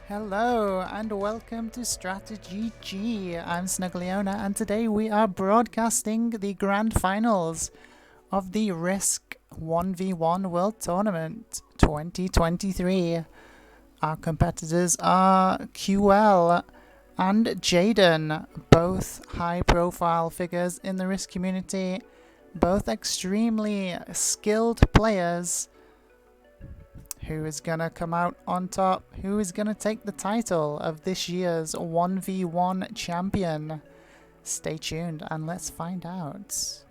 Hello and welcome to StratiGG. I'm Leona and today we are broadcasting the grand finals of the Risk 1v1 World Tournament 2023. Our competitors are Qlwl and Jadon, both high profile figures in the Risk community, both extremely skilled players. Who is going to come out on top? Who is going to take the title of this year's 1v1 champion? Stay tuned and let's find out.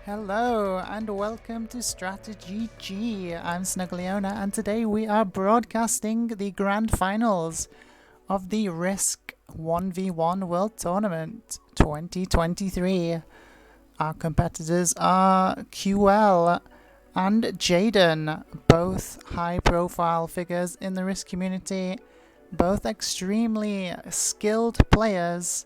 Hello and welcome to StratiGG. I'm Leona and today we are broadcasting the grand finals of the Risk 1v1 World Tournament 2023. Our competitors are Qlwl and Jadon, both high profile figures in the Risk community, both extremely skilled players.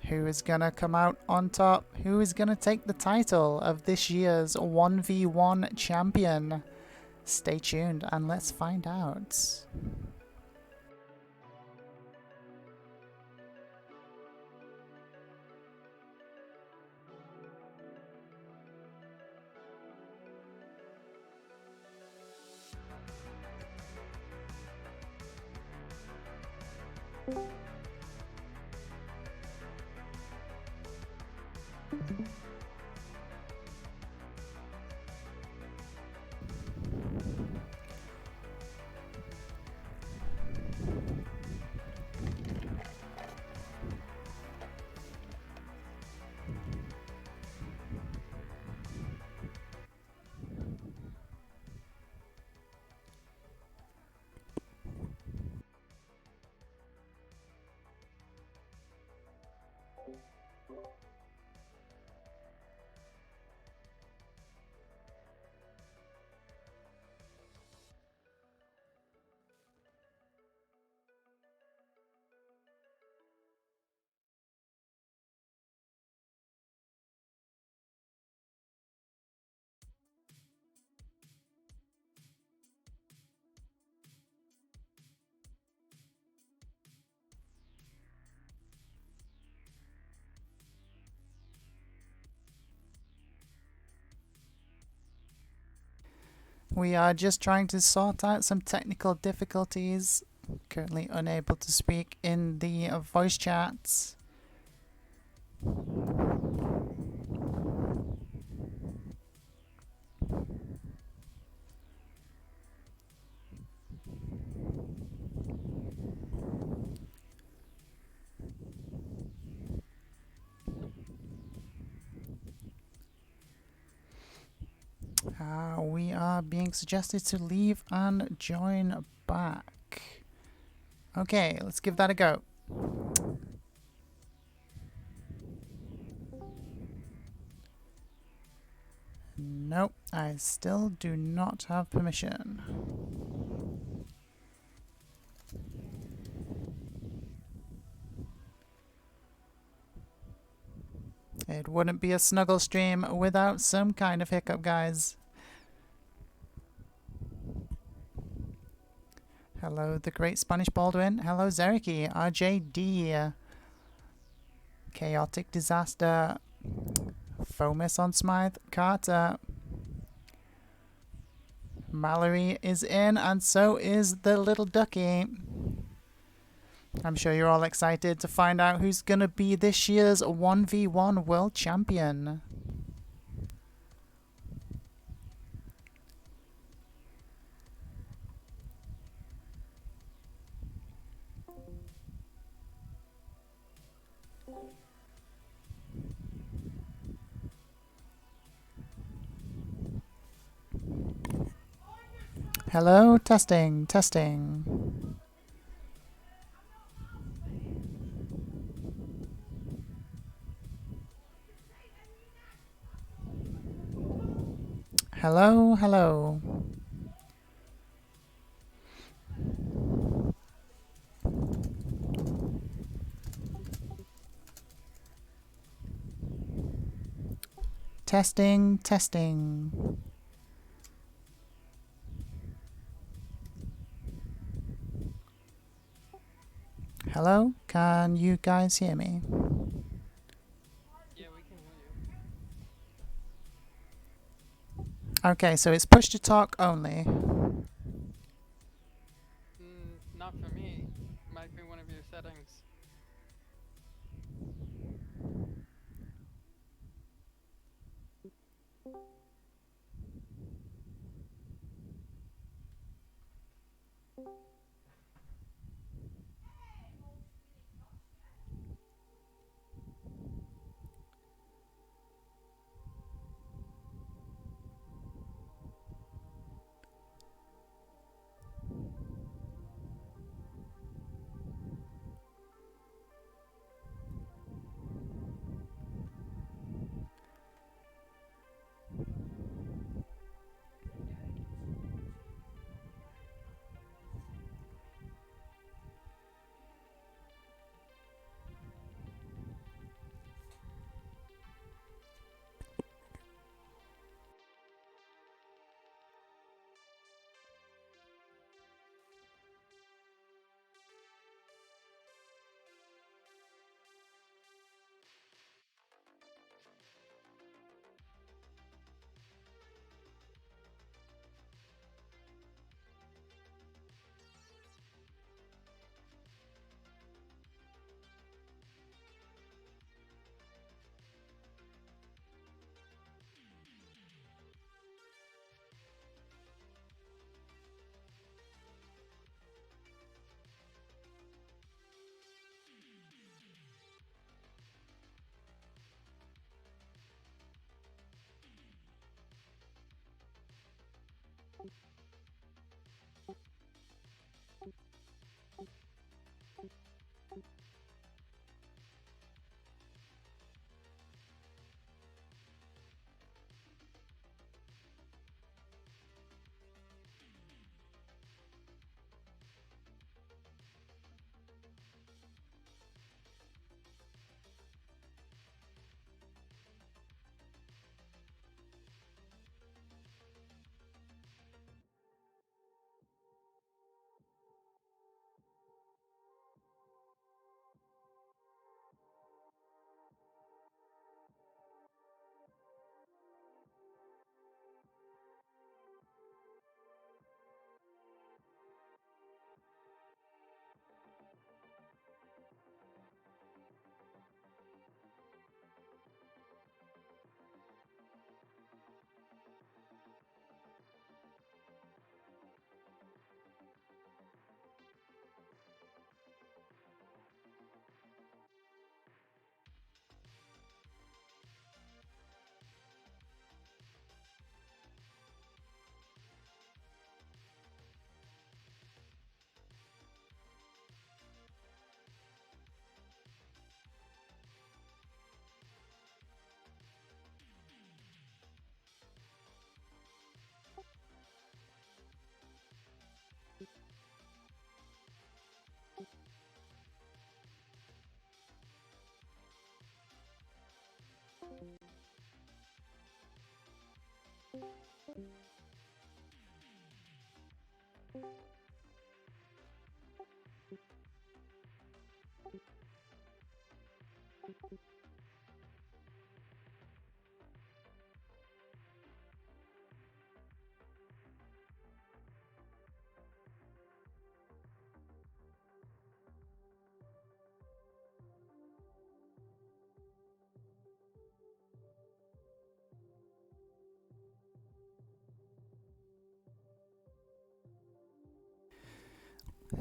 Who is going to come out on top? Who is going to take the title of this year's 1v1 champion? Stay tuned and let's find out. We are just trying to sort out some technical difficulties. Currently unable to speak in the voice chats. We are being suggested to leave and join back. Okay, let's give that a go. Nope, I still do not have permission. It wouldn't be a snuggle stream without some kind of hiccup, guys. Hello, the great Spanish Baldwin. Hello, Zeriki, RJD, Chaotic Disaster, Fomus on Smythe, Carter. Mallory is in, and so is the little ducky. I'm sure you're all excited to find out who's going to be this year's 1v1 World Champion. Hello, testing, testing. Hello, hello. Testing, testing. Hello? Can you guys hear me? Yeah, we can hear Okay, so it's push to talk only. you. Not for me. Might be one of your settings.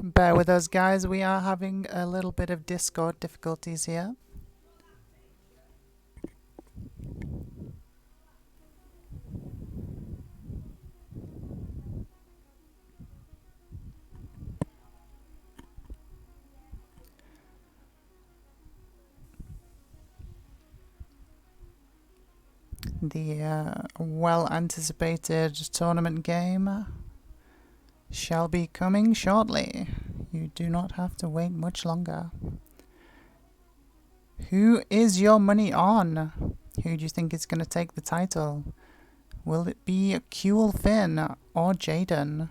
Bear with us, guys. We are having a little bit of Discord difficulties here. The well-anticipated tournament game shall be coming shortly. You do not have to wait much longer. Who is your money on? Who do you think is going to take the title? Will it be Qlwl or Jadon?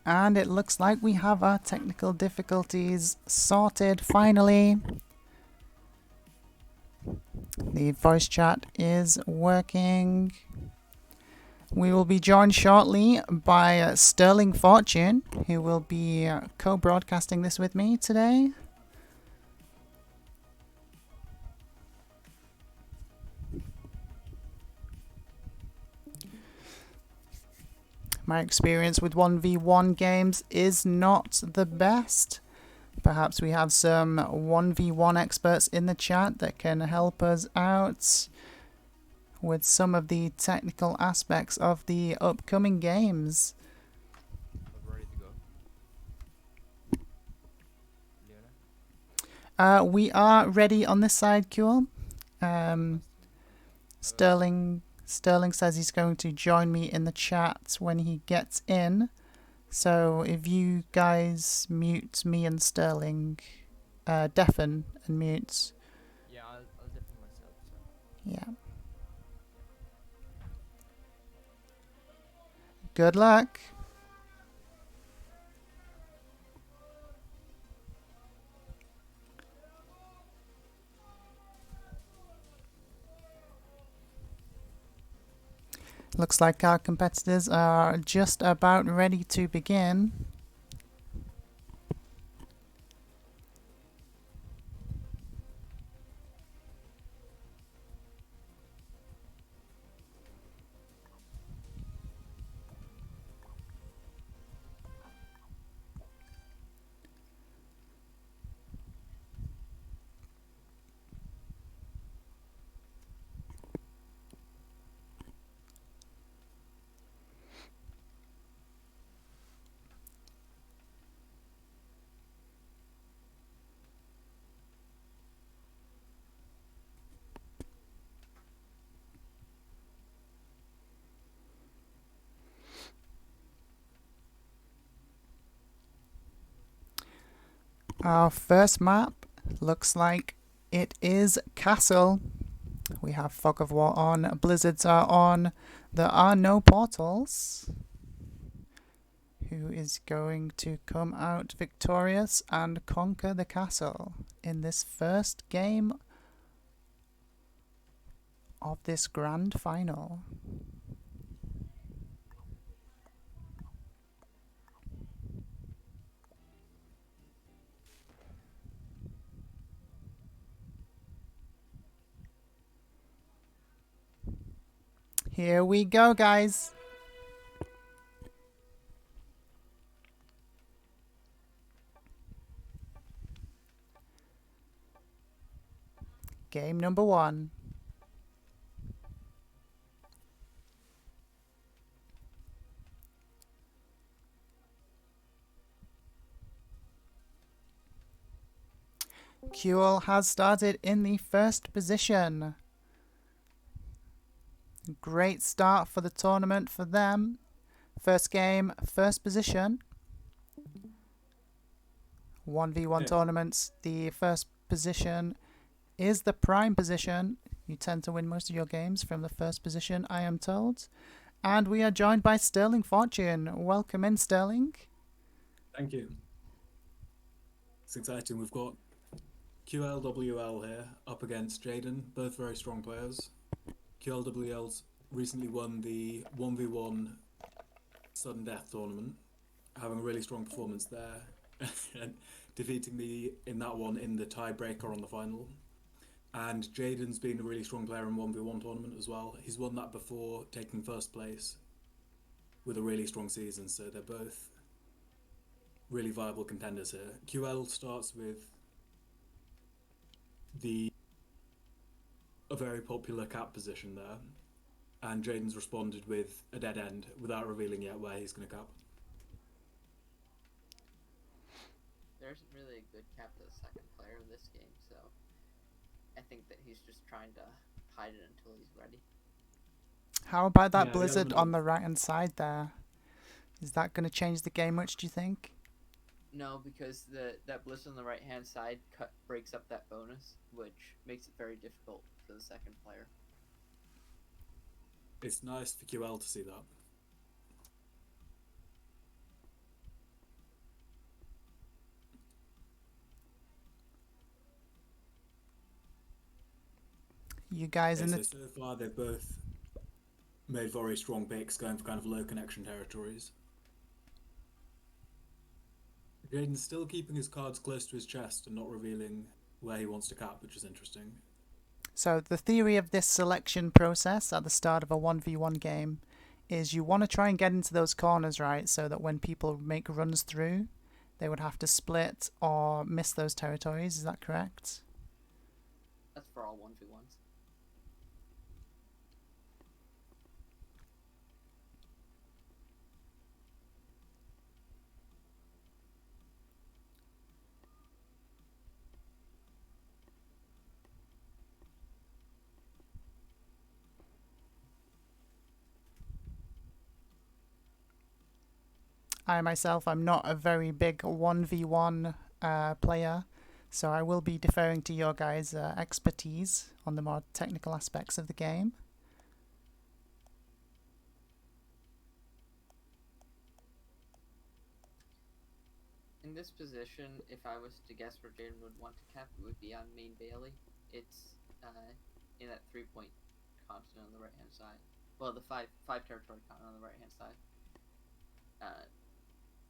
And it looks like we have our technical difficulties sorted finally. The voice chat is working. We will be joined shortly by Sterling Fortune, who will be co-broadcasting this with me today. My experience with 1v1 games is not the best. Perhaps we have some 1v1 experts in the chat that can help us out with some of the technical aspects of the upcoming games. We're ready to go. Leona? We are ready on this side, Qlwl. Sterling says he's going to join me in the chat when he gets in. So if you guys mute me and Sterling, deafen and mute. Yeah, I'll deafen myself. So. Yeah. Good luck. Looks like our competitors are just about ready to begin. Our first map looks like it is Castle. We have Fog of War on, Blizzards are on, there are no portals. Who is going to come out victorious and conquer the castle in this first game of this grand final? Here we go, guys. Game number 1. Qlwl has started in the first position. Great start for the tournament for them. First game, first position. 1v1 tournaments, the first position is the prime position. You tend to win most of your games from the first position, I am told. And we are joined by Sterling Fortune. Welcome in, Sterling. Thank you. It's exciting. We've got Qlwl here up against Jadon, both very strong players. Qlwl's recently won the 1v1 sudden death tournament, having a really strong performance there, and defeating me in that one in the tiebreaker on the final. And Jadon's been a really strong player in 1v1 tournament as well. He's won that before, taking first place with a really strong season, so they're both really viable contenders here. Qlwl starts with a very popular cap position there, and Jadon's responded with a dead end without revealing yet where he's going to cap. There isn't really a good cap to the second player of this game, so I think that he's just trying to hide it until he's ready. How about that Yeah, Blizzard on the right hand side there? Is that going to change the game much, do you think? No, because that bliss on the right hand side breaks up that bonus, which makes it very difficult for the second player. It's nice for QL to see that. You guys in So the far they've both made very strong picks, going for kind of low connection territories. Jadon's still keeping his cards close to his chest and not revealing where he wants to cap, which is interesting. So the theory of this selection process at the start of a 1v1 game is you want to try and get into those corners, right, so that when people make runs through, they would have to split or miss those territories. Is that correct? That's for all 1v1s. I myself, I'm not a very big 1v1 player, so I will be deferring to your guys' expertise on the more technical aspects of the game. In this position, if I was to guess where Jadon would want to cap, it would be on main Bailey. It's in that 3-point continent on the right hand side. Well, the five territory continent on the right hand side.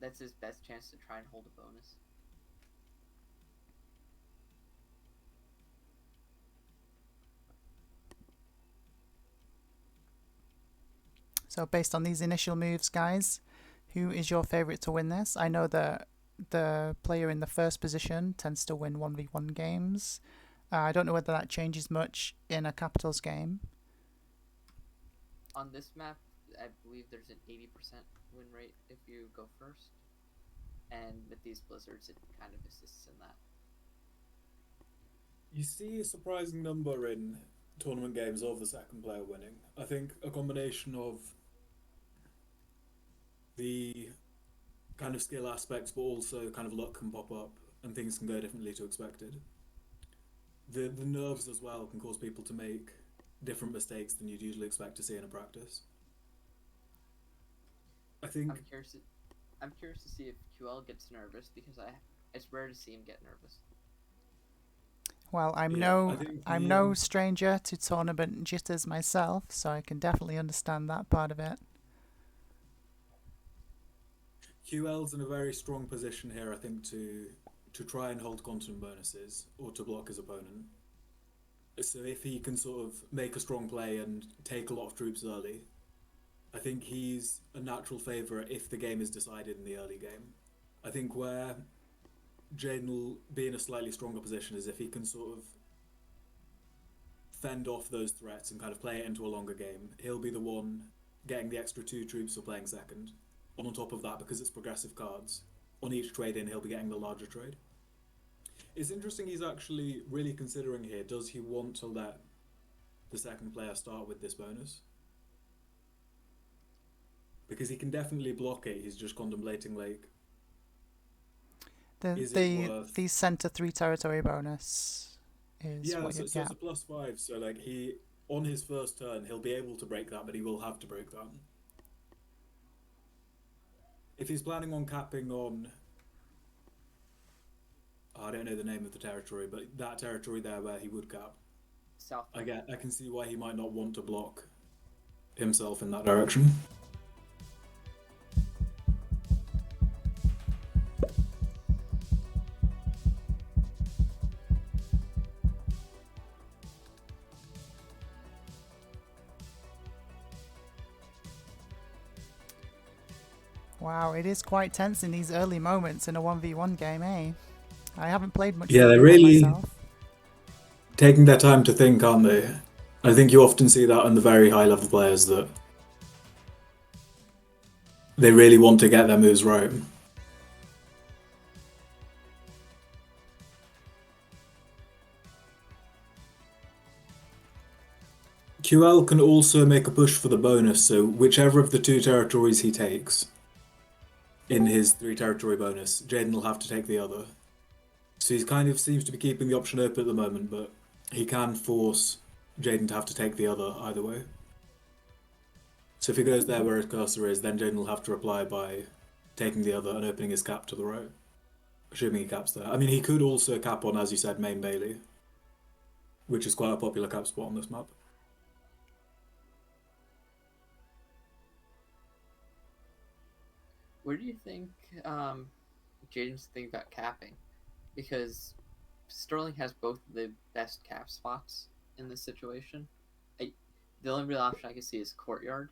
That's his best chance to try and hold a bonus. So based on these initial moves, guys, who is your favourite to win this? I know that the player in the first position tends to win 1v1 games. I don't know whether that changes much in a Capitals game. On this map, I believe there's an 80% win rate if you go first. And with these blizzards, it kind of assists in that. You see a surprising number in tournament games of the second player winning. I think a combination of the kind of skill aspects, but also kind of luck can pop up and things can go differently to expected. The nerves as well can cause people to make different mistakes than you'd usually expect to see in a practice. I think I'm curious to see if Qlwl gets nervous, because it's rare to see him get nervous. Well, I'm no stranger to tournament jitters myself, so I can definitely understand that part of it. Ql's in a very strong position here, I think, to try and hold continent bonuses or to block his opponent. So if he can sort of make a strong play and take a lot of troops early, I think he's a natural favourite if the game is decided in the early game. I think where Jadon will be in a slightly stronger position is if he can sort of fend off those threats and kind of play it into a longer game. He'll be the one getting the extra 2 troops for playing second. And on top of that, because it's progressive cards, on each trade in he'll be getting the larger trade. It's interesting he's actually really considering here, does he want to let the second player start with this bonus? Because he can definitely block it, he's just contemplating like, the centre 3 territory bonus is what you so get. it's a +5, so like he, on his first turn, he'll be able to break that, but he will have to break that. If he's planning on capping on, I don't know the name of the territory, but that territory there where he would cap, South. I can see why he might not want to block himself in that direction. Wow, it is quite tense in these early moments in a 1v1 game, eh? I haven't played much. Yeah, they're really taking their time to think, aren't they? I think you often see that on the very high level players, that they really want to get their moves right. Qlwl can also make a push for the bonus, so whichever of the 2 territories he takes, in his 3 territory bonus, Jadon will have to take the other. So he kind of seems to be keeping the option open at the moment, but he can force Jadon to have to take the other either way. So if he goes there where his cursor is, then Jadon will have to reply by taking the other and opening his cap to the right. Assuming he caps there. I mean, he could also cap on, as you said, main Bailey, which is quite a popular cap spot on this map. Where do you think Jadon's think about capping? Because Sterling has both the best cap spots in this situation. The only real option I can see is Courtyard,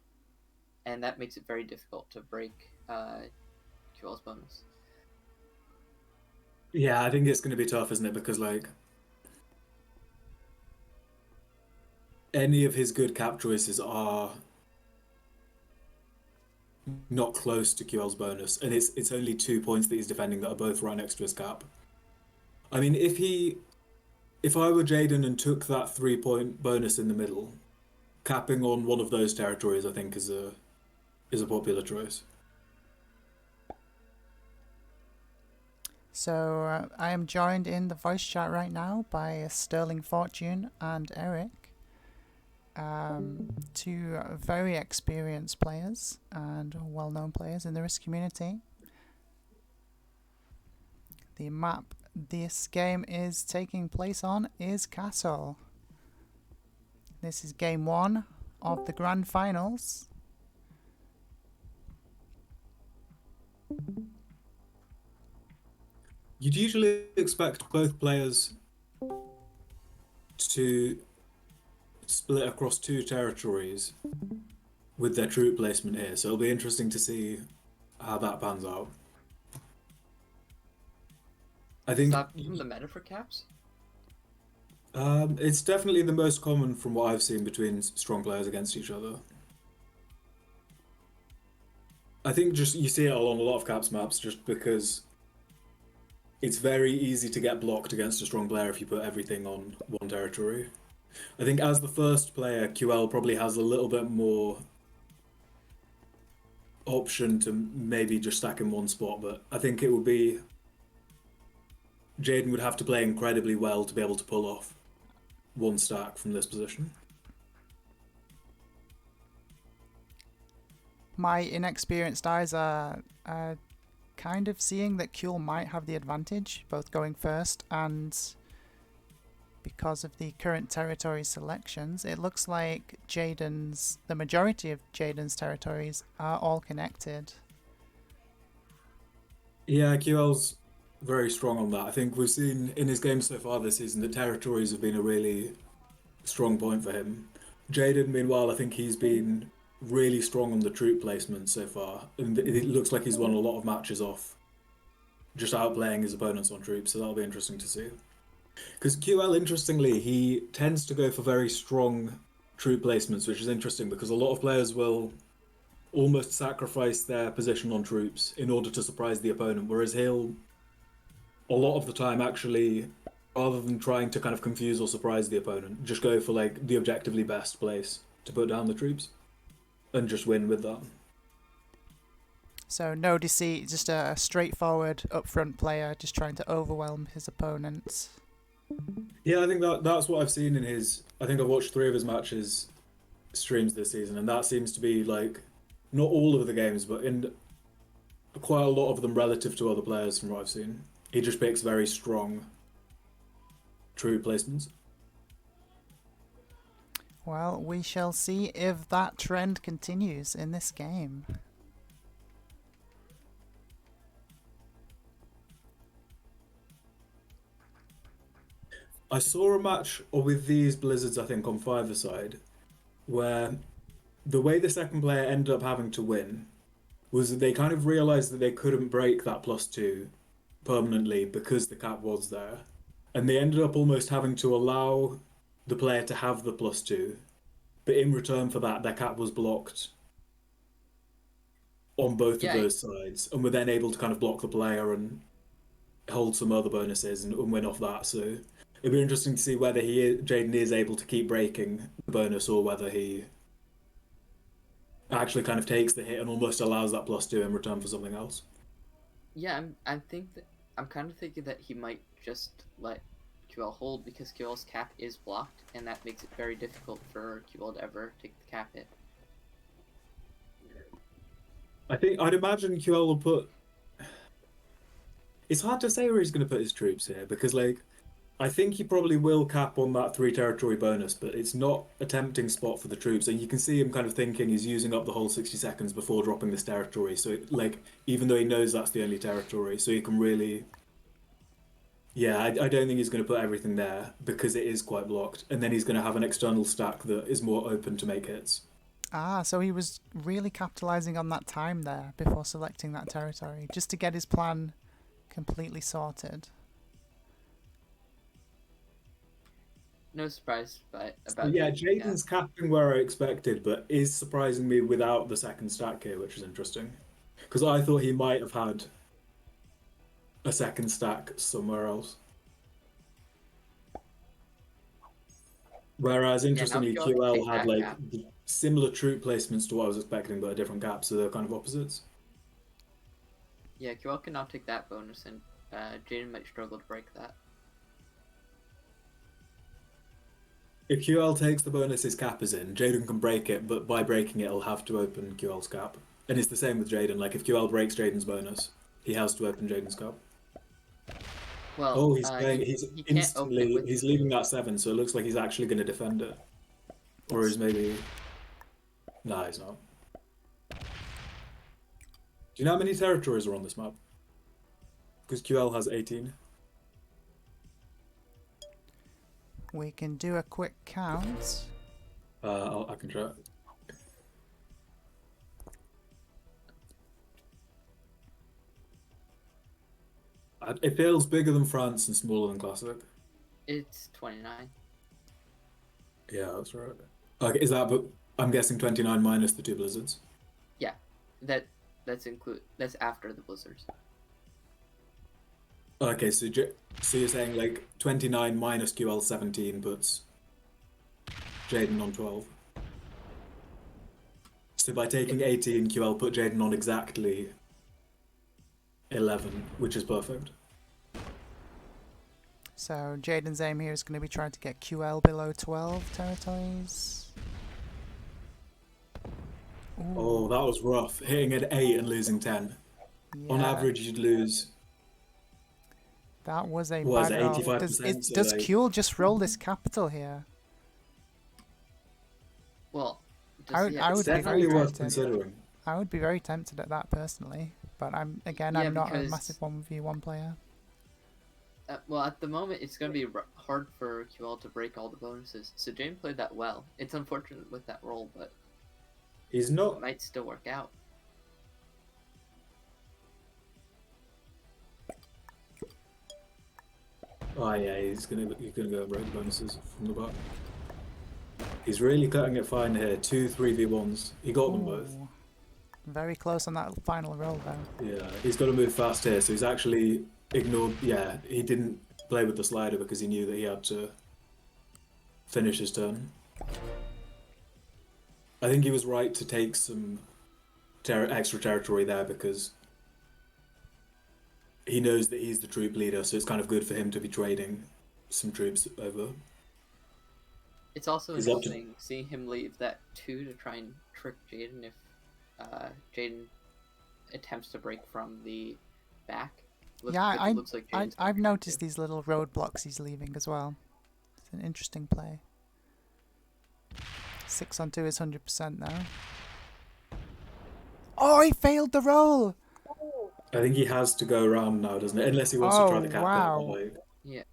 and that makes it very difficult to break Ql's bonus. Yeah, I think it's going to be tough, isn't it? Because, like, any of his good cap choices are not close to Ql's bonus, and it's only 2 points that he's defending that are both right next to his cap. I mean, if I were Jadon and took that 3-point bonus in the middle, capping on one of those territories, I think, is a popular choice. So I am joined in the voice chat right now by Sterling Fortune and Eric, 2 very experienced players and well-known players in the Risk community. The map this game is taking place on is Castle. This is game 1 of the Grand Finals. You'd usually expect both players to split across 2 territories with their troop placement here, so it'll be interesting to see how that pans out. I think Is that even the meta for caps? it's definitely the most common from what I've seen between strong players against each other. I think just you see it on a lot of caps maps just because it's very easy to get blocked against a strong player if you put everything on one territory. I think as the first player, Qlwl probably has a little bit more option to maybe just stack in one spot, but I think it would be Jadon would have to play incredibly well to be able to pull off one stack from this position. My inexperienced eyes are kind of seeing that Qlwl might have the advantage, both going first and because of the current territory selections. It looks like the majority of Jadon's territories are all connected. Yeah, Ql's very strong on that. I think we've seen in his games so far this season that territories have been a really strong point for him. Jadon, meanwhile, I think he's been really strong on the troop placement so far, and it looks like he's won a lot of matches off just outplaying his opponents on troops, so that'll be interesting to see. Because Qlwl, interestingly, he tends to go for very strong troop placements, which is interesting because a lot of players will almost sacrifice their position on troops in order to surprise the opponent, whereas he'll a lot of the time actually, rather than trying to kind of confuse or surprise the opponent, just go for like the objectively best place to put down the troops and just win with that. So no deceit, just a straightforward upfront player just trying to overwhelm his opponents. Yeah, I think that's what I've seen in his... I think I've watched 3 of his matches streams this season, and that seems to be like, not all of the games, but in quite a lot of them relative to other players from what I've seen. He just picks very strong troop placements. Well, we shall see if that trend continues in this game. I saw a match with these Blizzards, I think, on five-a-side, where the way the second player ended up having to win was that they kind of realised that they couldn't break that +2 permanently because the cap was there. And they ended up almost having to allow the player to have the +2, but in return for that, their cap was blocked on both of those sides, and were then able to kind of block the player and hold some other bonuses and win off that. So it'd be interesting to see whether Jadon is able to keep breaking the bonus or whether he actually kind of takes the hit and almost allows that +2 in return for something else. Yeah, I'm kind of thinking that he might just let Qlwl hold because Qlwl's cap is blocked, and that makes it very difficult for Qlwl to ever take the cap hit. I'd imagine Qlwl will put. It's hard to say where he's going to put his troops here because, like, I think he probably will cap on that 3 territory bonus, but it's not a tempting spot for the troops. And you can see him kind of thinking he's using up the whole 60 seconds before dropping this territory. So, even though he knows that's the only territory, so he can really. Yeah, I don't think he's going to put everything there because it is quite blocked. And then he's going to have an external stack that is more open to make hits. Ah, so he was really capitalizing on that time there before selecting that territory, just to get his plan completely sorted. No surprise about Yeah, Jadon, Jadon's capping where I expected, but is surprising me without the second stack here, which is interesting. Because I thought he might have had a second stack somewhere else. Whereas, interestingly, Qlwl can Qlwl take had that like cap. similar troop placements to what I was expecting, but a different gap, so they're kind of opposites. Yeah, Qlwl can now take that bonus, and Jadon might struggle to break that. If Qlwl takes the bonus his cap is in, Jadon can break it, but by breaking it, he'll have to open Qlwl's cap. And it's the same with Jadon. Like, if Qlwl breaks Jadon's bonus, he has to open Jadon's cap. Well, Oh, he's playing. He's he can't open it instantly. with. He's leaving that 7, so it looks like he's actually going to defend it. Or is maybe. Nah, he's not. Do you know how many territories are on this map? Because Qlwl has 18. We can do a quick count. I can try. It feels bigger than France and smaller than Classic. It's 29. Yeah, that's right. Okay, is that? But I'm guessing 29 minus the 2 blizzards. Yeah, that's after the blizzards. Okay, so you're saying like 29 minus Qlwl 17 puts Jadon on 12. So by taking 18, Qlwl put Jadon on exactly 11, which is perfect. So Jadon's aim here is going to be trying to get Qlwl below 12 territories. Ooh, Oh, that was rough. Hitting at 8 and losing 10. On yeah, average, you'd lose. that was a What is bad it, roll. 85%? So Does like- Qlwl just roll this capital here? Well, I would he be It's very definitely worth tempted. considering. I would be very tempted at that personally, but I'm Yeah, not a because- massive 1v1 player. well, at the moment, it's going to be hard for Qlwl to break all the bonuses. So Jane played that well. It's unfortunate with that roll, but He's it not. might still work out. Oh yeah, he's gonna go break bonuses from the back. He's really cutting it fine here. 2 3v1s. He got them both. Ooh, very close on that final roll though. Yeah, he's got to move fast here. So he's actually ignored. Yeah, he didn't play with the slider because he knew that he had to finish his turn. I think he was right to take some extra territory there because he knows that he's the troop leader, so it's kind of good for him to be trading some troops over. It's also He's up to- interesting seeing him leave that 2 to try and trick Jadon if Jadon attempts to break from the back. Yeah, It looks like Jadon's I've gonna noticed do. these little roadblocks he's leaving as well. It's an interesting play. 6 on 2 is 100% now. Oh, he failed the roll! I think he has to go around now, doesn't it? Unless he wants to try the cap wow. like,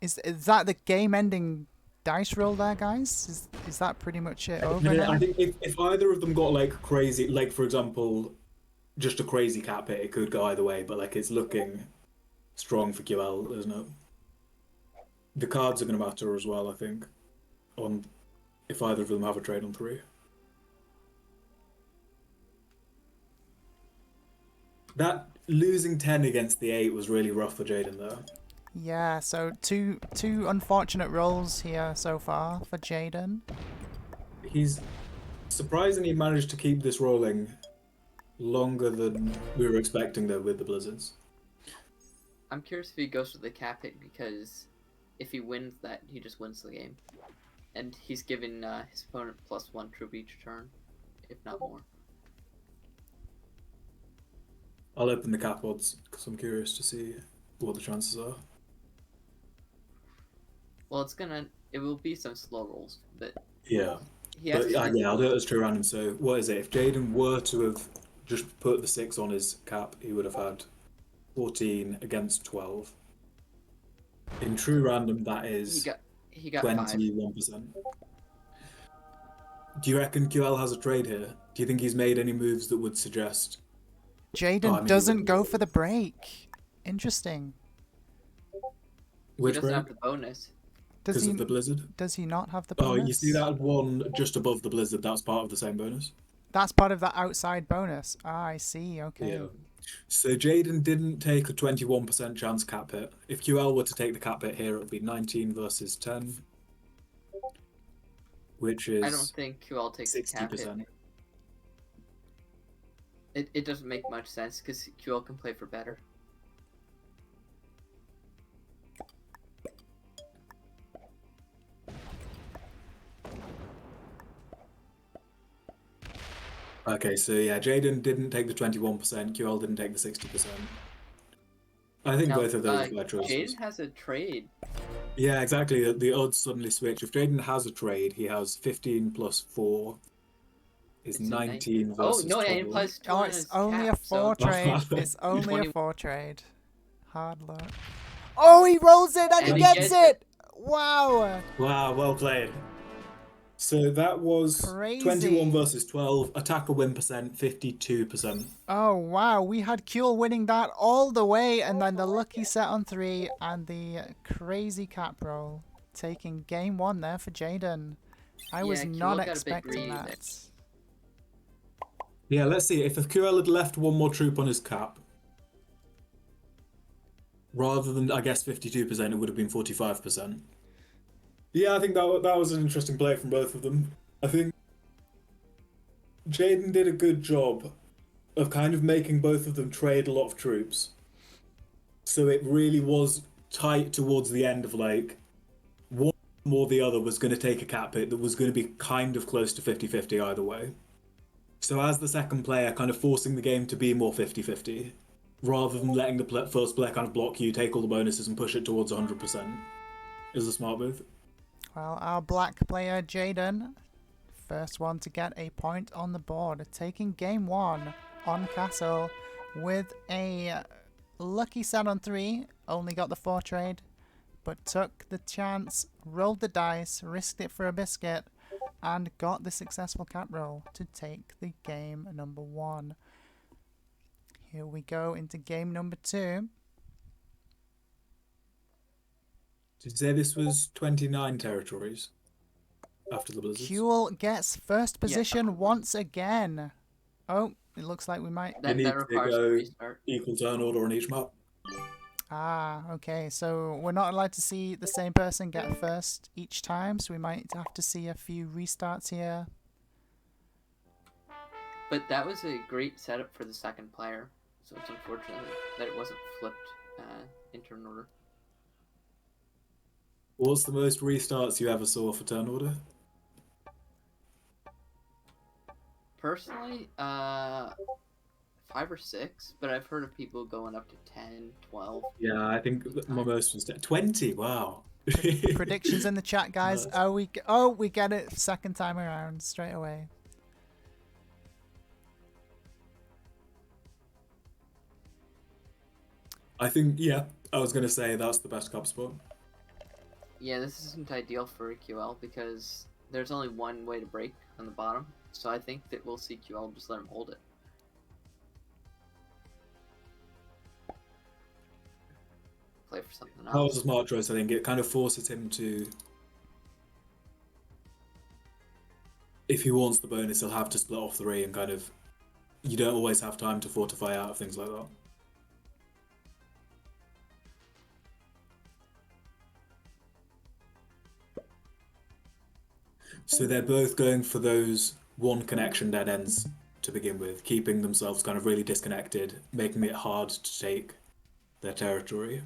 Is that the game-ending dice roll there, guys? Is that pretty much it over now? I think if either of them got like crazy, like for example, just a crazy cap hit, it could go either way. But like it's looking strong for Qlwl, isn't it? The cards are going to matter as well, I think. On if either of them have a trade on 3. That losing 10 against the 8 was really rough for Jadon there. Yeah, so two unfortunate rolls here so far for Jadon. He's surprisingly managed to keep this rolling longer than we were expecting though with the blizzards. I'm curious if he goes for the cap hit, because if he wins that, he just wins the game. And he's given his opponent +1 troop each turn, if not more. I'll open the cap odds because I'm curious to see what the chances are. Well, it will be some slow rolls, but Yeah. he has But to yeah, I'll do it as true random. So what is it? If Jadon were to have just put the 6 on his cap, he would have had 14 against 12. In true random, that is he got 5. 21%. Do you reckon QL has a trade here? Do you think he's made any moves that would suggest? Jadon doesn't go for the break. Interesting. Which he doesn't break? have the bonus. Does he? Of the blizzard? Does he not have the Oh, bonus? you see that one just above the blizzard? That's part of the same bonus. That's part of that outside bonus. Ah, I see. Okay. Yeah. So Jadon didn't take a 21% chance cap hit. If QL were to take the cap hit here, it would be 19 versus 10, which is I don't think QL takes the cap hit. 60%. It doesn't make much sense because QL can play for better. Okay, so yeah, Jadon didn't take the 21%, QL didn't take the 60%. I think Now, both of those are bad choices. Jadon has a trade. Yeah, exactly. The odds suddenly switch. If Jadon has a trade, he has 15 plus 4 is It's a 19 Oh versus no, 12. and he plays 2 Oh, on it's his only cap, a 4 so trade. It's only a 20 4 trade. Hard luck. Oh, he rolls it and he And he gets gets it! Wow! Wow, well played. So that was Crazy. 21 versus 12. Attacker win percent, 52%. Oh, wow. We had Qlwl winning that all the way, and then the lucky set on 3 and the crazy cap roll. Taking game 1 there for Jadon. I was Yeah, Qlwl not got a bit expecting greedy that. there. Yeah, let's see. If the QL had left one more troop on his cap, rather than, I guess, 52%, it would have been 45%. Yeah, I think that was an interesting play from both of them. I think Jadon did a good job of kind of making both of them trade a lot of troops. So it really was tight towards the end of like, one or the other was going to take a cap hit that was going to be kind of close to 50-50 either way. So as the second player, kind of forcing the game to be more 50-50, rather than letting the first player kind of block you, take all the bonuses and push it towards 100%, is a smart move. Well, our black player, Jadon, first one to get a point on the board, taking game 1 on castle with a lucky set on 3, only got the 4 trade, but took the chance, rolled the dice, risked it for a biscuit, and got the successful cap roll to take the game number 1. Here we go into game number 2. Did you say this was 29 territories after the blizzards? Qlwl gets first position once again. Oh, it looks like we might... They need That to requires a go restart. equal turn order on each map. Ah, okay. So we're not allowed to see the same person get first each time, so we might have to see a few restarts here. But that was a great setup for the second player, so it's unfortunate that it wasn't flipped in turn order. What's the most restarts you ever saw for turn order? Personally, 5 or 6, but I've heard of people going up to 10, 12. Yeah, I think my most was 20. Wow. Predictions in the chat, guys. Nice. We get it second time around straight away. I think, yeah, I was going to say that's the best cup spot. Yeah, this isn't ideal for QL because there's only one way to break on the bottom, so I think that we'll see QL just let him hold it. Play for something else. That was a smart choice, I think. It kind of forces him to... If he wants the bonus, he'll have to split off 3 and kind of... You don't always have time to fortify out of things like that. So they're both going for those one connection dead ends to begin with, keeping themselves kind of really disconnected, making it hard to take their territory.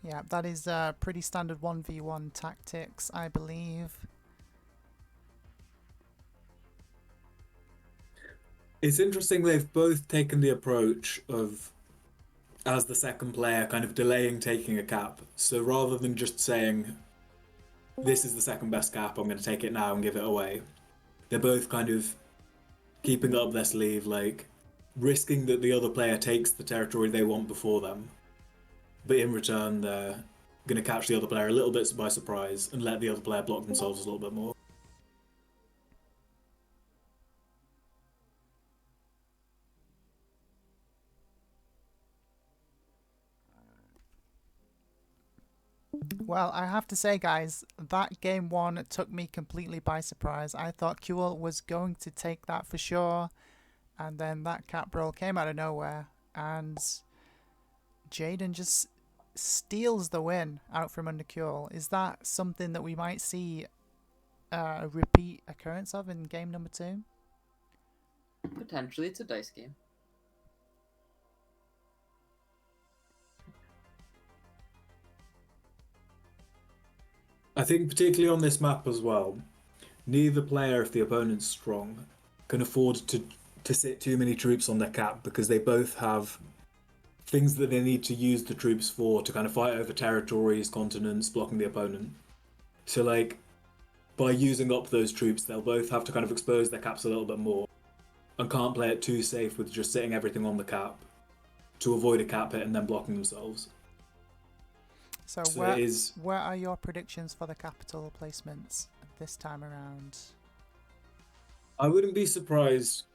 Yeah, that is pretty standard 1v1 tactics, I believe. It's interesting they've both taken the approach of, as the second player, kind of delaying taking a cap. So rather than just saying, this is the second best cap, I'm going to take it now and give it away, they're both kind of keeping it up their sleeve, like risking that the other player takes the territory they want before them. But in return, they're going to catch the other player a little bit by surprise and let the other player block themselves a little bit more. Well, I have to say, guys, that game one took me completely by surprise. I thought Qlwl was going to take that for sure, and then that cap roll came out of nowhere, and Jadon just steals the win out from under Qlwl. Is that something that we might see a repeat occurrence of in game number 2? Potentially, it's a dice game. I think particularly on this map as well, neither player, if the opponent's strong, can afford to sit too many troops on their cap because they both have things that they need to use the troops for to kind of fight over territories, continents, blocking the opponent. So like, by using up those troops, they'll both have to kind of expose their caps a little bit more and can't play it too safe with just sitting everything on the cap to avoid a cap hit and then blocking themselves. So it is... where are your predictions for the capital placements this time around? I wouldn't be surprised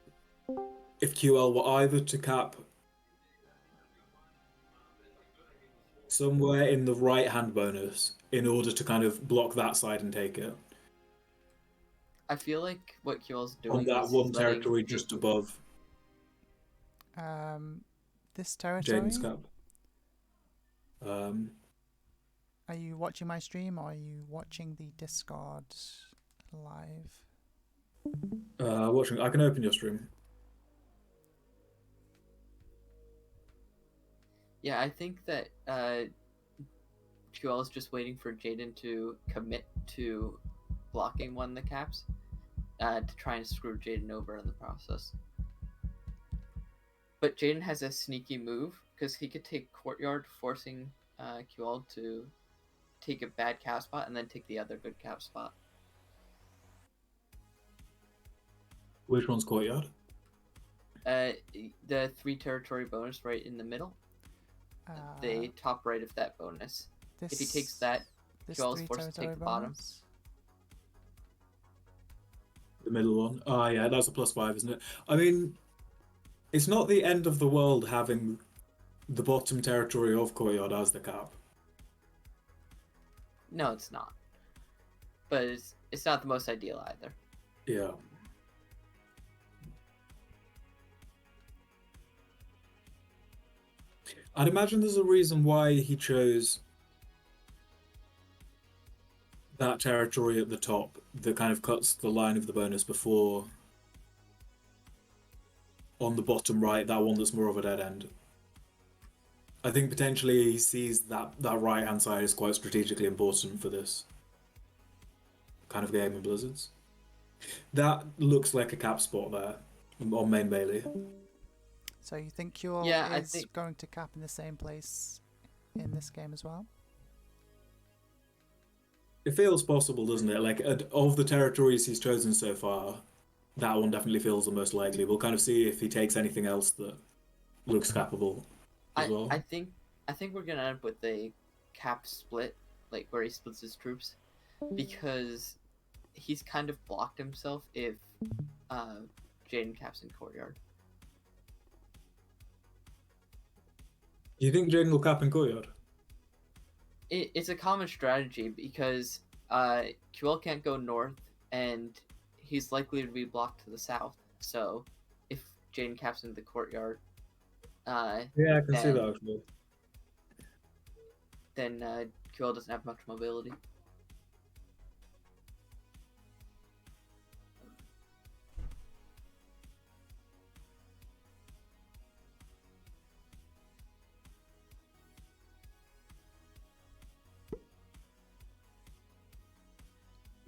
if Qlwl were either to cap somewhere in the right-hand bonus in order to kind of block that side and take it. I feel like what Qlwl's doing On that is one letting territory just above This territory? Jadon's cap. Are you watching my stream or are you watching the Discord live? Watching. I can open your stream. Yeah, I think that Qlwl is just waiting for Jadon to commit to blocking one of the caps to try and screw Jadon over in the process. But Jadon has a sneaky move because he could take Courtyard, forcing Qlwl to take a bad cap spot and then take the other good cap spot. Which one's Courtyard? The 3 territory bonus right in the middle. The top right of that bonus. If he takes that, Qlwl's forced to take the bottom. The middle one. Oh yeah, that's a +5, isn't it? I mean, it's not the end of the world having the bottom territory of Courtyard as the cap. No, it's not. But it's not the most ideal either. Yeah. I'd imagine there's a reason why he chose that territory at the top that kind of cuts the line of the bonus before on the bottom right, that one that's more of a dead end. I think potentially he sees that right hand side is quite strategically important for this kind of game in Blizzards. That looks like a cap spot there on main melee. So you think Qlwl is going to cap in the same place in this game as well? It feels possible, doesn't it? Like, of the territories he's chosen so far, that one definitely feels the most likely. We'll kind of see if he takes anything else that looks capable as well. I think we're gonna end up with a cap split, like where he splits his troops, because he's kind of blocked himself if Jadon caps in Courtyard. Do you think Jadon will cap in Courtyard? It's a common strategy because Qlwl can't go north, and he's likely to be blocked to the south. So if Jadon caps into the Courtyard, yeah, I can see that actually. Then Qlwl doesn't have much mobility.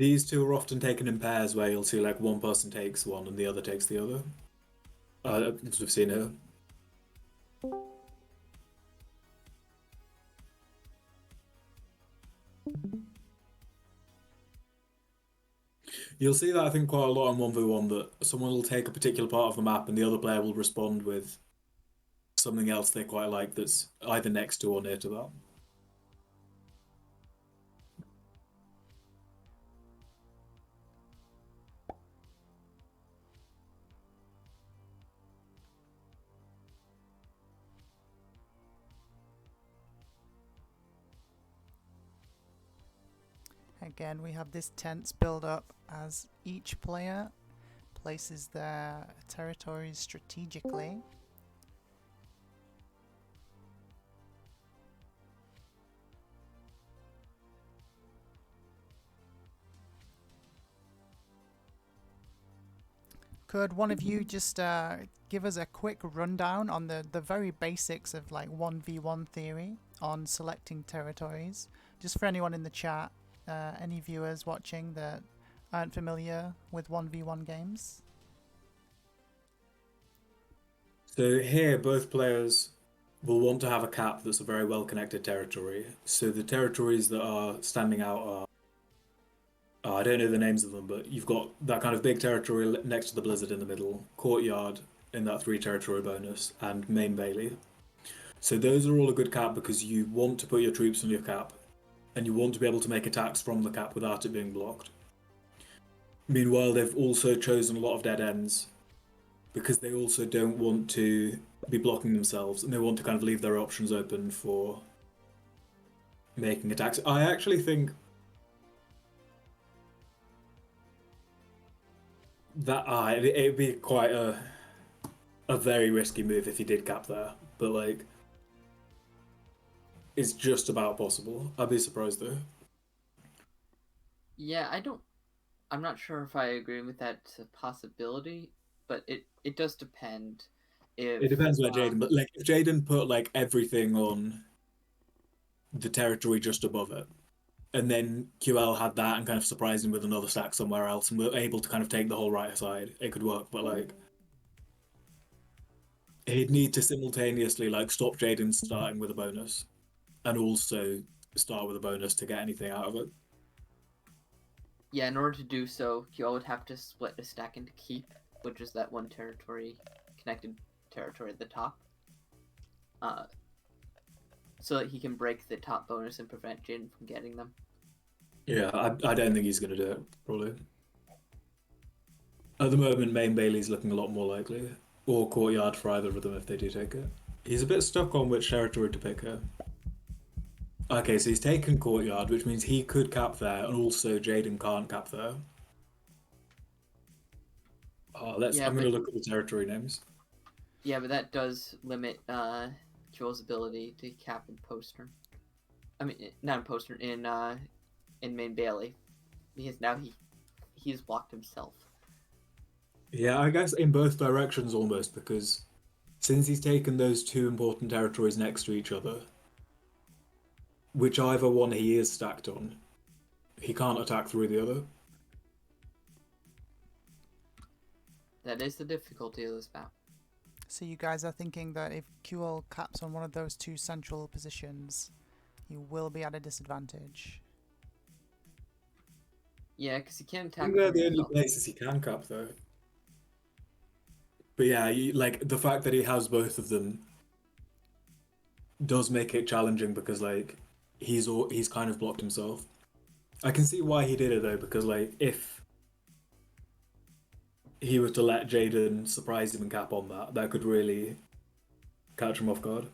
These two are often taken in pairs where you'll see like one person takes one and the other takes the other. As we've seen here. You'll see that I think quite a lot in 1v1 that someone will take a particular part of the map and the other player will respond with something else they quite like that's either next to or near to that. Again, we have this tense build up as each player places their territories strategically. Could one of you just give us a quick rundown on the very basics of like 1v1 theory on selecting territories? Just for anyone in the chat, any viewers watching that aren't familiar with 1v1 games. So here, both players will want to have a cap that's a very well-connected territory. So the territories that are standing out are, I don't know the names of them, but you've got that kind of big territory next to the blizzard in the middle, courtyard in that 3 territory bonus, and main bailey. So those are all a good cap because you want to put your troops on your cap, and you want to be able to make attacks from the cap without it being blocked. Meanwhile, they've also chosen a lot of dead ends because they also don't want to be blocking themselves, and they want to kind of leave their options open for making attacks. I actually think that it'd be quite a very risky move if he did cap there, but like it's just about possible. I'd be surprised though. Yeah, I'm not sure if I agree with that possibility, but it does depend. If It depends where Jadon, but like if Jadon put like everything on the territory just above it, and then Qlwl had that and kind of surprised him with another stack somewhere else, and were able to kind of take the whole right side, it could work. But like, he'd need to simultaneously like stop Jadon starting with a bonus, and also start with a bonus to get anything out of it. Yeah, in order to do so, Qlwl would have to split a stack into keep, which is that one territory, connected territory at the top, so that he can break the top bonus and prevent Jadon from getting them. Yeah, I don't think he's going to do it, probably. At the moment, main bailey's looking a lot more likely, or courtyard for either of them if they do take it. He's a bit stuck on which territory to pick here. Okay, so he's taken courtyard, which means he could cap there, and also Jadon can't cap there. I'm going to look at the territory names. Yeah, but that does limit Qlwl's ability to cap in post turn. I mean, not in post turn, in main bailey, because now he's blocked himself. Yeah, I guess in both directions almost, because since he's taken those 2 important territories next to each other, whichever one he is stacked on, he can't attack through the other. That is the difficulty of this map. So you guys are thinking that if Qlwl caps on one of those 2 central positions, he will be at a disadvantage. Yeah, because he can't I attack. think they're the only places he can cap, though. But yeah, like the fact that he has both of them does make it challenging because like he's kind of blocked himself. I can see why he did it though, because like if he were to let Jadon surprise him and cap on that could really catch him off guard.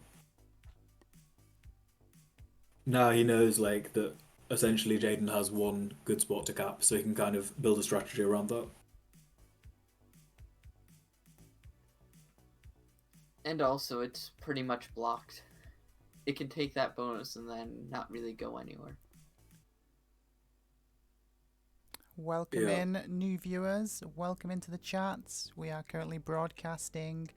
Now he knows like that essentially Jadon has one good spot to cap, so he can kind of build a strategy around that. And also, it's pretty much blocked. It can take that bonus and then not really go anywhere. Welcome in, new viewers. Welcome into the chats. We are currently broadcasting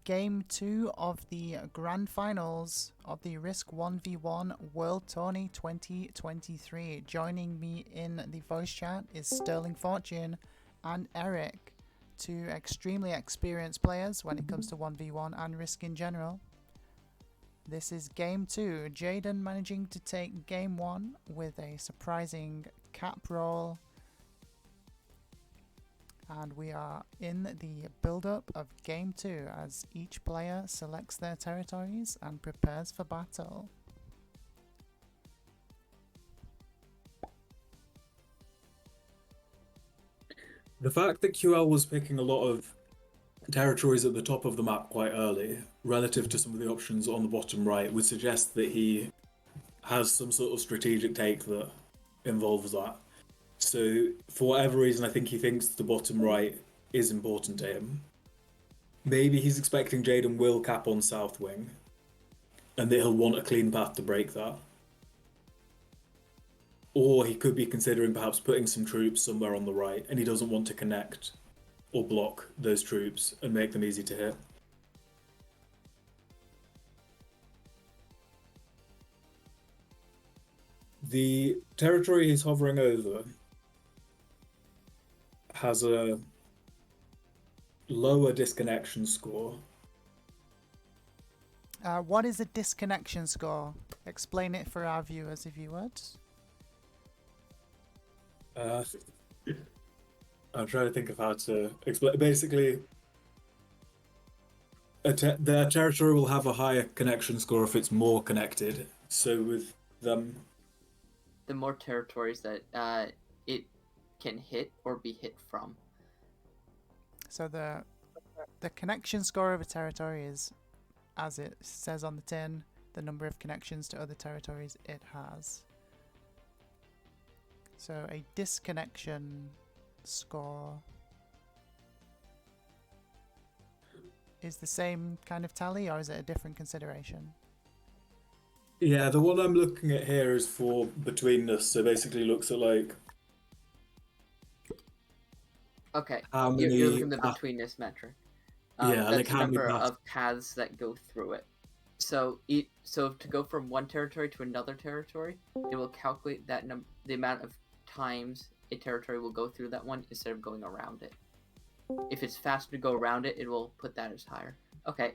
Game 2 of the Grand Finals of the Risk 1v1 World Tourney 2023. Joining me in the voice chat is Sterling Fortune and Eric, two extremely experienced players when it comes to 1v1 and Risk in general. This is Game 2, Jadon managing to take Game 1 with a surprising cap roll. And we are in the build-up of Game 2 as each player selects their territories and prepares for battle. The fact that Qlwl was picking a lot of territories at the top of the map quite early, relative to some of the options on the bottom right, would suggest that he has some sort of strategic take that involves that. So, for whatever reason, I think he thinks the bottom right is important to him. Maybe he's expecting Jadon will cap on South Wing, and that he'll want a clean path to break that. Or he could be considering perhaps putting some troops somewhere on the right, and he doesn't want to connect or block those troops and make them easy to hit. The territory he's hovering over has a lower disconnection score. What is a disconnection score? Explain it for our viewers if you would. I'm trying to think of how to explain. Basically, their territory will have a higher connection score if it's more connected. So with them, The more territories that it can hit or be hit from. So the connection score of a territory is, as it says on the tin, the number of connections to other territories it has. So a disconnection score is the same kind of tally, or is it a different consideration? yeah, the one I'm looking at here is for betweenness. So basically, looks at like Okay, how you're many. looking at the betweenness metric. Yeah, that's like the how many number paths. of paths that go through it. So to go from one territory to another territory, it will calculate that the amount of times a territory will go through that one instead of going around it. If it's faster to go around it, it will put that as higher. Okay,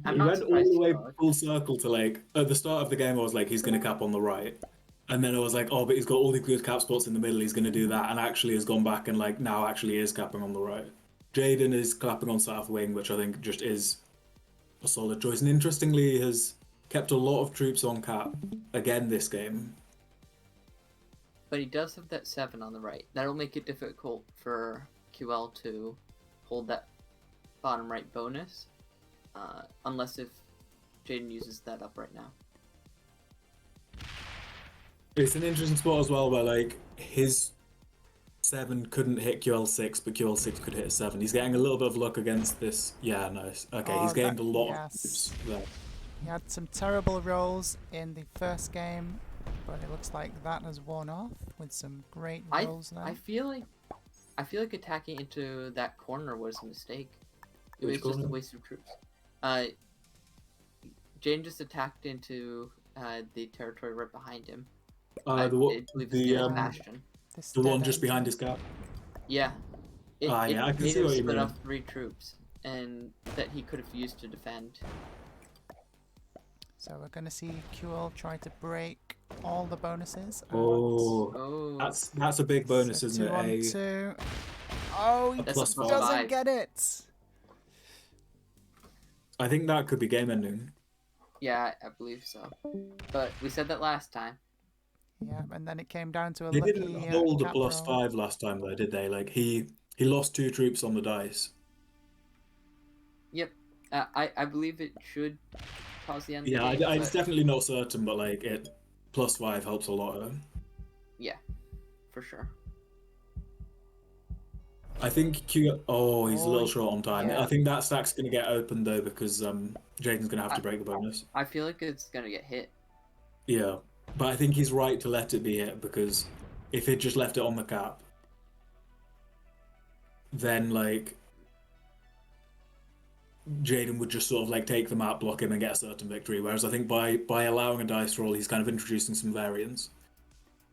I'm He not went all surprised. the way Frog. full circle to like at the start of the game. I was like, he's going to cap on the right, and then I was like, oh, but he's got all the good cap spots in the middle. He's going to do that, and actually has gone back and like now actually is capping on the right. Jadon is clapping on South Wing, which I think just is a solid choice, and interestingly has kept a lot of troops on cap again this game. But he does have that 7 on the right. That'll make it difficult for Qlwl to hold that bottom right bonus, unless if Jadon uses that up right now. It's an interesting spot as well, where like his 7 couldn't hit QL6, but QL6 could hit a 7. He's getting a little bit of luck against this. Yeah, nice. Okay, he's gained a lot of troops there. He had some terrible rolls in the first game, but it looks like that has worn off with some great rolls now. I feel like attacking into that corner was a mistake. It Which was just a corner? waste of troops. Jane just attacked into the territory right behind him. I believe it's near the bastion. This The one dead just end. behind his cap. Yeah. It Yeah, I can made see him what you split mean. off 3 troops, and that he could have used to defend. So we're going to see Qlwl try to break all the bonuses. and Oh, Oh, that's a big bonus, it's isn't a it? 2-on-2. Oh, he That's plus a doesn't 5. get it. I think that could be game ending. Yeah, I believe so. But we said that last time. Yeah, and then it came down to a They lucky didn't hold a cap plus roll. 5 last time though, did they? Like he lost 2 troops on the dice. Yep. I believe it should cause the end Yeah, of the game. it's but definitely not certain, but like it plus 5 helps a lot. yeah, for sure. I think Oh, he's a little short on time. yeah. I think that stack's going to get opened though because Jadon's going to have to break the bonus. I feel like it's gonna get hit. Yeah, but I think he's right to let it be hit because if he just left it on the cap, then like Jadon would just sort of like take the map, block him, and get a certain victory. Whereas I think by allowing a dice roll, he's kind of introducing some variance.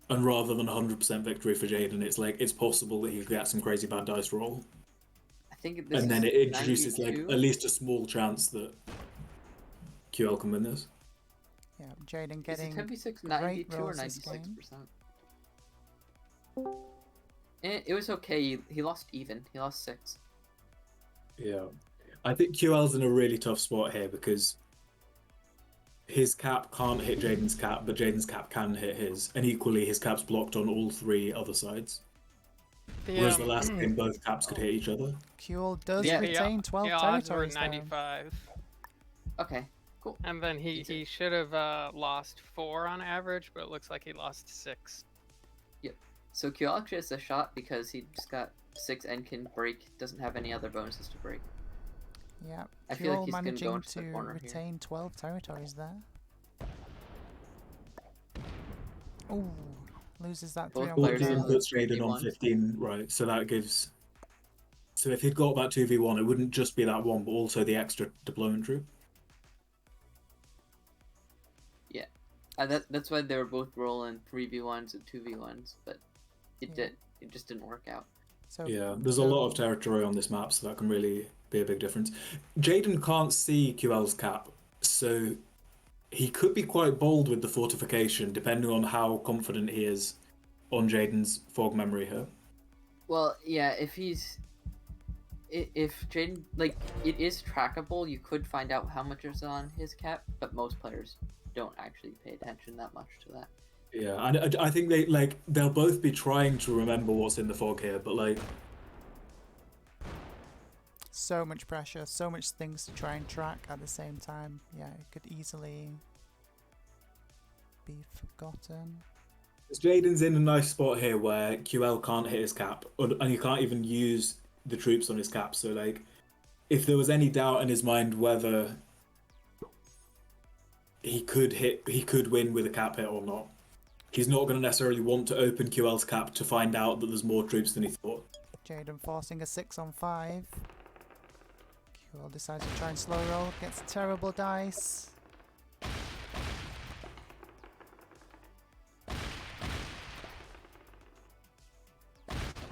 And rather than 100% victory for Jadon, it's like it's possible that he could get some crazy bad dice roll, I think this and then is it introduces like 92. at least a small chance that QL can win this. Yeah, Jadon Is getting it 10v6 great 92 or rolls this 96%? It was okay. He lost even. He lost 6. Yeah, I think QL's in a really tough spot here because his cap can't hit Jadon's cap, but Jadon's cap can hit his, and equally his cap's blocked on all 3 other sides. Whereas the last game, both caps could hit each other. Qlwl does Yeah, retain 12 the odds were territories though. 95. Okay, cool. And then he should have lost 4 on average, but it looks like he lost 6. So Qlwl actually has a shot because he just got 6 and can break. Doesn't have any other bonuses to break. Yeah, I feel like Qlwl he's gonna go managing into the to corner here. retain 12 territories there. Ooh, loses that Both 3 on players 14 are one. puts Jadon on 3v1. 15, right? So that gives. So if he'd got that 2v1, it wouldn't just be that one, but also the extra deployment troop. That's why they were both rolling 3v1s and 2v1s, but it Yeah. just didn't work out. So Yeah, there's a lot of territory on this map, so that can really be a big difference. Jadon can't see QL's cap, so he could be quite bold with the fortification, depending on how confident he is on Jadon's fog memory here. Well, yeah, if Jadon, like, it is trackable, you could find out how much is on his cap, but most players don't actually pay attention that much to that. Yeah, and I think they'll both be trying to remember what's in the fog here, but like so much pressure, so much things to try and track at the same time. Yeah, it could easily be forgotten. Jadon's in a nice spot here where QL can't hit his cap, and he can't even use the troops on his cap. So like, if there was any doubt in his mind whether he could win with a cap hit or not, he's not going to necessarily want to open QL's cap to find out that there's more troops than he thought. Jadon forcing a 6 on 5. Qlwl decides to try and slow roll, gets terrible dice.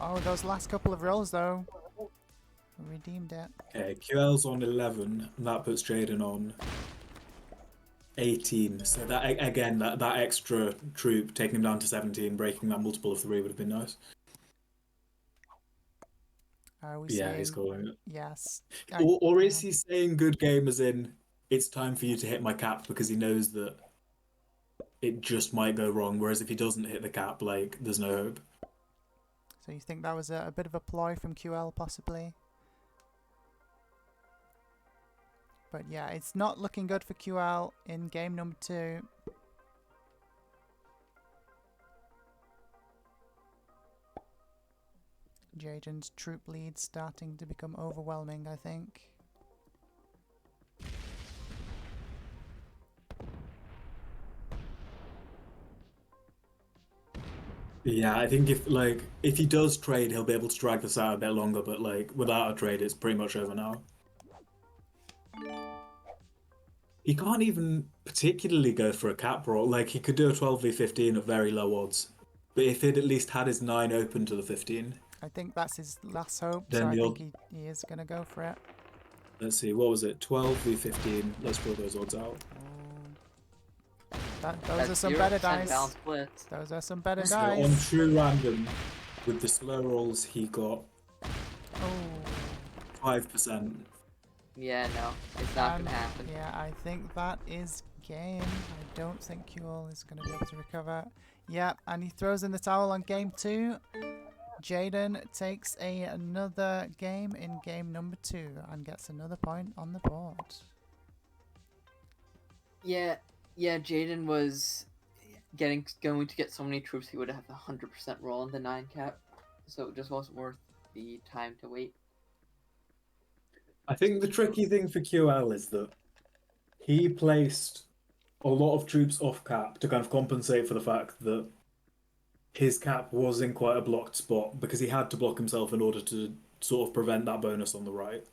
Oh, those last couple of rolls though. Redeemed it. Okay, QL's on 11, and that puts Jadon on 18. So that again, that extra troop taking him down to 17, breaking that multiple of 3 would have been nice. Are we Yeah, saying he's calling it. yes? Or is he saying good game as in it's time for you to hit my cap because he knows that it just might go wrong, whereas if he doesn't hit the cap, like, there's no hope. So you think that was a bit of a ploy from Qlwl possibly? But yeah, it's not looking good for Qlwl in game number 2. Jadon's troop lead starting to become overwhelming, I think. Yeah, I think if he does trade, he'll be able to drag this out a bit longer, but like without a trade, it's pretty much over now. He can't even particularly go for a cap roll. Like, he could do a 12v15 at very low odds, but if he'd at least had his 9 open to the 15. I think that's his last hope, Then so I the think he is going to go for it. Let's see, what was it? 12v15. Let's draw those odds out. Those are some better 0% dice. balanced splits. Those are some better So on dice. true random, with the slow rolls, he got Oh. 5%. Yeah, no, it's not gonna happen. Yeah, I think that is game. I don't think Qlwl is going to be able to recover. Yeah, and he throws in the towel on game 2. Jadon takes another game in game number 2 and gets another point on the board. Yeah, Jadon was going to get so many troops he would have 100% roll on the 9 cap, so it just wasn't worth the time to wait. I think the tricky thing for QL is that he placed a lot of troops off cap to kind of compensate for the fact that his cap was in quite a blocked spot because he had to block himself in order to sort of prevent that bonus on the right.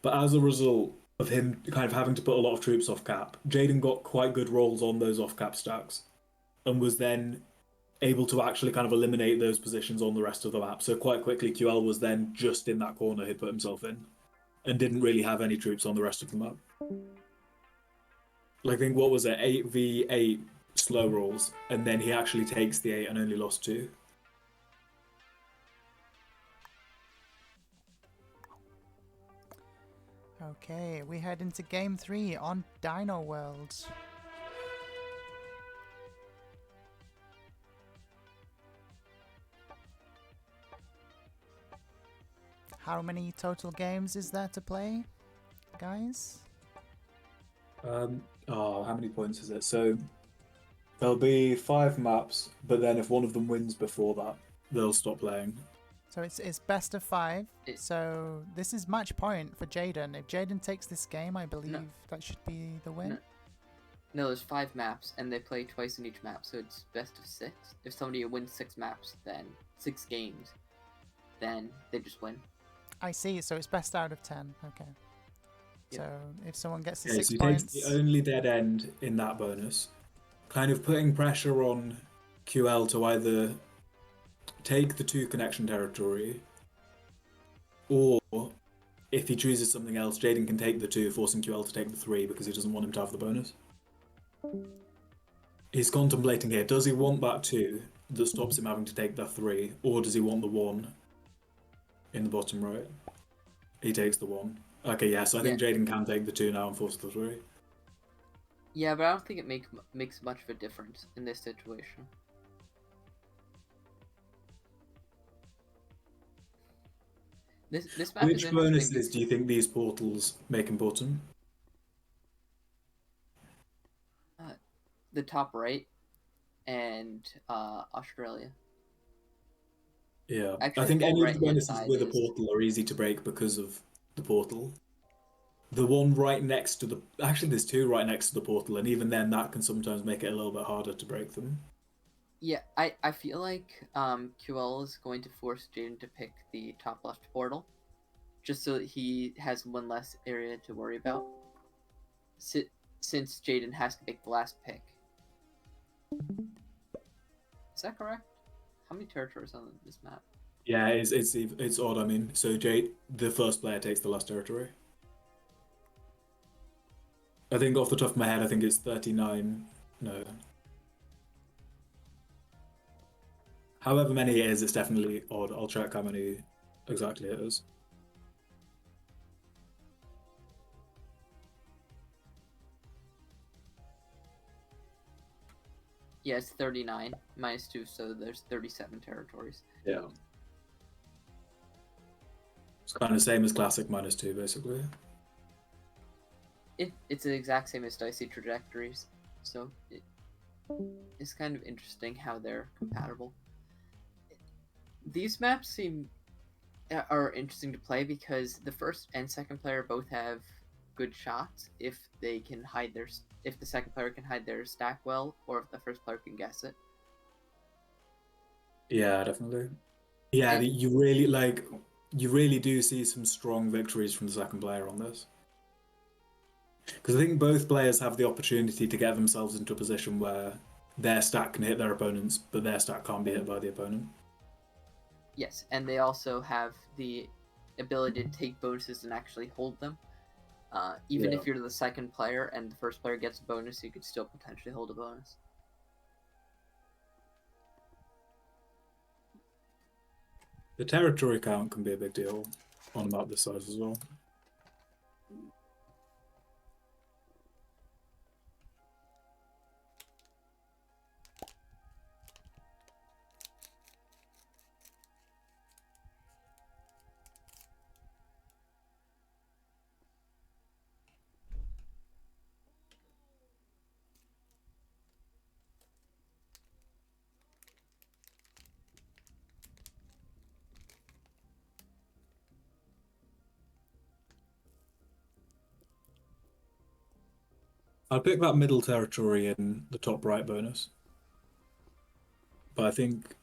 But as a result, of him kind of having to put a lot of troops off cap. Jadon got quite good rolls on those off cap stacks, and was then able to actually kind of eliminate those positions on the rest of the map. So quite quickly, Qlwl was then just in that corner he'd put himself in, and didn't really have any troops on the rest of the map. Like, I think, what was it, 8v8 slow rolls, and then he actually takes the 8 and only lost 2. Okay, we head into game 3 on Dino World. How many total games is there to play, guys? How many points is it? So there'll be 5 maps, but then if one of them wins before that, they'll stop playing. So it's best of 5. It- So this is match point for Jadon. If Jadon takes this game, I believe that should be the win. No, there's 5 maps, and they play twice in each map, so it's best of 6. If somebody wins 6 maps, then 6 games, then they just win. I see. So it's best out of 10. Okay. Yep. So if someone gets the Okay, 6 so he points, takes the only dead end in that bonus, kind of putting pressure on Qlwl to either take the 2 connection territory, or if he chooses something else, Jadon can take the 2, forcing Qlwl to take the 3 because he doesn't want him to have the bonus. He's contemplating here, does he want that 2 that stops him having to take that 3, or does he want the 1 in the bottom right? He takes the 1. Okay, yeah, so I think Jadon can take the 2 now and force the 3. Yeah, but I don't think it makes much of a difference in this situation. This map is Which interesting. bonuses do you think these portals make important? The top right and Australia. Yeah, Actually, I think the any of the right-hand bonuses side with a is- portal are easy to break because of the portal. The one right next to the... Actually, there's 2 right next to the portal, and even then that can sometimes make it a little bit harder to break them. Yeah, I feel like Qlwl is going to force Jadon to pick the top left portal, just so that he has one less area to worry about. Since Jadon has to make the last pick. Is that correct? How many territories on this map? Yeah, it's odd, I mean. So the first player takes the last territory. I think off the top of my head, I think it's 39... No. However many it is, it's definitely odd. I'll check how many exactly it is. Yeah, it's 39 minus 2, so there's 37 territories. Yeah. It's kind of the same as Classic minus 2, basically. It's the exact same as Dicey Trajectories, so it's kind of interesting how they're compatible. These maps are interesting to play because the first and second player both have good shots if they can hide if the second player can hide their stack well, or if the first player can guess it. Yeah, definitely. Yeah, And- you really do see some strong victories from the second player on this. Because I think both players have the opportunity to get themselves into a position where their stack can hit their opponents, but their stack can't be hit by the opponent. Yes, and they also have the ability to take bonuses and actually hold them. Even Yeah. if you're the second player and the first player gets a bonus, you could still potentially hold a bonus. The territory count can be a big deal on a map this size as well. I'd pick that middle territory in the top right bonus. But I think...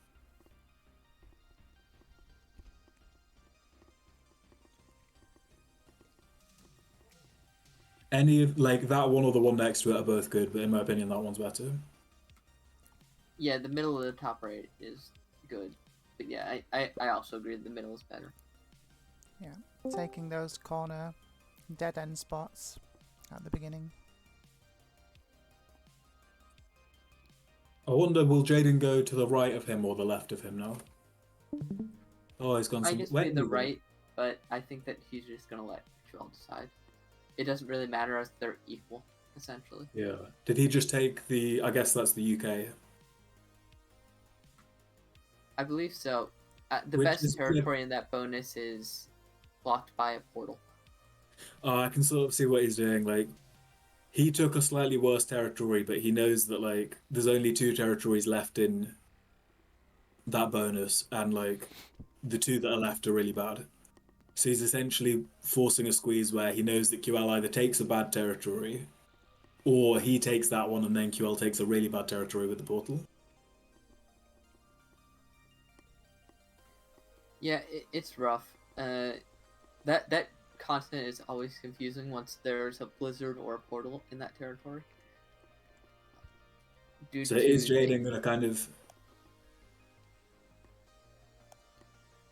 Any of like that one or the one next to it are both good, but in my opinion, that one's better. Yeah, the middle of the top right is good. But yeah, I also agree the middle is better. Taking those corner dead end spots at the beginning. I wonder, will Jadon go to the right of him or the left of him now? Oh, he's gone I some. just Where made did the he go? right, but I think that he's just gonna let Qlwl decide. It doesn't really matter as they're equal, essentially. Yeah. Did he just take the? I guess that's the UK. I believe so. The Which best is good. territory in that bonus is blocked by a portal. I can sort of see what he's doing. Like, he took a slightly worse territory, but he knows that like there's only 2 territories left in that bonus, and like the 2 that are left are really bad. So he's essentially forcing a squeeze where he knows that Qlwl either takes a bad territory, or he takes that one and then Qlwl takes a really bad territory with the portal. Yeah, it's rough. That continent is always confusing once there's a blizzard or a portal in that territory. So is Jadon gonna kind of?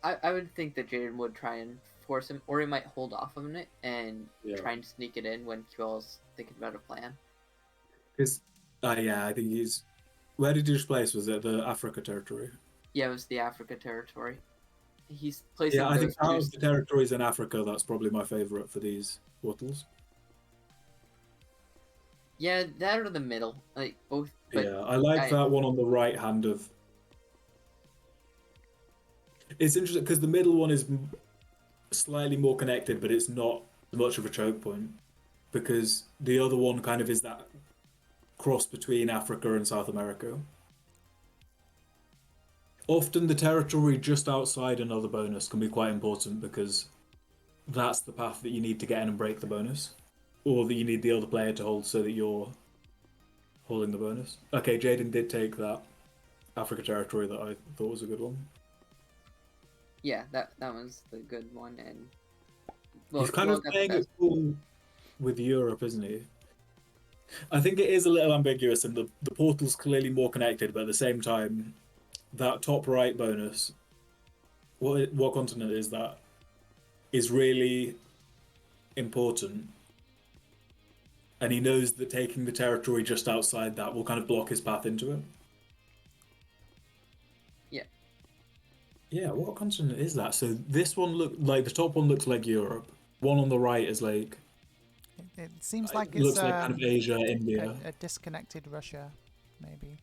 I would think that Jadon would try and force him, or he might hold off on it and Yeah. try and sneak it in when Ql's thinking about a plan. Because, yeah, I think he's. Where did he just place? Was it the Africa territory? Yeah, it was the Africa territory. He's placing Yeah, I those think out two. of the territories in Africa, that's probably my favorite for these portals. Yeah, that or the middle, like both. But Yeah, I like that one on the right hand of. It's interesting because the middle one is slightly more connected, but it's not much of a choke point because the other one kind of is that cross between Africa and South America. Often the territory just outside another bonus can be quite important because that's the path that you need to get in and break the bonus, or that you need the other player to hold so that you're holding the bonus. Okay, Jadon did take that Africa territory that I thought was a good one. Yeah, that was the good one, and well, He's kind Qlwl of got the playing it best. cool with Europe, isn't he? I think it is a little ambiguous, and the portal's clearly more connected, but at the same time, that top right bonus, what continent is that? Is really important, and he knows that taking the territory just outside that will kind of block his path into it. Yeah. Yeah, what continent is that? So this one look like the top one looks like Europe. One on the right is like It seems it like it's looks like kind of Asia, India. a disconnected Russia, maybe.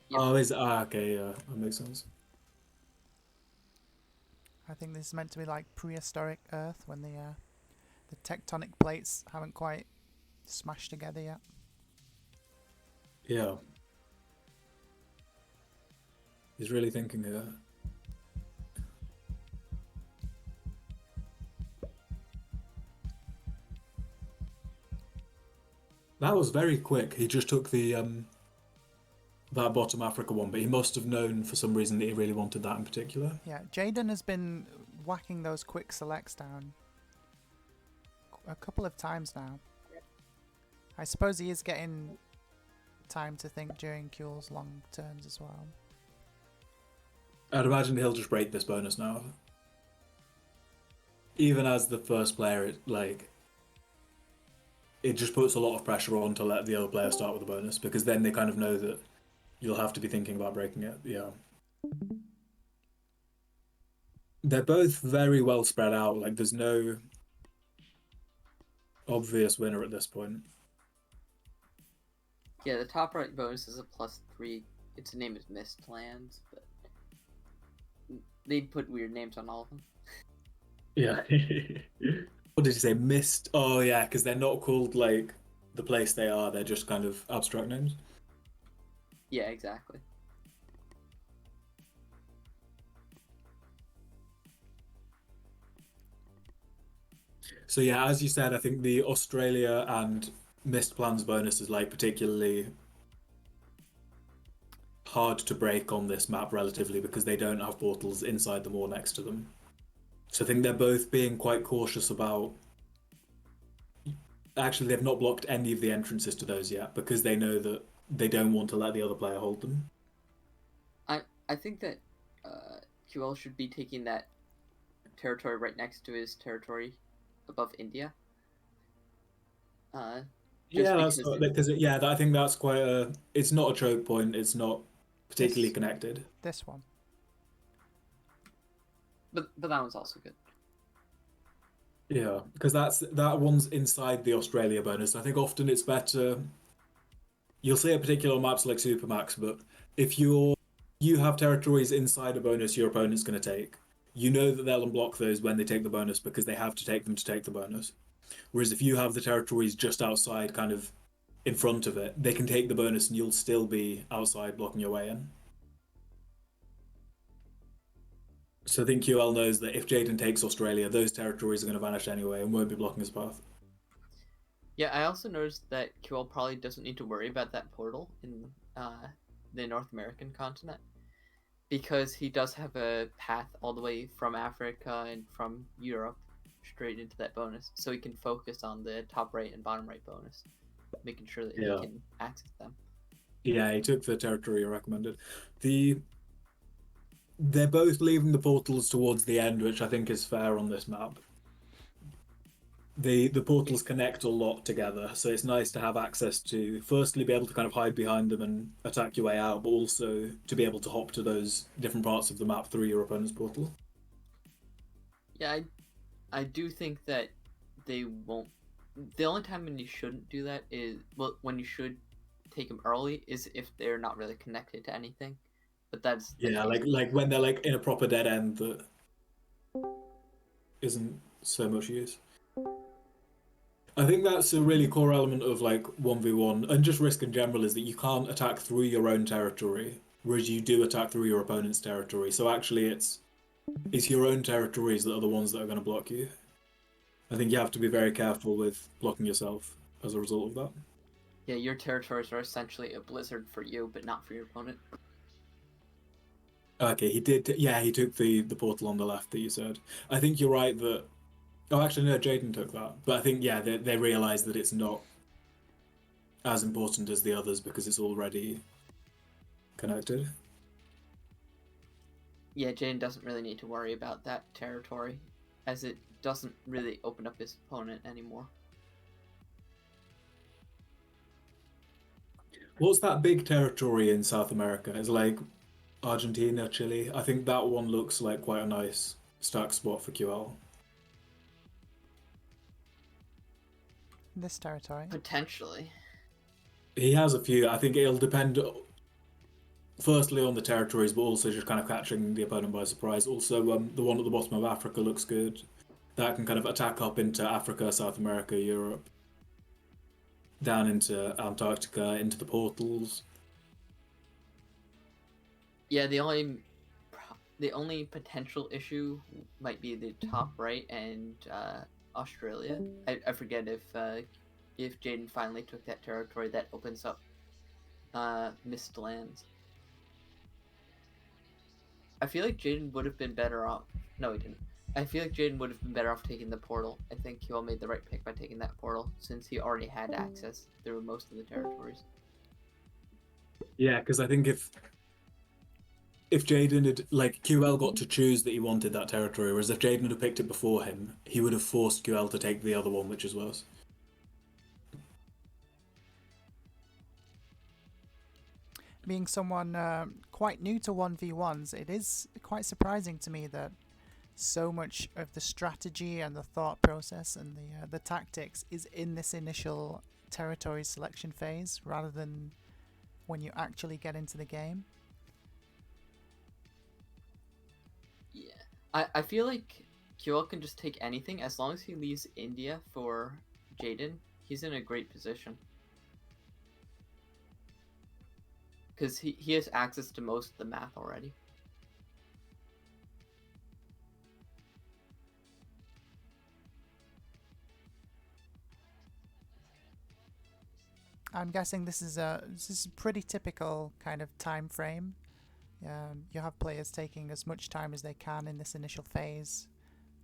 Yep. Oh, is okay? Yeah, that makes sense. I think this is meant to be like prehistoric Earth when the tectonic plates haven't quite smashed together yet. Yeah, he's really thinking here. That was very quick. He just took the that bottom Africa one, but he must have known for some reason that he really wanted that in particular. Yeah, Jadon has been whacking those quick selects down a couple of times now. I suppose he is getting time to think during Ql's long turns as well. I'd imagine he'll just break this bonus now. Even as the first player, it just puts a lot of pressure on to let the other player start with a bonus, because then they kind of know that you'll have to be thinking about breaking it. Yeah. They're both very well spread out. Like, there's no obvious winner at this point. Yeah, the top right bonus is a +3. Its name is Mist Lands, but they'd put weird names on all of them. Yeah. What did you say? Mist? Oh, yeah, because they're not called, like, the place they are. They're just kind of abstract names. Yeah, exactly. So, yeah, as you said, I think the Australia and Mist Plans bonus is, like, particularly hard to break on this map relatively because they don't have portals inside them or next to them. So I think they're both being quite cautious about actually they've not blocked any of the entrances to those yet because they know that they don't want to let the other player hold them. I think that Qlwl should be taking that territory right next to his territory above India. Yeah, that's because because I think that's quite a. It's not a choke point. It's not particularly This- connected. This one. but that one's also good. Yeah, because that one's inside the Australia bonus. I think often it's better. You'll see at particular maps like Supermax, but if you have territories inside a bonus your opponent's going to take, you know that they'll unblock those when they take the bonus because they have to take them to take the bonus. Whereas if you have the territories just outside, kind of in front of it, they can take the bonus and you'll still be outside blocking your way in. So I think Qlwl knows that if Jadon takes Australia, those territories are going to vanish anyway and won't be blocking his path. Yeah, I also noticed that Qlwl probably doesn't need to worry about that portal in the North American continent because he does have a path all the way from Africa and from Europe straight into that bonus, so he can focus on the top right and bottom right bonus, making sure that Yeah. he can access them. Yeah, he took the territory you recommended. They're both leaving the portals towards the end, which I think is fair on this map. The portals connect a lot together, so it's nice to have access to, firstly, be able to kind of hide behind them and attack your way out, but also to be able to hop to those different parts of the map through your opponent's portal. Yeah, I do think that they won't. The only time when you shouldn't do that is when you should take them early is if they're not really connected to anything. But that's the Yeah, case. like when they're like in a proper dead end that isn't so much use. I think that's a really core element of like 1v1 and just risk in general is that you can't attack through your own territory, whereas you do attack through your opponent's territory. So actually it's your own territories that are the ones that are going to block you. I think you have to be very careful with blocking yourself as a result of that. Yeah, your territories are essentially a blizzard for you, but not for your opponent. Okay, he did. Yeah, he took the portal on the left that you said. I think you're right that. Oh, actually, no, Jadon took that. But I think they realise that it's not as important as the others because it's already connected. Yeah, Jane doesn't really need to worry about that territory, as it doesn't really open up his opponent anymore. What's that big territory in South America? It's like Argentina, Chile. I think that one looks like quite a nice stack spot for Qlwl. This territory. Potentially. He has a few. I think it'll depend, firstly, on the territories, but also just kind of catching the opponent by surprise. Also, the one at the bottom of Africa looks good. That can kind of attack up into Africa, South America, Europe, down into Antarctica, into the portals. Yeah, the only potential issue might be the top right and Australia. I forget if Jadon finally took that territory, that opens up missed lands. I feel like Jadon would have been better off. No, he didn't. I feel like Jadon would have been better off taking the portal. I think Qlwl made the right pick by taking that portal, since he already had access through most of the territories. Yeah, because I think if Jadon had, like, Qlwl got to choose that he wanted that territory, whereas if Jadon had picked it before him, he would have forced Qlwl to take the other one, which is worse. Being someone quite new to 1v1s, it is quite surprising to me that so much of the strategy and the thought process and the tactics is in this initial territory selection phase rather than when you actually get into the game. Yeah, I feel like Qlwl can just take anything as long as he leaves India for Jadon. He's in a great position because he has access to most of the map already. I'm guessing this is a pretty typical kind of time frame. You have players taking as much time as they can in this initial phase,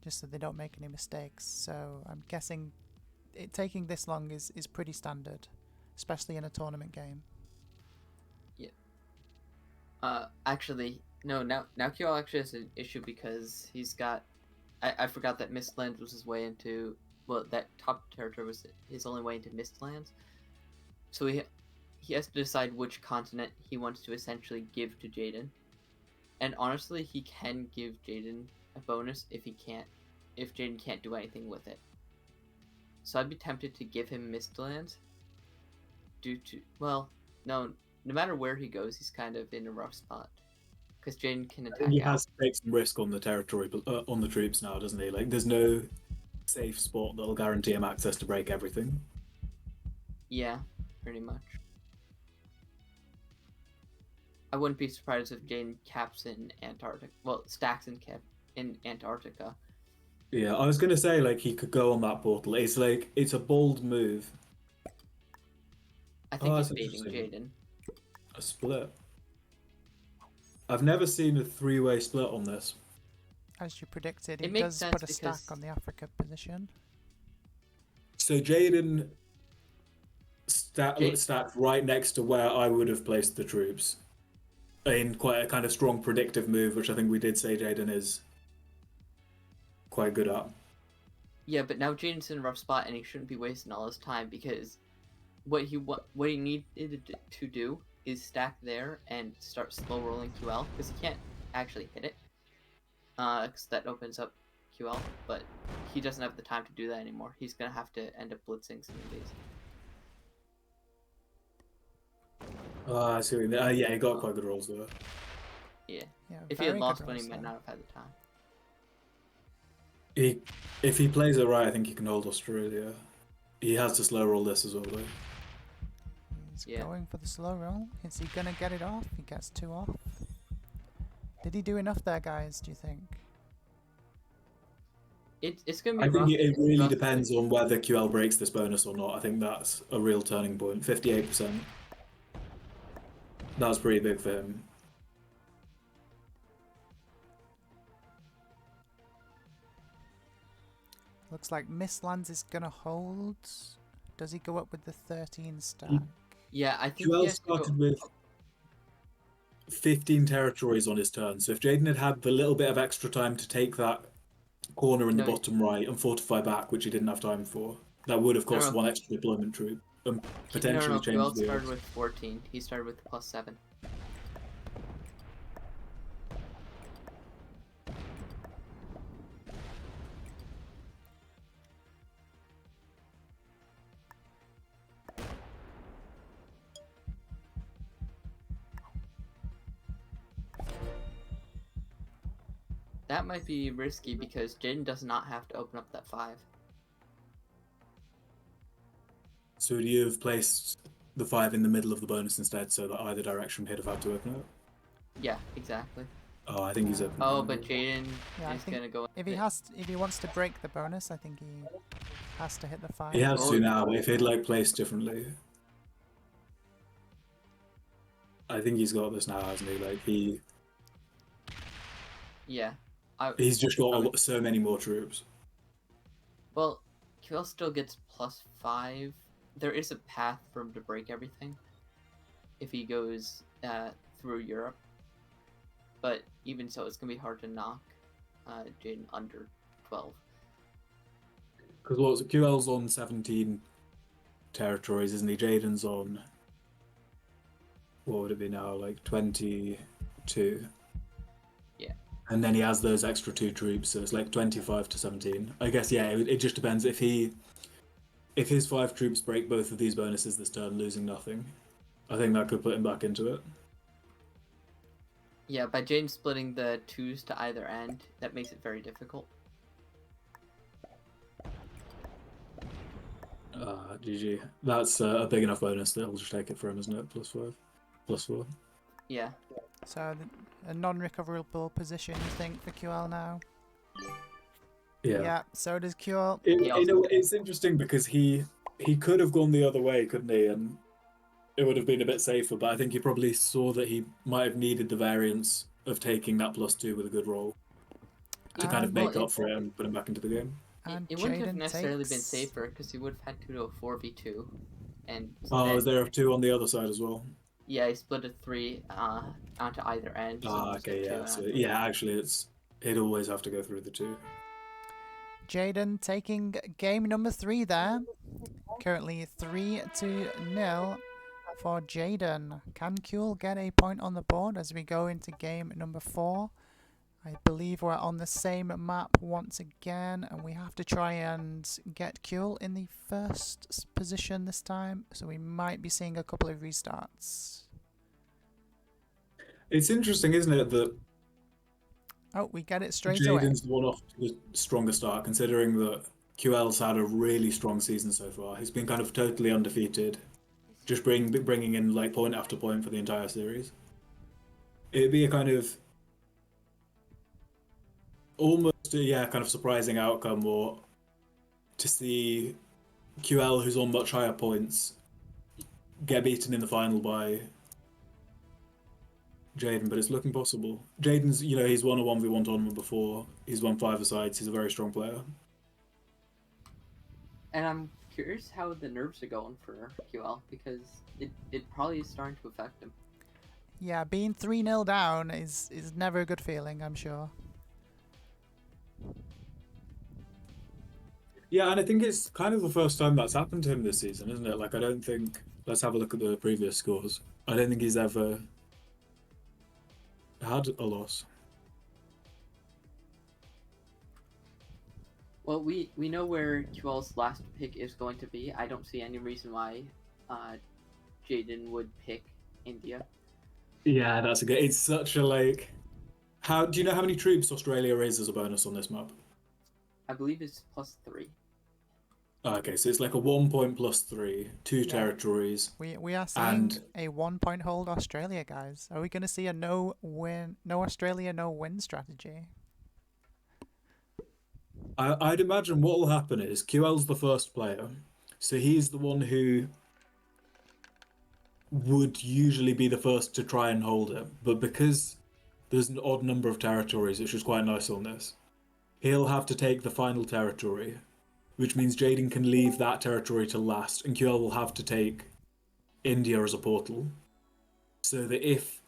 just so they don't make any mistakes. So I'm guessing it taking this long is pretty standard, especially in a tournament game. Actually, no. Now Qlwl actually has an issue because he's got. I forgot that Mistlands was his way into. Well, that top territory was his only way into Mistlands. So he has to decide which continent he wants to essentially give to Jadon. And honestly, he can give Jadon a bonus if Jadon can't do anything with it. So I'd be tempted to give him Mistlands. No matter where he goes, he's kind of in a rough spot. Because Jadon can attack He out. has to take some risk on the territory, on the troops now, doesn't he? Like, there's no safe spot that'll guarantee him access to break everything. Yeah, pretty much. I wouldn't be surprised if Jadon caps in Antarctica. Well, stacks in Antarctica. Yeah, I was gonna say, like, he could go on that portal. It's like, it's a bold move. I think he's that's baiting interesting. Jadon. A split. I've never seen a three-way split on this. As you predicted, It he makes does sense put a stack because- on the Africa position. So Jadon Jadon- stacked right next to where I would have placed the troops. In quite a kind of strong predictive move, which I think we did say Jadon is quite good at. Yeah, but now Jadon's in a rough spot, and he shouldn't be wasting all his time because what he needed to do is stack there and start slow rolling Qlwl because he can't actually hit it, because that opens up Qlwl. But he doesn't have the time to do that anymore. He's gonna have to end up blitzing some of these. I see what you mean. Yeah, he got quite good rolls there. Yeah, Yeah, if he had very lost good one, he rolls might there. not have had the time. If he plays it right, I think he can hold Australia. He has to slow roll this as well, though. He's Yeah. going for the slow roll. Is he gonna get it off? He gets 2 off. Did he do enough there, guys, do you think? It's gonna be I think rough. it It's really rough. depends on whether QL breaks this bonus or not. I think that's a real turning point. 58%. That's pretty big for him. Looks like Mistlands is gonna hold. Does he go up with the 13 stack? Yeah, I think he QL has to go. started with 15 territories on his turn, so if Jadon had had the little bit of extra time to take that corner in the No, bottom right and fortify back, which he didn't have time for, that would have cost No. one extra deployment troop and potentially No, changed QL the started odds. with 14. He started with +7. That might be risky because Jadon does not have to open up that 5. So would you have placed the 5 in the middle of the bonus instead, so that either direction he'd have had to open it? Yeah, exactly. Oh, I think he's open. Oh, but Jadon Yeah, I is think gonna go. If he wants to break the bonus, I think he has to hit the 5. He has Oh. to now, but if he'd like placed differently, I think he's got this now, hasn't he? Like Yeah. he's just got so many more troops. Well, QL still gets +5. There is a path for him to break everything if he goes through Europe. But even so, it's gonna be hard to knock Jadon under 12. Because what's QL's on 17 territories, isn't he? Jadon's on, what would it be now? Like 22. Yeah. And then he has those extra 2 troops, so it's like 25 to 17. I guess, yeah, it just depends. If his 5 troops break both of these bonuses this turn, losing nothing, I think that could put him back into it. Yeah, by Jadon splitting the 2s to either end, that makes it very difficult. GG. That's a big enough bonus that I'll just take it for him, isn't it? +5, +4. Yeah. So a non-recoverable position, you think, for QL now? Yeah. So does QL. It's interesting because he could have gone the other way, couldn't he? And it would have been a bit safer, but I think he probably saw that he might have needed the variance of taking that +2 with a good roll to kind of make up for it and put him back into the game. And It wouldn't have Jadon necessarily been takes... safer because he would have had to do a 4v2. And Oh, is then, there 2 on the other side as well? yeah, he split a 3 onto either end. So Ah, just a okay, 2 yeah. So onto yeah, actually, it'd always have to go through the 2. Jadon taking game number 3 there. Currently 3-0 for Jadon. Can Qlwl get a point on the board as we go into game number 4? I believe we're on the same map once again, and we have to try and get Qlwl in the first position this time, so we might be seeing a couple of restarts. It's interesting, isn't it, that Oh, we get it straight away. Jadon's the one off to the stronger start, considering that Ql's had a really strong season so far. He's been kind of totally undefeated, just bringing in like point after point for the entire series. It'd be a kind of almost kind of surprising outcome, or to see Ql, who's on much higher points, get beaten in the final by Jadon, but it's looking possible. Jadon's, he's won a 1v1 tournament before. He's won 5-a-sides. He's a very strong player. And I'm curious how the nerves are going for QL because it probably is starting to affect him. Yeah, being 3-0 down is never a good feeling, I'm sure. Yeah, and I think it's kind of the first time that's happened to him this season, isn't it? Like, I don't think... Let's have a look at the previous scores. I don't think he's ever had a loss. Well, we know where QL's last pick is going to be. I don't see any reason why Jadon would pick India. Yeah, that's a good... It's such a, like... Do you know how many troops Australia is as a bonus on this map? I believe it's +3. Okay, so it's like a 1 point plus 3, 2 territories. We are seeing a 1 point hold Australia, guys. Are we going to see a no Australia, no win strategy? I'd imagine what will happen is Ql's the first player, so he's the one who would usually be the first to try and hold it, but because there's an odd number of territories, which is quite nice on this, he'll have to take the final territory, which means Jadon can leave that territory to last, and Ql will have to take India as a portal. So that if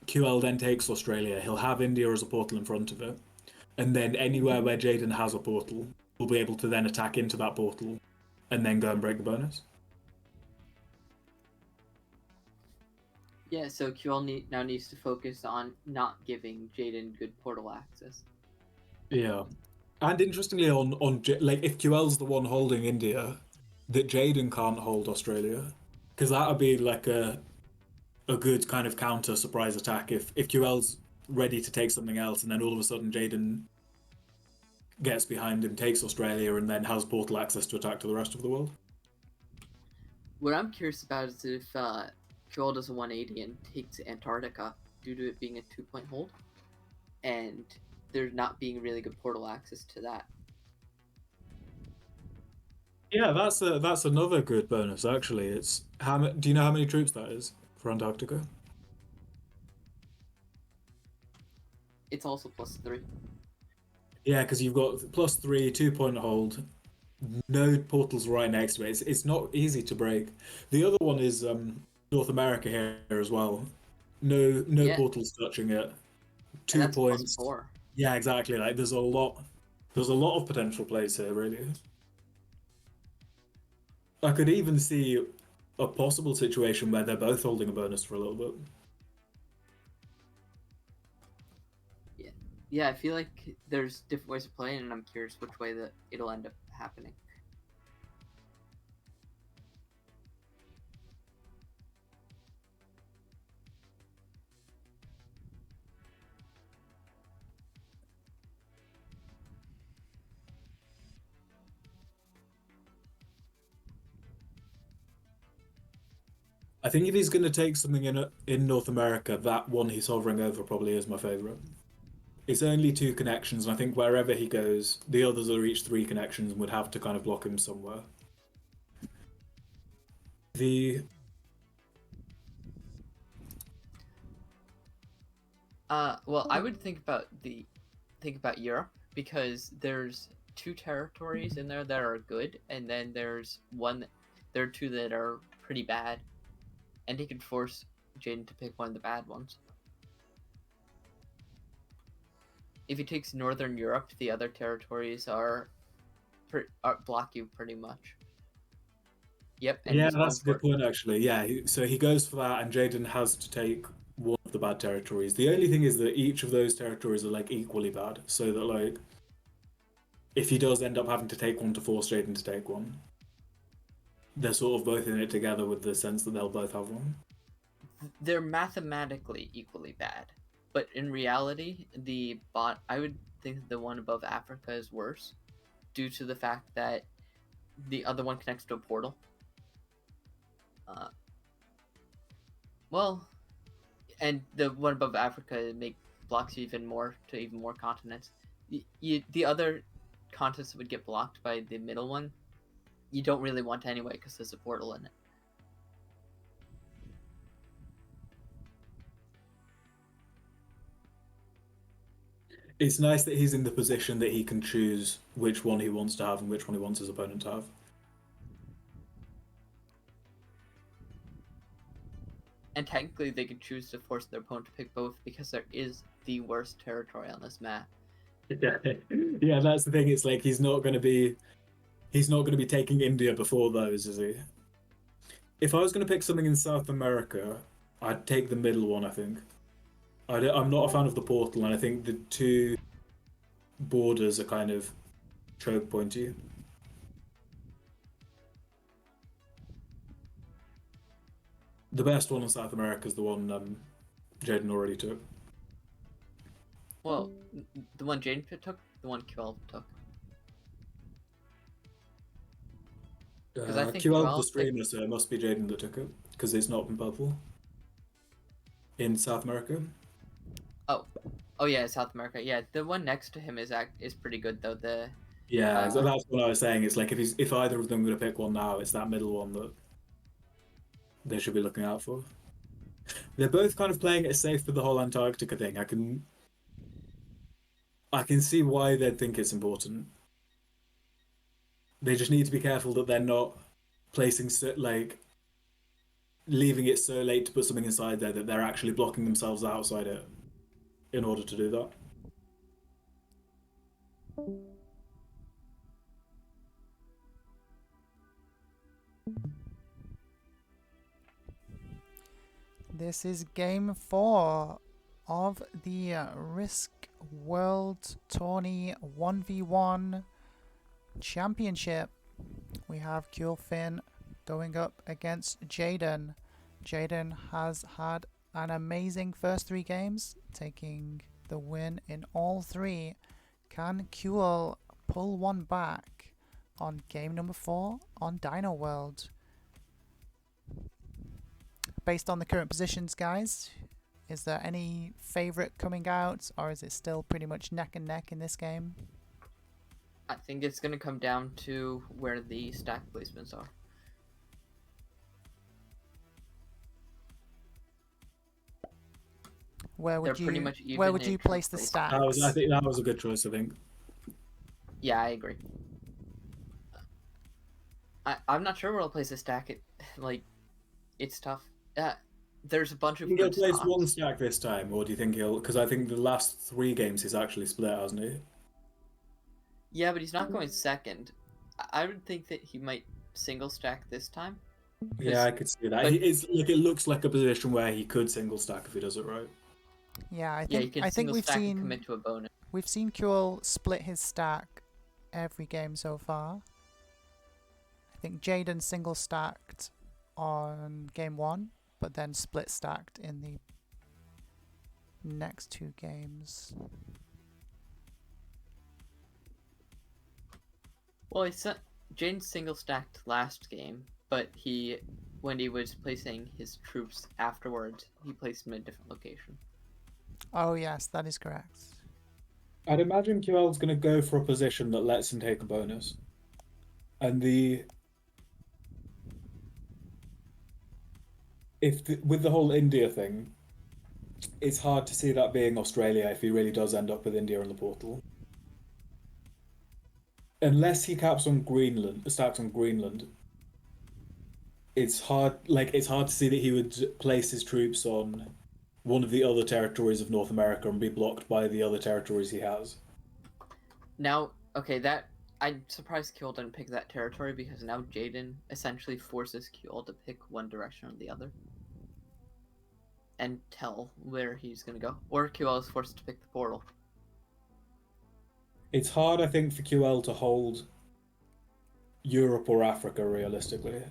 Ql then takes Australia, he'll have India as a portal in front of it, and then anywhere where Jadon has a portal, will be able to then attack into that portal, and then go and break the bonus. Yeah, so QL now needs to focus on not giving Jadon good portal access. Yeah. And interestingly, like if Ql's the one holding India, that Jadon can't hold Australia, because that would be like a good kind of counter surprise attack if Ql's ready to take something else, and then all of a sudden Jadon gets behind him, takes Australia, and then has portal access to attack to the rest of the world. What I'm curious about is if QL does a 180 and takes Antarctica due to it being a 2-point hold, and there not being really good portal access to that. Yeah, that's another good bonus actually. It's do you know how many troops that is for Antarctica? It's also +3. Yeah, because you've got +3, 2-point hold, no portals right next to it. It's not easy to break. The other one is North America here as well. No portals touching it. 2 points. +4. Yeah, exactly. Like there's a lot of potential plays here, really. I could even see a possible situation where they're both holding a bonus for a little bit. Yeah, I feel like there's different ways of playing, and I'm curious which way that it'll end up happening. I think if he's going to take something in North America, that one he's hovering over probably is my favourite. It's only 2 connections, and I think wherever he goes, the others will reach 3 connections and would have to kind of block him somewhere. Well, I would think about Europe because there's two territories in there that are good, and then there are two that are pretty bad, and he could force Jadon to pick one of the bad ones. If he takes Northern Europe, the other territories block you pretty much. Yep. And Yeah, he's going that's a for good point, actually. Yeah, so he goes for that, and Jadon has to take one of the bad territories. The only thing is that each of those territories are like equally bad, so that like if he does end up having to take one to force Jadon to take one, they're sort of both in it together with the sense that they'll both have one. They're mathematically equally bad, but in reality, I would think the one above Africa is worse, due to the fact that the other one connects to a portal. Well, and the one above Africa blocks you even more to even more continents. The other continents that would get blocked by the middle one, you don't really want anyway because there's a portal in it. It's nice that he's in the position that he can choose which one he wants to have and which one he wants his opponent to have. And technically, they could choose to force their opponent to pick both because there is the worst territory on this map. Yeah, that's the thing. It's like he's not going to be taking India before those, is he? If I was going to pick something in South America, I'd take the middle one, I think. I'm not a fan of the portal, and I think the two borders are kind of choke pointy. The best one in South America is the one Jadon already took. Well, the one Jadon took, the one Qlwl took. Because I think Qlwl Qlwl the streamer, so it must be Jadon that took it, because it's not in purple. In South America. Oh yeah, South America. Yeah, the one next to him is pretty good though. Yeah, so that's what I was saying. It's like if either of them are going to pick one now, it's that middle one that they should be looking out for. They're both kind of playing it safe for the whole Antarctica thing. I can see why they'd think it's important. They just need to be careful that they're not placing leaving it so late to put something inside there that they're actually blocking themselves outside it in order to do that. This is game 4 of the Risk World Tourney 1v1 Championship. We have Qlwl going up against Jadon. Jadon has had an amazing first 3 games, taking the win in all 3. Can Qlwl pull one back on game number 4 on Dino World? Based on the current positions, guys, is there any favourite coming out, or is it still pretty much neck and neck in this game? I think it's going to come down to where the stack placements are. Where would They're pretty much even where would in you terms place of the placement. stacks? I think that was a good choice. I think. Yeah, I agree. I'm not sure where I'll place a stack. It's tough. There's a bunch of Do you think good he'll place spots. one stack this time, or do you think he'll? Because I think the last 3 games he's actually split, hasn't he? Yeah, but he's not going second. I would think that he might single stack this time. Yeah, I could see that. But- It's like it looks like a position where he could single stack if he does it right. Yeah, Yeah, you can I think single we've stack and seen commit to a bonus. Qlwl split his stack every game so far. I think Jadon single stacked on game 1, but then split stacked in the next 2 games. Well, Jane single stacked last game, but when he was placing his troops afterwards, he placed them in a different location. Oh yes, that is correct. I'd imagine Ql's going to go for a position that lets him take a bonus, and with the whole India thing, it's hard to see that being Australia if he really does end up with India in the portal. unless he caps on Greenland, stacks on Greenland, it's hard. Like it's hard to see that he would place his troops on one of the other territories of North America and be blocked by the other territories he has. Now, okay, that I'm surprised Qlwl didn't pick that territory because now Jadon essentially forces Qlwl to pick one direction or the other and tell where he's gonna go. Or Qlwl is forced to pick the portal. It's hard, I think, for Qlwl to hold Europe or Africa realistically.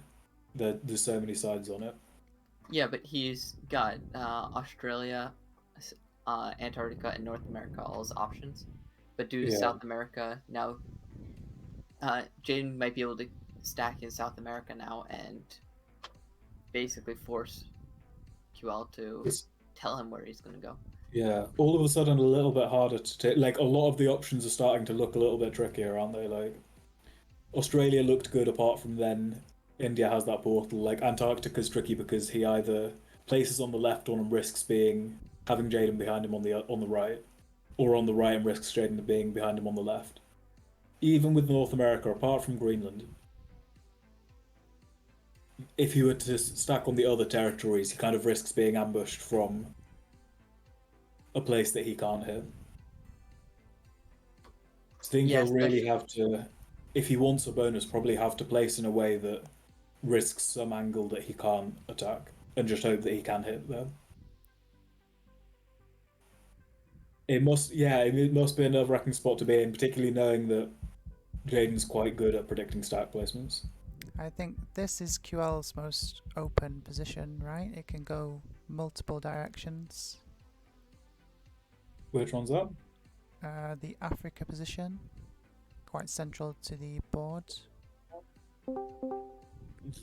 There's so many sides on it. Yeah, but he's got Australia, Antarctica, and North America all as options. But due to Yeah. South America now, Jadon might be able to stack in South America now and basically force Qlwl to tell him where he's going to go. Yeah, all of a sudden a little bit harder to take. Like a lot of the options are starting to look a little bit trickier, aren't they? Like Australia looked good apart from then. India has that portal. Like Antarctica's tricky because he either places on the left one and risks having Jadon behind him on the right, or on the right and risks Jadon being behind him on the left. Even with North America, apart from Greenland, if he were to stack on the other territories, he kind of risks being ambushed from a place that he can't hit. I think Yeah, he'll really have to, if he wants a bonus, probably have to place in a way that risks some angle that he can't attack, and just hope that he can hit them. It must be a nerve-wracking spot to be in, particularly knowing that Jadon's quite good at predicting stack placements. I think this is Ql's most open position, right? It can go multiple directions. Which one's that? The Africa position, quite central to the board.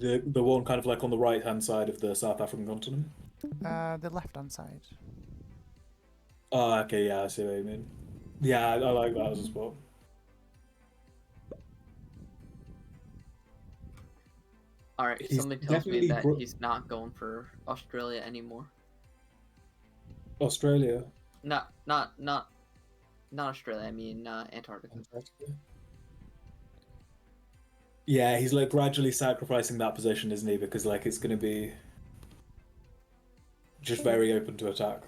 The one kind of like on the right-hand side of the South African continent? The left-hand side. Oh, okay, yeah, I see what you mean. Yeah, I like that as a spot. Alright, He's something tells me definitely that he's not going for Australia anymore. Australia. Not Australia, I mean Antarctica. Antarctica. Yeah, he's like gradually sacrificing that position, isn't he? Because like it's going to be just very open to attack.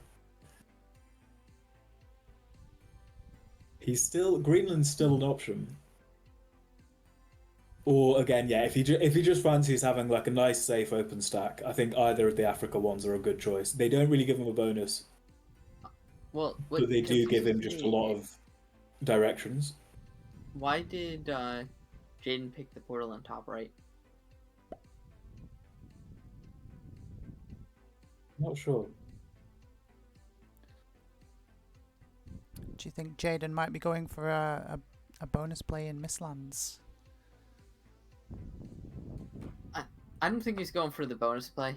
Greenland's still an option. Or again, yeah, if he just fancies having like a nice safe open stack, I think either of the Africa ones are a good choice. They don't really give him a bonus, Well, but they do give him just a lot of directions. Why did Jadon pick the portal on top right? Not sure. Do you think Jadon might be going for a bonus play in Mistlands? I don't think he's going for the bonus play.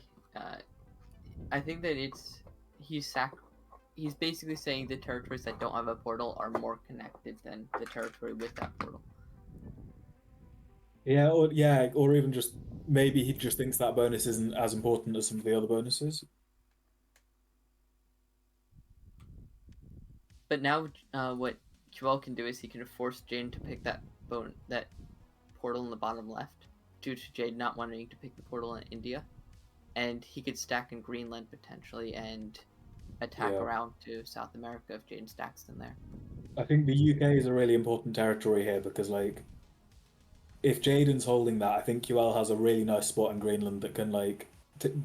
I think that he's basically saying the territories that don't have a portal are more connected than the territory with that portal. Yeah, or even just maybe he just thinks that bonus isn't as important as some of the other bonuses. But now, what Qlwl can do is he can force Jadon to pick that portal in the bottom left, due to Jade not wanting to pick the portal in India, and he could stack in Greenland potentially and attack around to South America if Jadon stacks them there. I think the UK is a really important territory here because like if Jadon's holding that, I think Qlwl has a really nice spot in Greenland that can like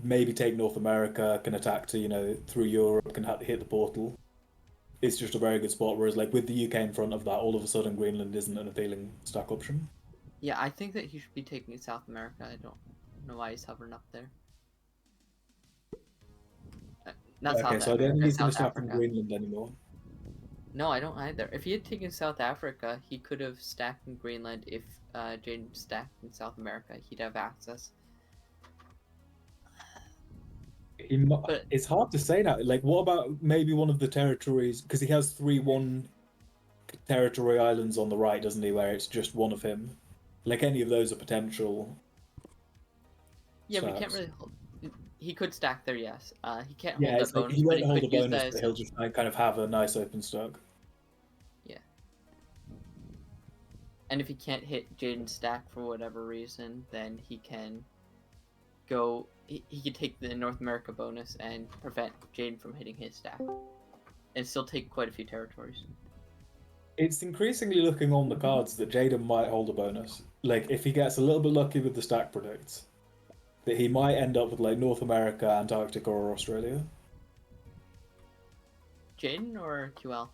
maybe take North America, can attack to through Europe, can hit the portal. It's just a very good spot. Whereas like with the UK in front of that, all of a sudden Greenland isn't an appealing stack option. Yeah, I think that he should be taking South America. I don't know why he's hovering up there. Not Okay, South so I don't think America, he's going to South stack in Africa. Greenland anymore. No, I don't either. If he had taken South Africa, he could have stacked in Greenland. If Jadon stacked in South America, he'd have access. But It's hard to say that. Like, what about maybe one of the territories? Because he has 3 territory islands on the right, doesn't he? Where it's just one of him. Like any of those are potential. yeah, we can't stacks. really hold. He could stack there, yes. He can't Yeah, hold it's that like bonus, he but won't he hold a could use bonus, that but as he'll just kind of have a nice open stack. yeah. and if he can't hit Jadon's stack for whatever reason, then he can go. He can take the North America bonus and prevent Jadon from hitting his stack, and still take quite a few territories. It's increasingly looking on the cards that Jadon might hold a bonus. Like, if he gets a little bit lucky with the stack predicts, that he might end up with, like, North America, Antarctica, or Australia. Jadon or QL?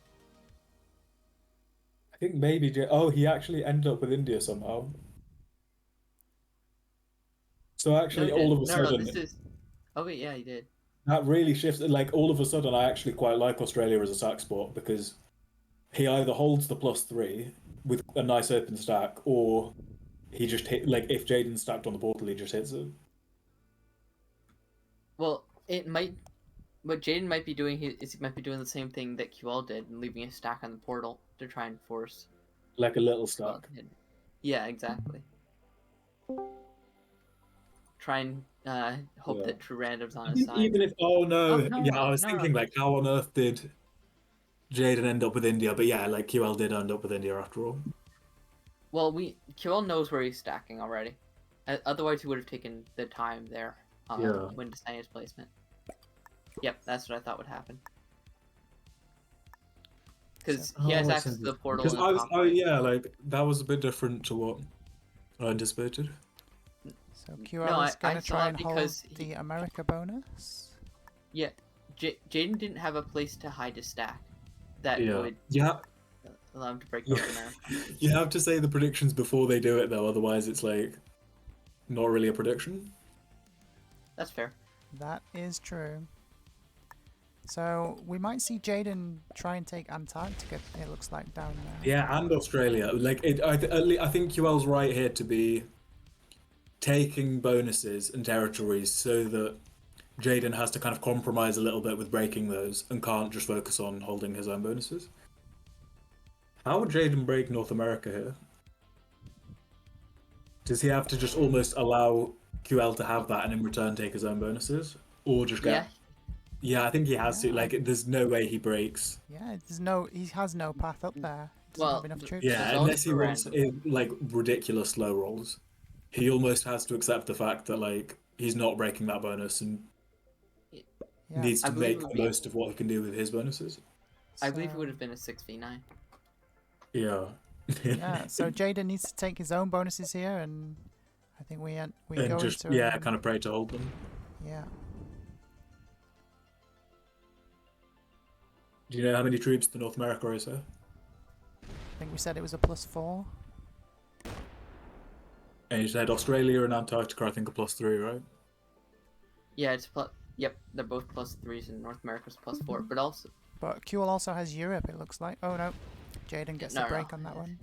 I think maybe... Oh, he actually ended up with India somehow. So actually, No, he all of a didn't. No, sudden... this is... Oh wait, yeah, he did. That really shifts. Like, all of a sudden, I actually quite like Australia as a sack spot, because he either holds the +3 with a nice open stack, or he just hit, like, if Jadon's stacked on the portal, he just hits it. Well, it might. What Jadon might be doing is he might be doing the same thing that QL did and leaving a stack on the portal to try and force. Like a little QL stack. to hit. Yeah, exactly. Try and hope Yeah. that true random's on I his think side. even if no, I was no, thinking no. like how on earth did Jadon end up with India? But yeah, like QL did end up with India after all. Well, QL knows where he's stacking already. Otherwise, he would have taken the time there Yeah. when deciding his placement. Yep, that's what I thought would happen. Because he has access to the portal. Because in the top right. yeah, like that was a bit different to what I anticipated. So QL No, is going I to try saw and hold because the America bonus. Yeah, Jadon didn't have a place to hide his stack that Yeah. would Yeah. allow him to break Yeah. North America. You have to say the predictions before they do it though, otherwise it's like not really a prediction. That's fair. That is true. So we might see Jadon try and take Antarctica, it looks like, down there. Yeah, and Australia. Like I think QL's right here to be taking bonuses and territories so that Jadon has to kind of compromise a little bit with breaking those and can't just focus on holding his own bonuses. How would Jadon break North America here? Does he have to just almost allow QL to have that and in return take his own bonuses? Or just get... Yeah, I think he has to. Like, there's no way he breaks. Yeah, he has no path up there. He doesn't have enough troops. Yeah, There's unless he only wants like ridiculous slow rolls. He almost has to accept the fact that like he's not breaking that bonus and Yeah. needs I to believe make it would the be- most of what he can do with his bonuses. I believe it So- would have been a 6v9. Yeah. Yeah, so Jadon needs to take his own bonuses here, and I think we And go just into kind of pray to hold them. yeah. Do you know how many troops the North America is here? I think we said it was a +4. And you said Australia and Antarctica, I think, are +3, right? Yeah, it's plus. Yep, they're both +3s, and North America's +4. But also, But QL also has Europe, it looks like. Oh no, Jadon gets the No, break no. on that one.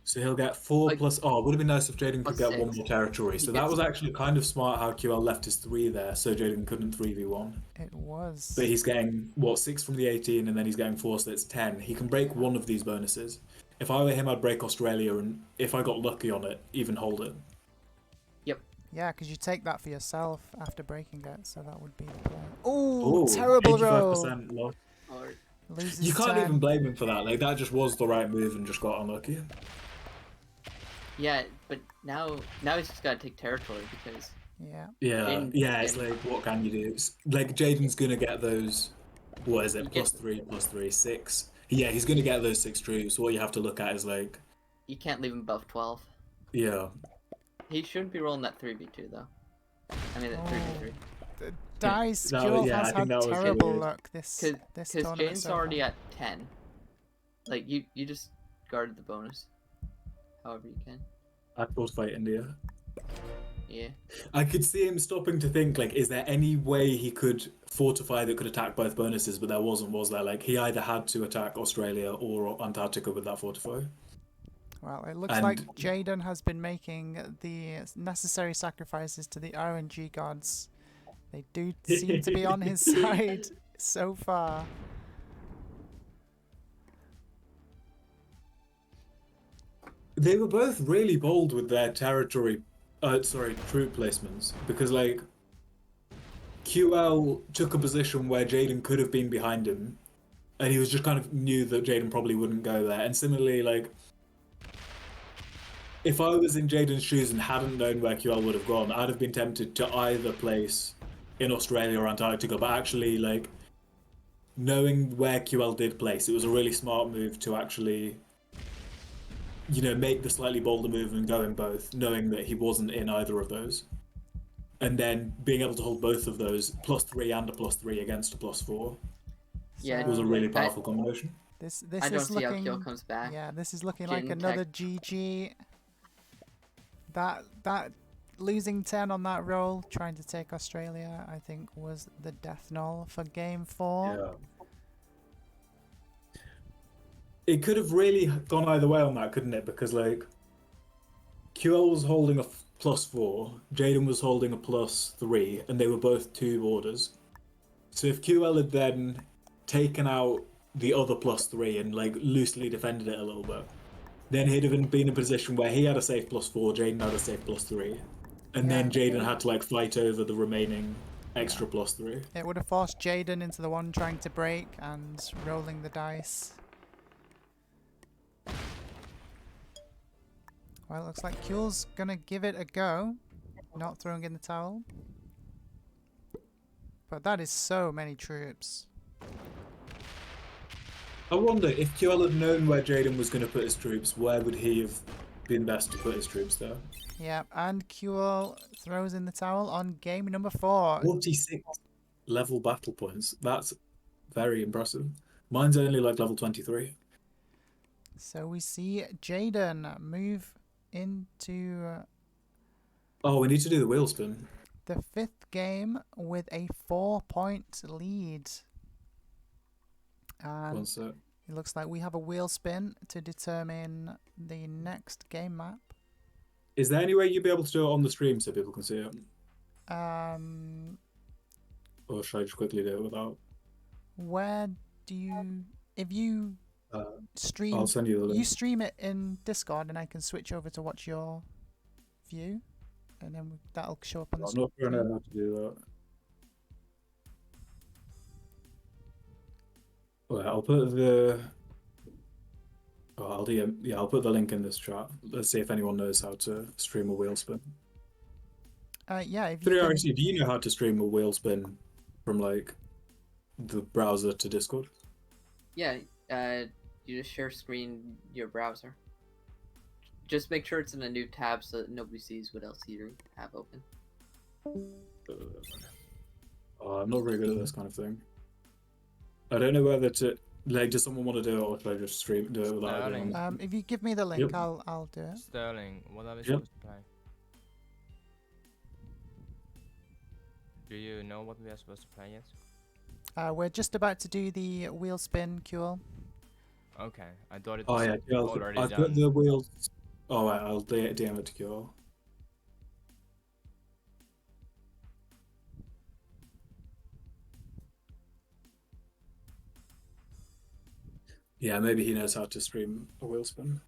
So he'll get 4 Like- plus... Oh, it would have been nice if Jadon could Plus get 1 6. more territory. So He that gets- was actually kind of smart how QL left his 3 there, so Jadon couldn't 3v1. It was. But he's getting, 6 from the 18, and then he's getting 4, so it's 10. He can break one of these bonuses. If I were him, I'd break Australia, and if I got lucky on it, even hold it. Yeah, because you take that for yourself after breaking it, so that would be the play. Ooh, Ooh, terrible roll! 85% loss. or Loses You can't 10. even blame him for that. Like, that just was the right move and just got unlucky. yeah, but now he's just got to take territory because Yeah. Yeah, Jadon- yeah, it's like, what can you do? Like, Jadon's gonna get those, what is it, You get- +3, 6. Yeah, he's gonna get those 6 troops. What you have to look at is, like, you can't leave him above 12. yeah. He shouldn't be rolling that 3v2 though. I mean that 3v3. The dice That QL was- yeah, I has think had that was terrible weird. luck this Because tournament. Jaden's so already far. at 10. Like you just guarded the bonus. However you can. I'd fortify India. Yeah. I could see him stopping to think, like, is there any way he could fortify that could attack both bonuses, but there wasn't, was there? Like, he either had to attack Australia or Antarctica with that fortify. Well, it looks And- like Jadon has been making the necessary sacrifices to the RNG gods. They do seem to be on his side so far. They were both really bold with their troop placements, because, like, QL took a position where Jadon could have been behind him, and he was just kind of knew that Jadon probably wouldn't go there. And similarly, like, if I was in Jadon's shoes and hadn't known where QL would have gone, I'd have been tempted to either place in Australia or Antarctica, but actually, like, knowing where QL did place, it was a really smart move to actually, make the slightly bolder move and go in both, knowing that he wasn't in either of those. And then being able to hold both of those, +3 and a +3 against a +4, Yeah, was a So really powerful combination. this I don't is see how looking. Kill comes back. Yeah, this is looking like Jin another tech- GG. That losing 10 on that roll, trying to take Australia, I think was the death knell for game 4. Yeah. It could have really gone either way on that, couldn't it? Because, like, QL was holding a +4, Jadon was holding a +3, and they were both 2 borders. So if QL had then taken out the other +3 and, like, loosely defended it a little bit, then he'd have been in a position where he had a safe +4, Jadon had a safe +3, and then Yeah. Jadon had to, like, fight over the remaining extra +3. It would have forced Jadon into the one trying to break and rolling the dice. Well, it looks like Ql's gonna give it a go, not throwing in the towel. But that is so many troops. I wonder, if QL had known where Jadon was going to put his troops, where would he have been best to put his troops there? Yeah, and Ql throws in the towel on game number 4. 46 level battle points. That's very impressive. Mine's only like level 23. So we see Jadon move into Oh, we need to do the wheel spin. the 5th game with a 4-point lead. One And sec. it looks like we have a wheel spin to determine the next game map. Is there any way you'd be able to do it on the stream so people can see it? Or should I just quickly do it without? Where do you, if you Uh, stream, I'll send you the link. you stream it in Discord and I can switch over to watch your view and then that'll show up on the I'm not sure I screen. know how to do that. Well, I'll put the. Oh, I'll DM. Yeah, I'll put the link in this chat. Let's see if anyone knows how to stream a wheel spin. Yeah, if you 3RC, do you know how to stream a wheel spin from like the browser to Discord? Yeah, you just share screen your browser. Just make sure it's in a new tab so that nobody sees what else you have open. Oh, I'm not very good at this kind of thing. I don't know whether to like. Does someone want to do it, or should I just do it without Sterling. everyone? if you give me the link, Yep. I'll do it. Sterling, what are we Yep. supposed to play? Do you know what we are supposed to play yet? We're just about to do the wheel spin, Ql. Okay, I thought it Oh was yeah, already I done. put the wheels. Oh right, I'll DM it to Qlwl. Yeah, maybe he knows how to stream a wheel spin.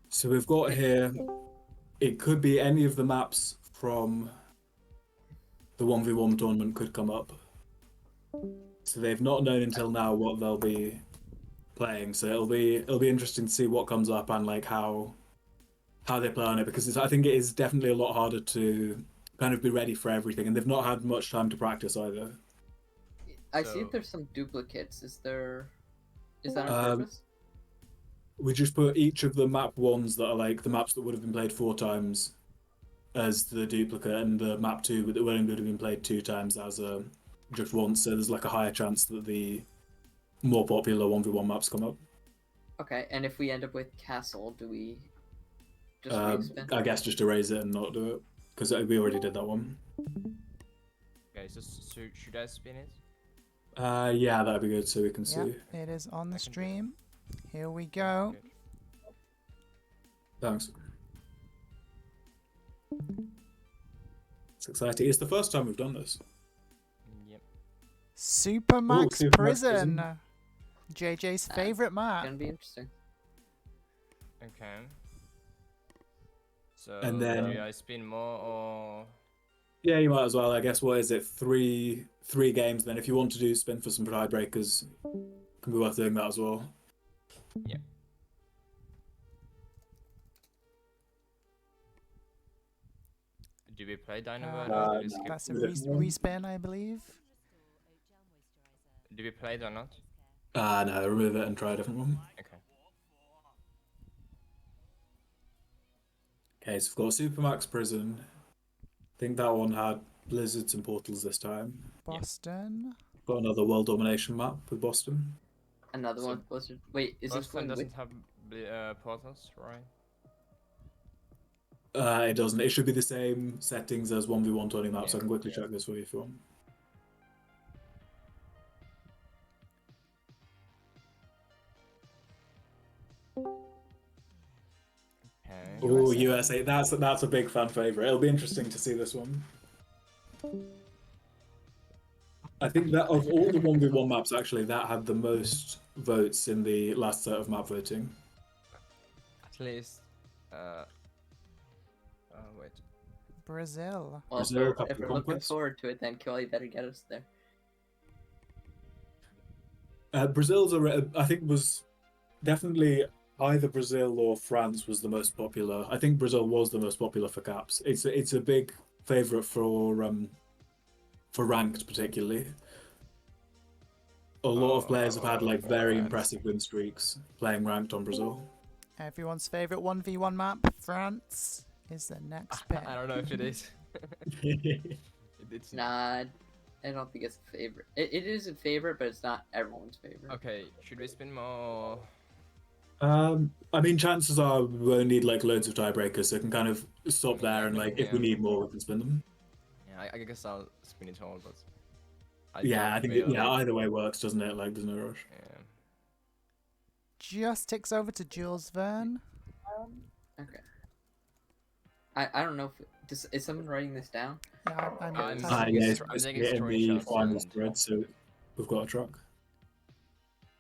So we've got here. It could be any of the maps from the 1v1 tournament could come up. So they've not known until now what they'll be playing. So it'll be interesting to see what comes up and like how they play on it, because I think it is definitely a lot harder to kind of be ready for everything, and they've not had much time to practice either. I see So- there's some duplicates. Is that on purpose? We just put each of the map ones that are like the maps that would have been played 4 times as the duplicate, and the map 2 that would have been played 2 times as just once. So there's like a higher chance that the more popular 1v1 maps come up. Okay, and if we end up with castle, do we just respin? I guess just erase it and not do it, because we already did that one. Okay, so should I spin it? Yeah, that'd be good so we can Yeah, see. it is on the I can do it. stream. Here we go. Good. Thanks. It's exciting. It's the first time we've done this. Yep. Supermax Supermax Prison. Prison. JJ's That's favorite map. Gonna be interesting. Okay. So And then- do I spin more or? Yeah, you might as well. I guess, what is it? Three games. Then, if you want to do spin for some tiebreakers, can be worth doing that as well. Yeah. Do we play Dynamo? Uh, or do we skip? That's a Is it one? respin, I believe. Do we play it or not? No, remove it and try a different one. Okay. Okay, so we've got Supermax Prison. I think that one had blizzards and portals this time. Boston. Got another world domination map with Boston. Another So- one Blizzard. Wait, is this Boston one doesn't with? have portals, right? It doesn't. It should be the same settings as 1v1 tourney maps. I Yeah. can quickly check this for you if you want. Okay. Oh, USA. USA. That's a big fan favorite. It'll be interesting to see this one. I think that of all the 1v1 maps, actually, that had the most votes in the last set of map voting. At least. Wait. Brazil. Well, Brazil, if Cup we're of looking Conquest. forward to it, then Qlwl better get us there. Brazil's, I think, was definitely either Brazil or France was the most popular. I think Brazil was the most popular for caps. It's a big favorite for ranked particularly. A lot of players have had like very France. impressive win streaks playing ranked on Brazil. Everyone's favorite 1v1 map, France, is the next pick. I don't know if it is. It's Nah, I don't think it's a favorite. It is a favorite, but it's not everyone's favorite. Okay, should we spin more? I mean, chances are we won't need like loads of tiebreakers, so it can kind of stop there and like if we Yeah. need more, we can spin them. Yeah, I guess I'll spin it all, but. Yeah, I think really- either way works, doesn't it? Like, there's no rush. Yeah. Just ticks over to Jules Verne. Okay. I don't know if is someone writing this down? Yeah, I'm I'm typing. Yeah, taking it's I'm supposed to taking be in the screenshots final and- spread, so we've got a track.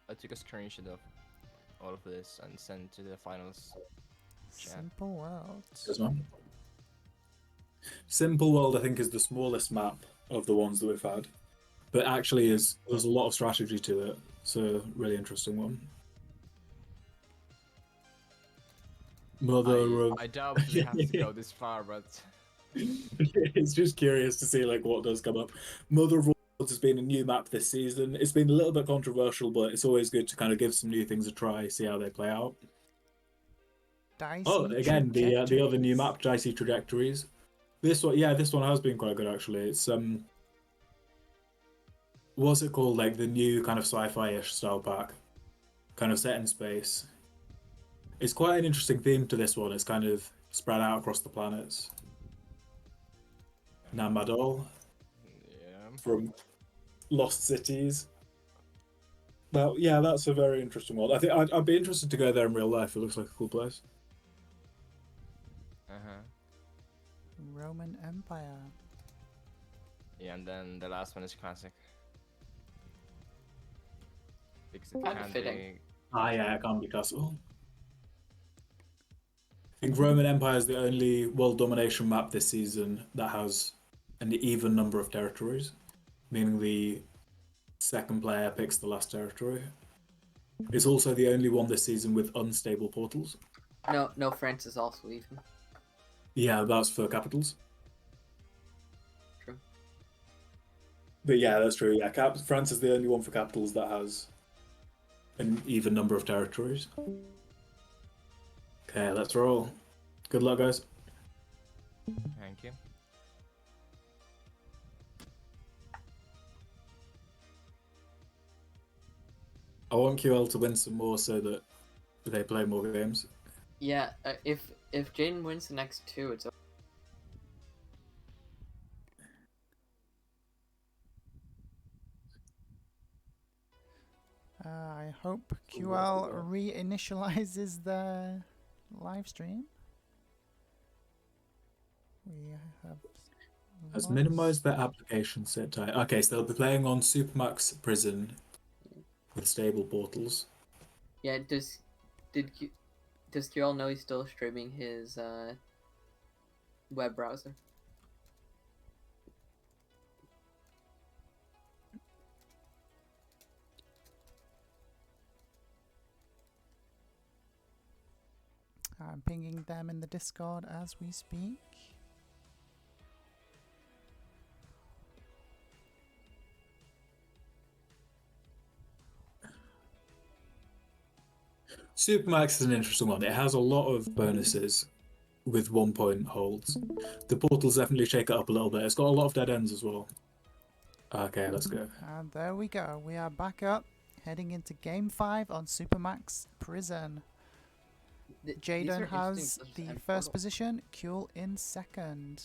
I took a screenshot of all of this and sent to the finals. Simple world. As well. Simple World, I think, is the smallest map of the ones that we've had, but actually there's a lot of strategy to it. So really interesting one. Mother of I doubt we have to go this far, but it's just curious to see like what does come up. Mother of Worlds has been a new map this season. It's been a little bit controversial, but it's always good to kind of give some new things a try, see how they play out. Dicey Oh, again, the other new trajectories. map, Dicey Trajectories. This one, yeah, this one has been quite good actually. It's what's it called? Like the new kind of sci-fi-ish style pack, kind of set in space. It's quite an interesting theme to this one. It's kind of spread out across the planets. Namadol yeah. from Lost Cities. Well, yeah, that's a very interesting one. I think I'd be interested to go there in real life. It looks like a cool place. Roman Empire. Yeah, and then the last one is classic. Because it Kinda can fitting. be. Ah, yeah, it can't be Castle. I think Roman Empire is the only world domination map this season that has an even number of territories, meaning the second player picks the last territory. It's also the only one this season with unstable portals. No, France is also even. Yeah, that's for capitals. True. But yeah, that's true. Yeah, France is the only one for capitals that has an even number of territories. Okay, let's roll. Good luck, guys. Thank you. I want QL to win some more so that they play more games. Yeah, if Jadon wins the next two, it's I hope QL reinitializes the live stream. We have Has lost- minimized their application set type. Okay, so they'll be playing on Supermax Prison with stable portals. yeah. Does Qlwl know he's still streaming his web browser? I'm pinging them in the Discord as we speak. Supermax is an interesting one. It has a lot of bonuses with 1 point holds. The portals definitely shake it up a little bit. It's got a lot of dead ends as well. Okay, let's go. And there we go. We are back up, heading into Game 5 on Supermax Prison. These are Jadon interesting has pushes the and first portals. position, Qlwl in second.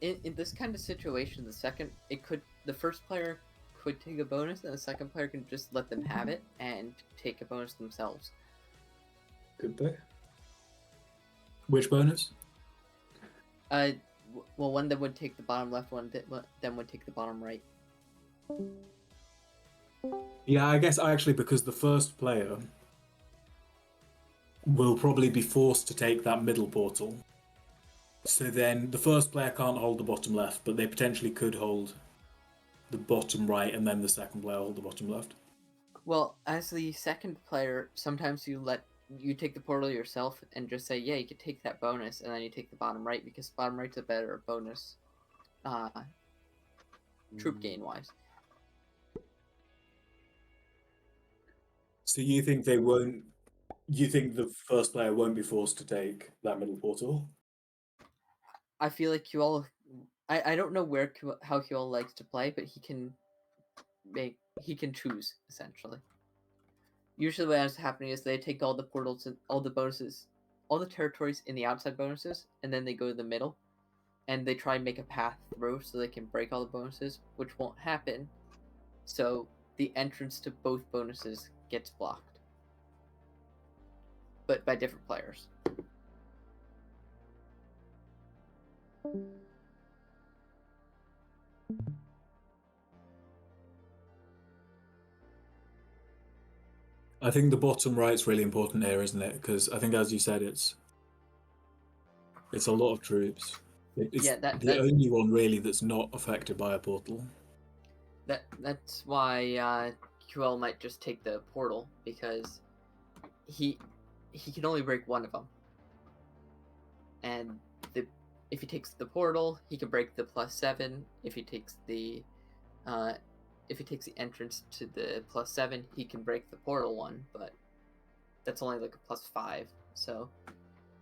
In this kind of situation, the first player could take a bonus, and the second player can just let them have it and take a bonus themselves. Could they? Which bonus? Well, one that would take the bottom left, then would take the bottom right. Yeah, I guess actually because the first player will probably be forced to take that middle portal. So then the first player can't hold the bottom left, but they potentially could hold the bottom right, and then the second player hold the bottom left. Well, as the second player, sometimes you take the portal yourself and just say, yeah, you could take that bonus, and then you take the bottom right because bottom right's a better bonus, troop gain wise. So you think they won't? You think the first player won't be forced to take that middle portal? I feel like Qlwl. I don't know how Qlwl likes to play, but he can choose essentially. Usually, what ends up happening is they take all the portals and all the bonuses, all the territories in the outside bonuses, and then they go to the middle, and they try and make a path through so they can break all the bonuses, which won't happen. So the entrance to both bonuses gets blocked, but by different players. I think the bottom right's really important here, isn't it? Because I think, as you said, it's a lot of troops. It's the only one really that's not affected by a portal. That's why Qlwl might just take the portal, because he can only break one of them, and if he takes the portal, he can break the +7. If he takes the entrance to the +7, he can break the portal one, but that's only like a +5. So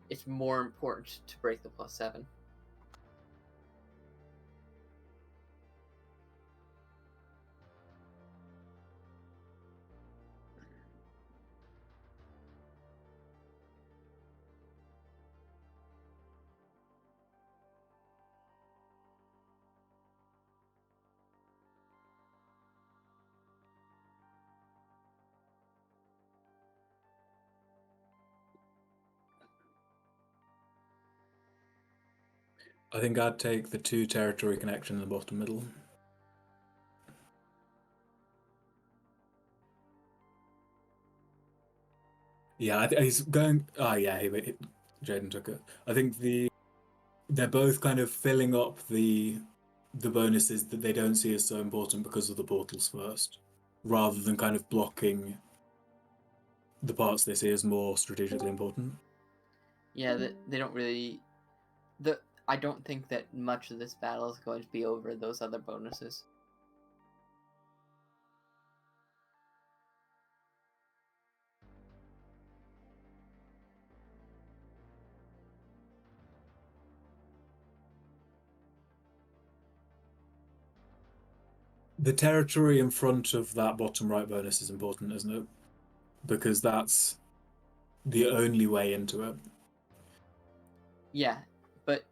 it's more important to break the +7. I think I'd take the 2 territory connection in the bottom middle. Yeah, he's going. Oh yeah, Jadon took it. I think they're both kind of filling up the bonuses that they don't see as so important because of the portals first, rather than kind of blocking the parts they see as more strategically important. Yeah, they don't really. I don't think that much of this battle is going to be over those other bonuses. The territory in front of that bottom right bonus is important, isn't it? Because that's the only way into it. Yeah, but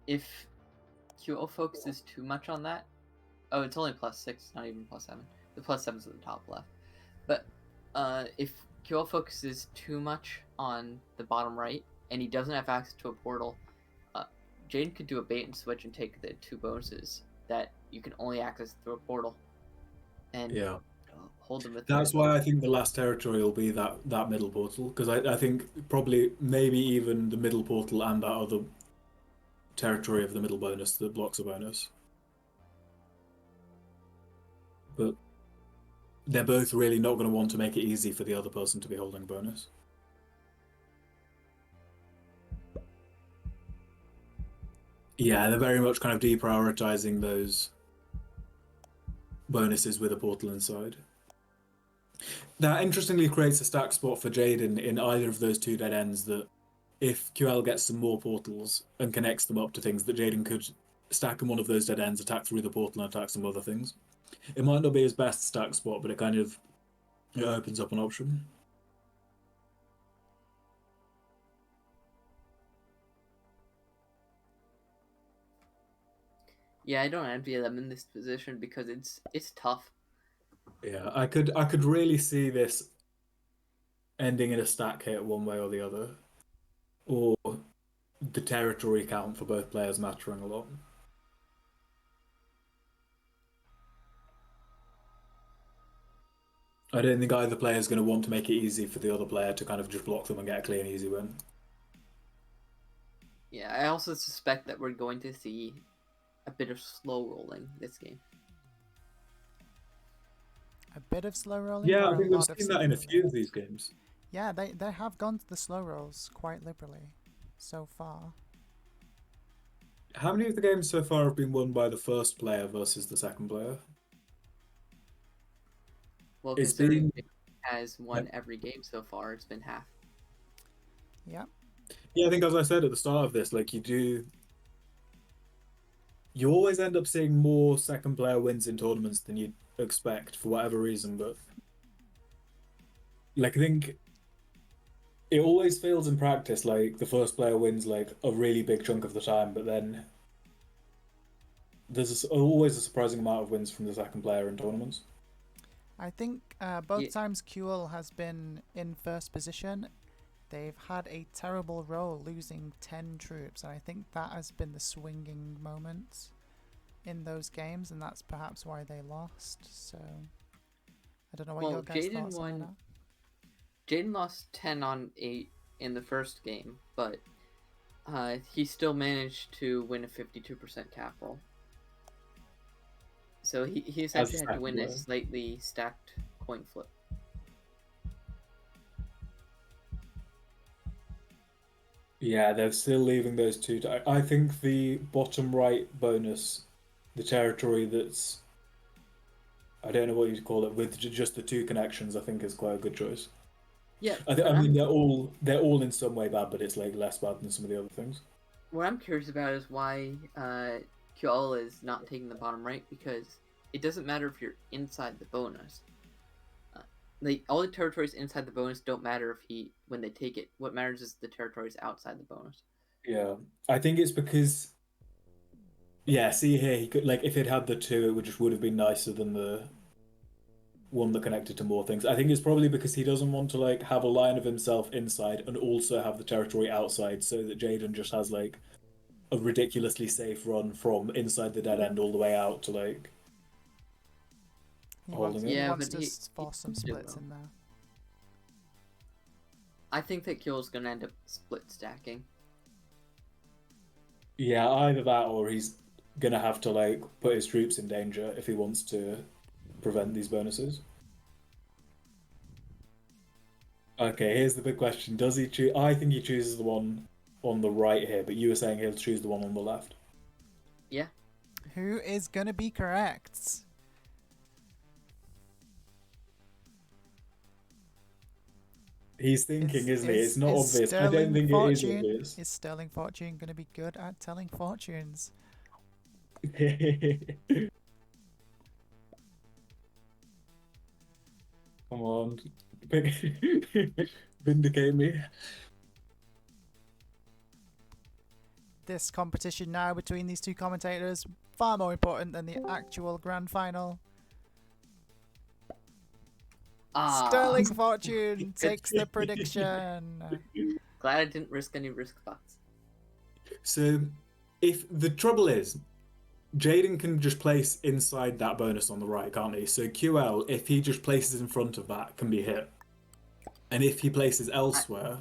if Qlwl focuses too much on that, it's only +6, not even +7. The +7's at the top left. But if Qlwl focuses too much on the bottom right, and he doesn't have access to a portal, Jadon could do a bait and switch and take the 2 bonuses that you can only access through a portal, and hold them with. That's why I think the last territory will be that middle portal, because I think probably maybe even the middle portal and that other territory of the middle bonus that blocks a bonus. But they're both really not going to want to make it easy for the other person to be holding a bonus. Yeah, they're very much kind of deprioritizing those bonuses with a portal inside. That interestingly creates a stack spot for Jadon in either of those two dead ends that if QL gets some more portals and connects them up to things, that Jadon could stack in one of those dead ends, attack through the portal and attack some other things. It might not be his best stack spot, but it kind of opens up an option. Yeah, I don't envy them in this position because it's tough. Yeah, I could really see this ending in a stack hit one way or the other, or the territory count for both players mattering a lot. I don't think either player is going to want to make it easy for the other player to kind of just block them and get a clean, easy win. Yeah, I also suspect that we're going to see a bit of slow rolling this game. A bit of slow rolling. Yeah, or I think a we've lot of seen slow that in a rolling? few of these games. Yeah, they have gone to the slow rolls quite liberally so far. How many of the games so far have been won by the first player versus the second player? Well, It's considering been- it has won every game so far, it's been half. Yeah. Yeah, I think as I said at the start of this, like you always end up seeing more second player wins in tournaments than you'd expect for whatever reason, but like I think it always feels in practice like the first player wins like a really big chunk of the time, but then there's always a surprising amount of wins from the second player in tournaments. I think both Yeah. times Qlwl has been in first position, they've had a terrible roll, losing 10 troops, and I think that has been the swinging moment in those games, and that's perhaps why they lost. So I don't know what Well, your guys' Jadon thoughts are on won. that. Jadon lost 10 on 8 in the first game, but he still managed to win a 52% cap roll. So he essentially had to win a player. slightly stacked coin flip. Yeah, they're still leaving those two. I think the bottom right bonus, the territory that's, I don't know what you'd call it, with just the two connections, I think is quite a good choice. Yeah, I mean they're all in some way bad, but it's like less bad than some of the other things. what I'm curious about is why Qlwl is not taking the bottom right, because it doesn't matter if you're inside the bonus. Like all the territories inside the bonus don't matter when they take it. What matters is the territories outside the bonus. Yeah, I think it's because, yeah, see here, he could, like, if it had the two, would have been nicer than the one that connected to more things. I think it's probably because he doesn't want to like have a line of himself inside and also have the territory outside, so that Jadon just has like a ridiculously safe run from inside the dead end all the way out to like He holding wants, it. he Yeah, wants but to he force some can do splits well. in there. I think that Qlwl's gonna end up split stacking. Yeah, either that or he's gonna have to like put his troops in danger if he wants to prevent these bonuses. Okay, here's the big question. Does he choose? I think he chooses the one on the right here, but you were saying he'll choose the one on the left. Yeah. Who is gonna be correct? He's thinking, isn't he? It's not is obvious. I don't Sterling think it is Fortune, obvious. Is Sterling Fortune gonna be good at telling fortunes? Come on. Vindicate me. This competition now between these two commentators, far more important than the actual grand final. Sterling Fortune takes the prediction. Glad I didn't risk any risk spots. So, if the trouble is, Jadon can just place inside that bonus on the right, can't he? So QL, if he just places in front of that, can be hit. And if he places elsewhere,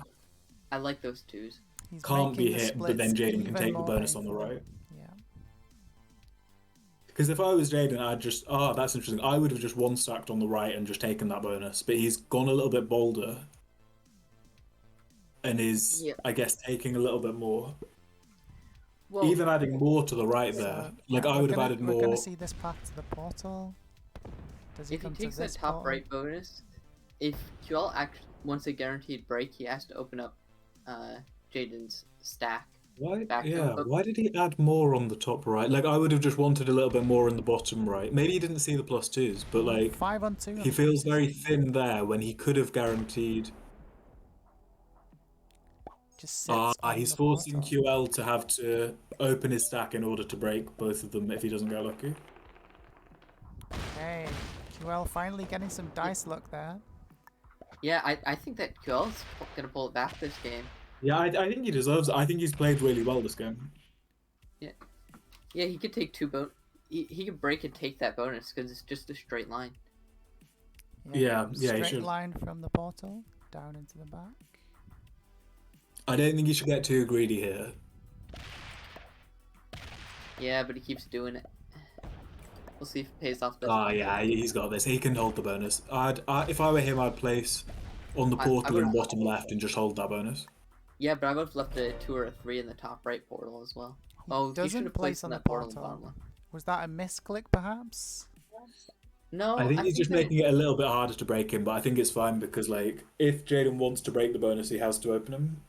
I like those twos. He's can't be making the hit, but then splits Jadon can even take the more bonus on the painful. right. Yeah. Because if I was Jadon, I'd just, that's interesting. I would have just one stacked on the right and just taken that bonus. But he's gone a little bit bolder and is, Yeah. I guess, taking a little bit more. Well, Even adding more to the right So, there. Like, yeah, I would have added We're gonna more. see this path to the portal. Does he if he come takes to that this top portal? right bonus, if Qlwl wants a guaranteed break, he has to open up Jadon's stack. Why? Back Yeah. up. Why did he add more on the top right? Like I would have just wanted a little bit more in the bottom right. Maybe he didn't see the +2s, but like 5 on 2. he feels very thin there when he could have guaranteed. Just sits on He's the forcing portal. Qlwl to have to open his stack in order to break both of them if he doesn't get lucky. Okay, Qlwl finally getting some dice luck there. Yeah, I think that Qlwl's gonna pull it back this game. Yeah, I think he deserves it. I think he's played really well this game. Yeah, he could take 2 he could break and take that bonus because it's just a straight line. Yeah, he Straight should. line from the portal down into the back. I don't think he should get too greedy here. Yeah, but he keeps doing it. We'll see if it pays off. Yeah, he's got this. He can hold the bonus. If I were him, I'd place on the I portal in would've- bottom left and just hold that bonus. Yeah, but I would have left a 2 or a 3 in the top right portal as well. Oh, he doesn't should have place placed on in the that portal in the portal. bottom left. Was that a misclick, perhaps? No, I think he's just that making it a little bit harder to break him, but I think it's fine because, like, if Jadon wants to break the bonus, he has to open him.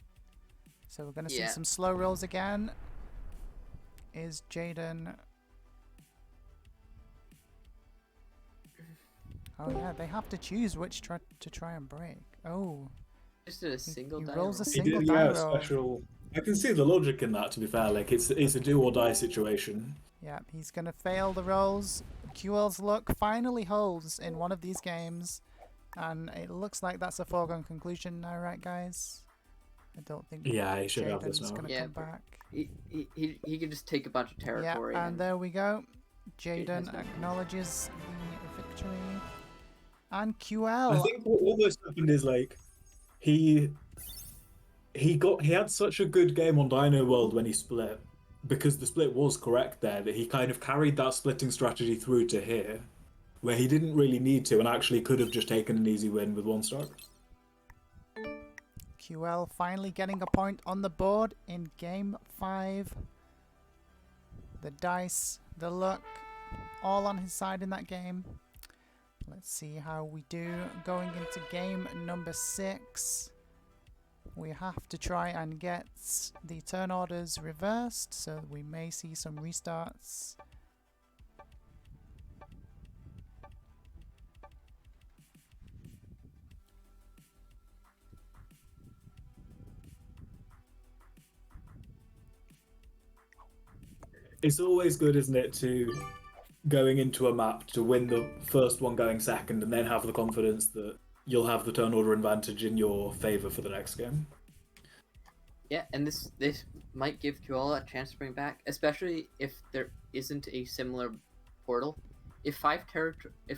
So we're going to see Yeah. some slow rolls again. Is Jadon... Oh yeah, they have to choose which to try and break. Oh, just did a single he die rolls a roll. single die roll. special. I can see the logic in that. To be fair, like it's a do or die situation. Yeah, he's going to fail the rolls. Ql's luck finally holds in one of these games. And it looks like that's a foregone conclusion now, right, guys? I don't think Yeah, he should have this Jadon's now. going to Yeah, come back. He could just take a bunch of Yeah, territory. and there we go. Jade has Jadon done. acknowledges the victory. And I Ql. think what almost happened is like he had such a good game on Dino World when he split because the split was correct there that he kind of carried that splitting strategy through to here where he didn't really need to and actually could have just taken an easy win with one stack. Ql finally getting a point on the board in game 5. The dice, the luck, all on his side in that game. Let's see how we do going into game number 6. We have to try and get the turn orders reversed, so we may see some restarts. It's always good, isn't it, to going into a map to win the first one going second and then have the confidence that you'll have the turn order advantage in your favor for the next game. Yeah, and this might give Qlwl a chance to bring back, especially if there isn't a similar portal. If 5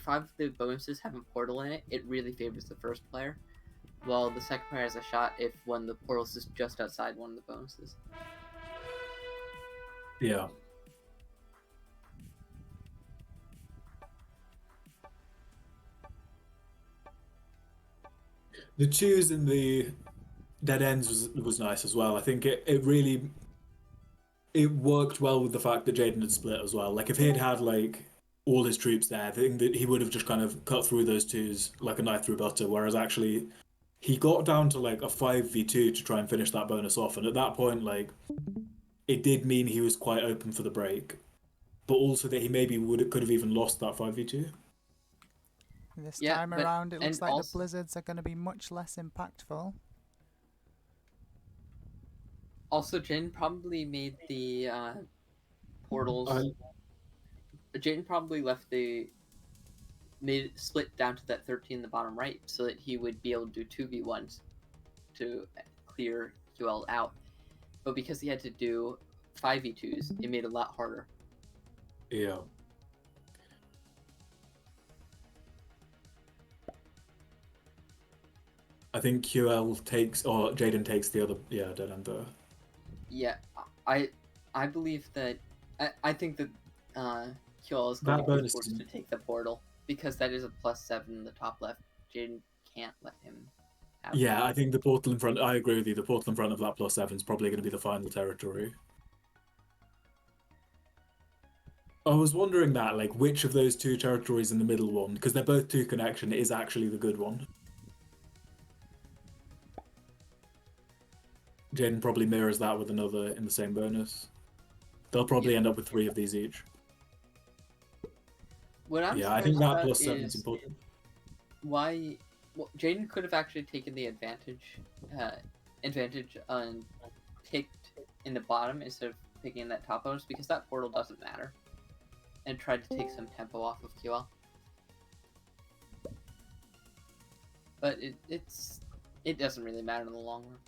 of the bonuses have a portal in it, it really favors the first player, while the second player has a shot if one of the portals is just outside one of the bonuses. Yeah. The twos in the dead ends was nice as well. I think it really worked well with the fact that Jadon had split as well. Like if he'd had like all his troops there, I think that he would have just kind of cut through those twos like a knife through butter. Whereas actually he got down to like a 5v2 to try and finish that bonus off, and at that point like it did mean he was quite open for the break, but also that he maybe could have even lost that 5v2. This Yeah, time but- around, it looks and like also- the blizzards are going to be much less impactful. Also, Jin probably made the portals. Jin probably left made it split down to that 13 in the bottom right so that he would be able to do 2v1s to clear Qlwl out. But because he had to do 5v2s, it made it a lot harder. Yeah. I think QL takes, or Jadon takes the other, dead end there. Yeah, I believe that I think that Qlwl is That going to be bonus forced is- to take the portal because that is a +7 in the top left. Jaden can't let him have Yeah, I think the portal in front, I agree with you, the portal in front of that +7 is probably going to be the final territory. I was wondering that, like, which of those two territories in the middle one, because they're both 2 connection, is actually the good one. Jadon probably mirrors that with another in the same bonus. They'll probably Yeah. end up with 3 of these each. What I'm Yeah, I think surprised that about +7 is is important. why. Well, Jaden could have actually taken the advantage and picked in the bottom instead of picking that top bonus, because that portal doesn't matter, and tried to take some tempo off of Qlwl. But it doesn't really matter in the long run.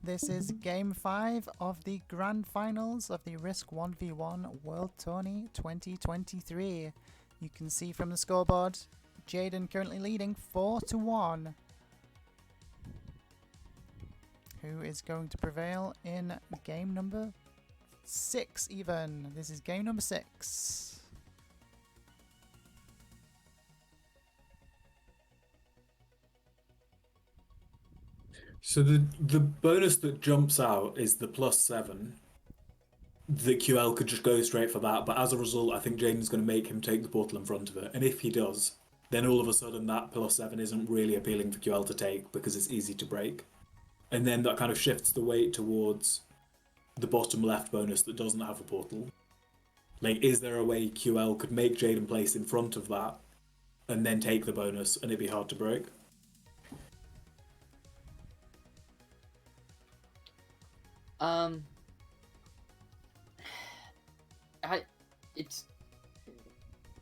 This is Game 5 of the Grand Finals of the Risk 1v1 World Tourney 2023. You can see from the scoreboard, Jadon currently leading 4-1. Who is going to prevail in game number 6 even? This is game number 6. So the bonus that jumps out is the +7. The Qlwl could just go straight for that, but as a result, I think Jadon's going to make him take the portal in front of it. And if he does, then all of a sudden that +7 isn't really appealing for Qlwl to take because it's easy to break. And then that kind of shifts the weight towards the bottom left bonus that doesn't have a portal. Like, is there a way Qlwl could make Jadon place in front of that and then take the bonus and it'd be hard to break?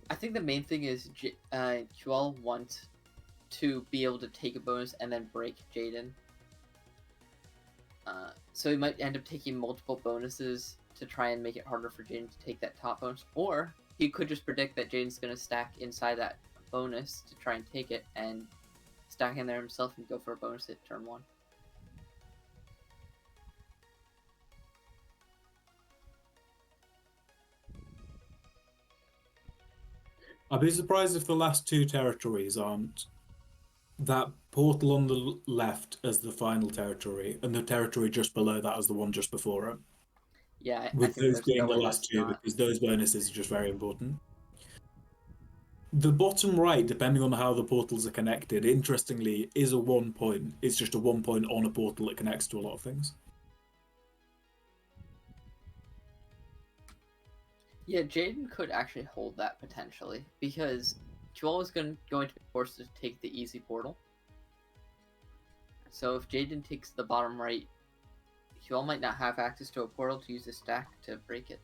I think the main thing is Qlwl wants to be able to take a bonus and then break Jadon. So he might end up taking multiple bonuses to try and make it harder for Jadon to take that top bonus, or he could just predict that Jadon's going to stack inside that bonus to try and take it and stack in there himself and go for a bonus hit turn 1. I'd be surprised if the last 2 territories aren't that portal on the left as the final territory, and the territory just below that as the one just before it. Yeah, I With think those there's being no the way last that's 2, not. because those bonuses are just very important. The bottom right, depending on how the portals are connected, interestingly, is a 1 point. It's just a 1 point on a portal that connects to a lot of things. Yeah, Jadon could actually hold that potentially, because Qlwl is going to be forced to take the easy portal. So if Jadon takes the bottom right, Qlwl might not have access to a portal to use the stack to break it.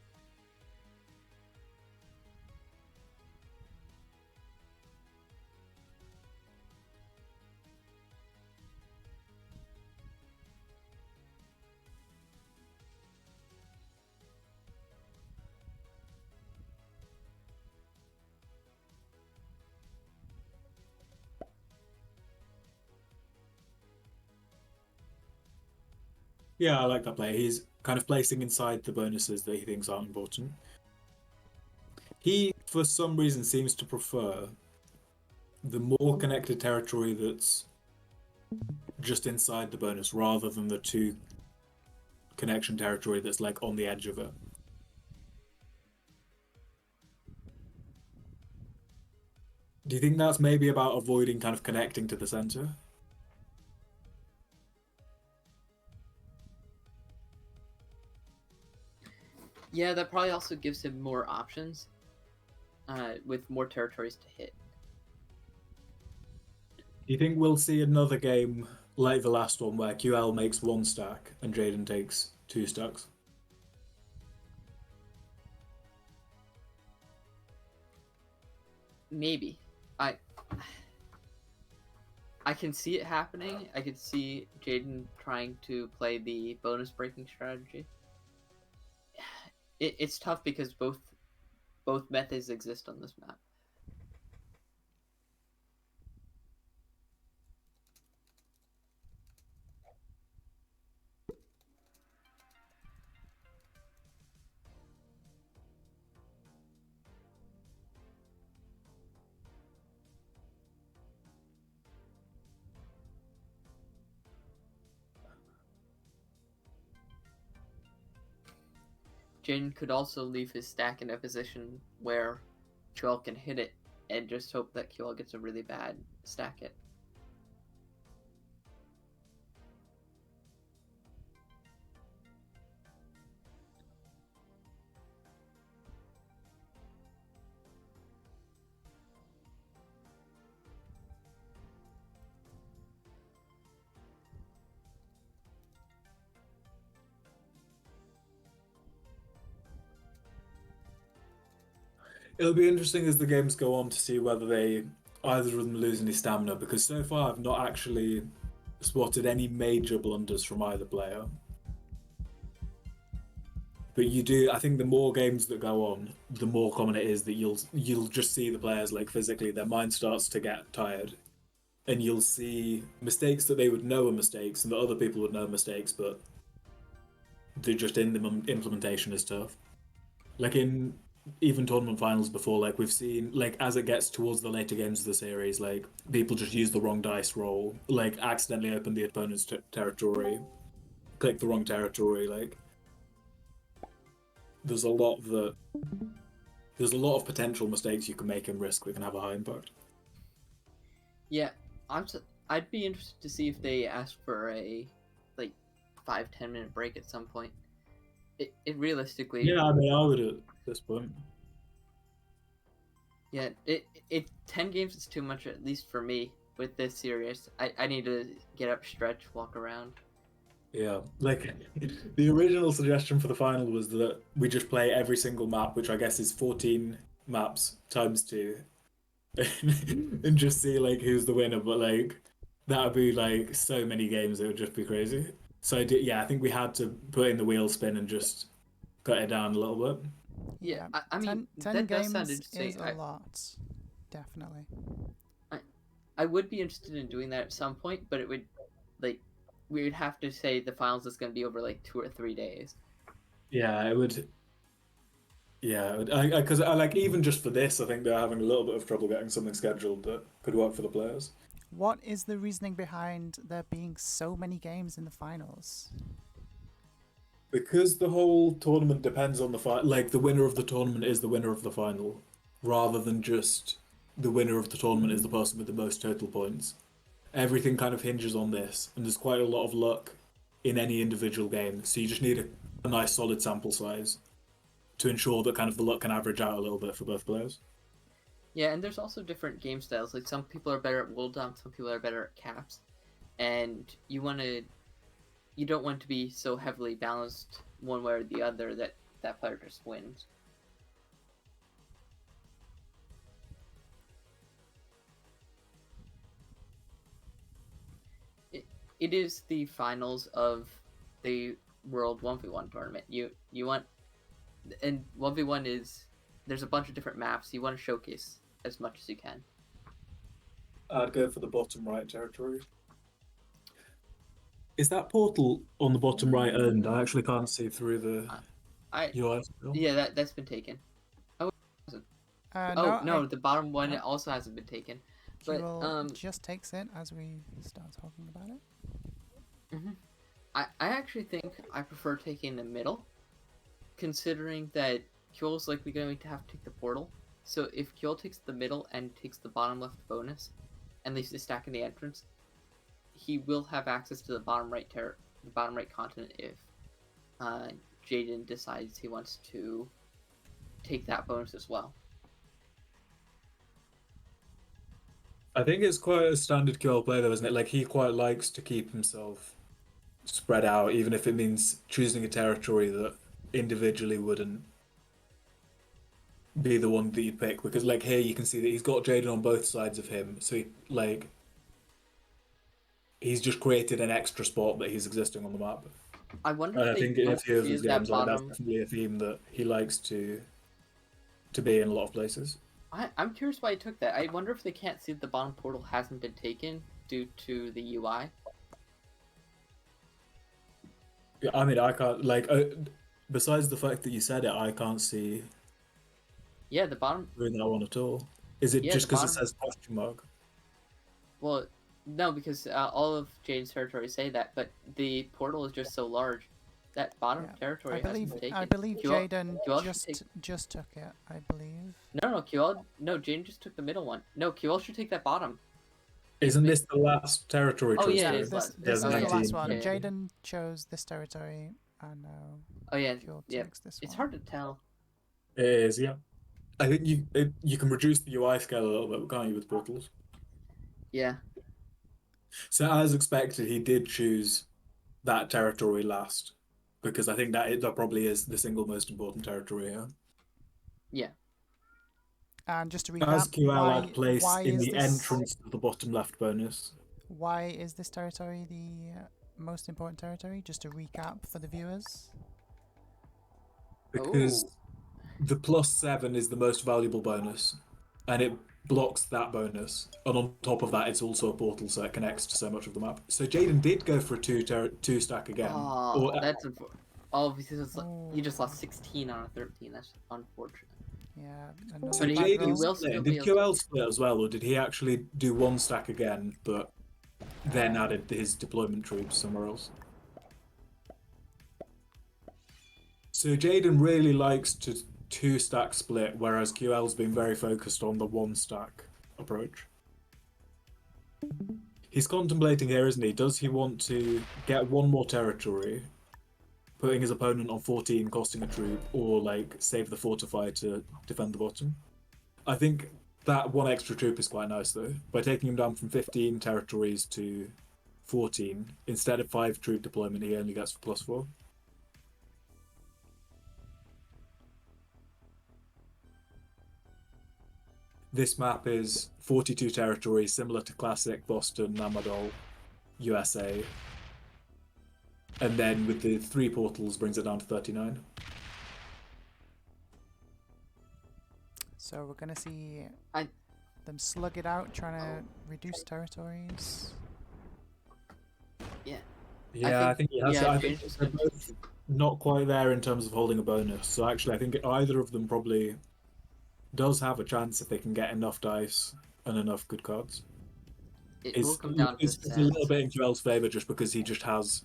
Yeah, I like that play. He's kind of placing inside the bonuses that he thinks aren't important. He, for some reason, seems to prefer the more connected territory that's just inside the bonus rather than the 2 connection territory that's like on the edge of it. Do you think that's maybe about avoiding kind of connecting to the center? Yeah, that probably also gives him more options, with more territories to hit. Do you think we'll see another game like the last one where Qlwl makes 1 stack and Jadon takes 2 stacks? Maybe. I can see it happening. I could see Jadon trying to play the bonus breaking strategy. It's tough because both methods exist on this map. Jin could also leave his stack in a position where Qlwl can hit it and just hope that Qlwl gets a really bad stack hit. It'll be interesting as the games go on to see whether either of them lose any stamina, because so far I've not actually spotted any major blunders from either player. But you do. I think the more games that go on, the more common it is that you'll just see the players like physically their mind starts to get tired, and you'll see mistakes that they would know are mistakes and that other people would know are mistakes, but they're just in the implementation is tough. Like in even tournament finals before, like we've seen, like as it gets towards the later games of the series, like people just use the wrong dice roll, like accidentally open the opponent's territory, click the wrong territory, like. There's a lot of potential mistakes you can make in Risk that can have a high impact. Yeah, I'd be interested to see if they ask for a like 5-10 minute break at some point. It realistically. Yeah, I mean, I would at this point. Yeah, it 10 games is too much, at least for me with this series. I need to get up, stretch, walk around. Yeah, like the original suggestion for the final was that we just play every single map, which I guess is 14 maps times 2, and just see like who's the winner. But like that would be like so many games, it would just be crazy. So I think we had to put in the wheel spin and just cut it down a little bit. Yeah, I mean, 10 that games does sound interesting. is a lot, definitely. I would be interested in doing that at some point, but it would, like, we would have to say the finals is going to be over like 2 or 3 days. Yeah, it would. Yeah, because I like even just for this, I think they're having a little bit of trouble getting something scheduled that could work for the players. What is the reasoning behind there being so many games in the finals? Because the whole tournament depends on like the winner of the tournament is the winner of the final, rather than just the winner of the tournament is the person with the most total points. Everything kind of hinges on this, and there's quite a lot of luck in any individual game, so you just need a nice solid sample size to ensure that kind of the luck can average out a little bit for both players. Yeah, and there's also different game styles. Like some people are better at world dom, some people are better at caps, and you don't want to be so heavily balanced one way or the other that that player just wins. It is the finals of the World 1v1 tournament. You want, and 1v1 is, there's a bunch of different maps. You want to showcase as much as you can. I'd go for the bottom right territory. Is that portal on the bottom right earned? I actually can't see through the UI still. Yeah, that's been taken. No, no, the bottom one also hasn't been taken. But Qlwl just takes it as we start talking about it. I actually think I prefer taking the middle, considering that Qlwl's likely going to have to take the portal. So if Qlwl takes the middle and takes the bottom left bonus, and leaves the stack in the entrance, he will have access to the bottom right continent if Jadon decides he wants to take that bonus as well. I think it's quite a standard Qlwl play though, isn't it? Like he quite likes to keep himself spread out, even if it means choosing a territory that individually wouldn't be the one that you'd pick. Because like here you can see that he's got Jadon on both sides of him, so he's just created an extra spot that he's existing on the map. I wonder And I if think in a few of his games, like, that's definitely a theme that he likes to be in a lot of places. I'm curious why he took that. I wonder if they can't see that the bottom portal hasn't been taken due to the UI. Yeah, I mean, I can't, besides the fact that you said it, I can't see Yeah, the bottom... doing that one at all. Is it just because it says question mark? Well, no, because all of Jade's territories say that, but the portal is just so large. That bottom territory hasn't been taken. I believe Jadon Qlwl just took it, I believe. No, Qlwl... No, Jadon just took the middle one. No, Qlwl should take that bottom. Isn't this the last territory choice? Oh, yeah, This is the last one. Jadon chose this territory, and now Qlwl takes this one. It's hard to tell. It is, yeah. I think you can reduce the UI scale a little bit, can't you, with portals? Yeah. So as expected, he did choose that territory last, because I think that probably is the single most important territory here. Yeah. And just to recap, As QL had place why in is the this, entrance to the bottom left bonus. Why is this territory the most important territory? Just to recap for the viewers. Because Oh. the +7 is the most valuable bonus, and it blocks that bonus. And on top of that, it's also a portal, so it connects to so much of the map. So Jadon did go for a two stack again. Oh, Or, that's oh, because he just Oh. lost 16 on a 13. That's unfortunate. Yeah. so Another he- bad he roll. will split. still Did be able to- QL split as well, or did he actually do one stack again, but then added his deployment troops somewhere else? So Jadon really likes to two stack split, whereas QL's been very focused on the one stack approach. He's contemplating here, isn't he? Does he want to get one more territory, putting his opponent on 14, costing a troop, or like save the fortify to defend the bottom? I think that one extra troop is quite nice though. By taking him down from 15 territories to 14, instead of 5 troop deployment, he only gets +4. This map is 42 territories, similar to Classic, Boston, Namadol, USA. And then with the 3 portals, brings it down to 39. So we're gonna see I- them slug it out, trying to reduce territories. Yeah, I think he has. Yeah, I think James they're was both not quite there in terms of holding a bonus. So actually, I think either of them probably does have a chance if they can get enough dice and enough good cards. It will come down to It's a little stats. bit in QL's favour just because he just has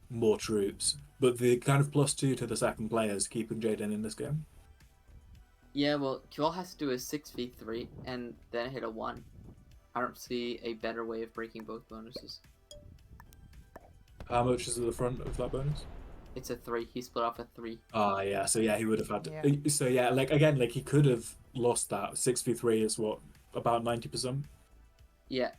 more troops. But the kind of +2 to the second player is keeping Jadon in this game. Yeah, well, Qlwl has to do a 6v3 and then hit a 1. I don't see a better way of breaking both bonuses. How much is at the front of that bonus? It's a 3. He split off a 3. Ah, yeah. So yeah, he would have had. Yeah. So yeah, like again, like he could have lost that. 6v3 is what, about 90%. Yeah.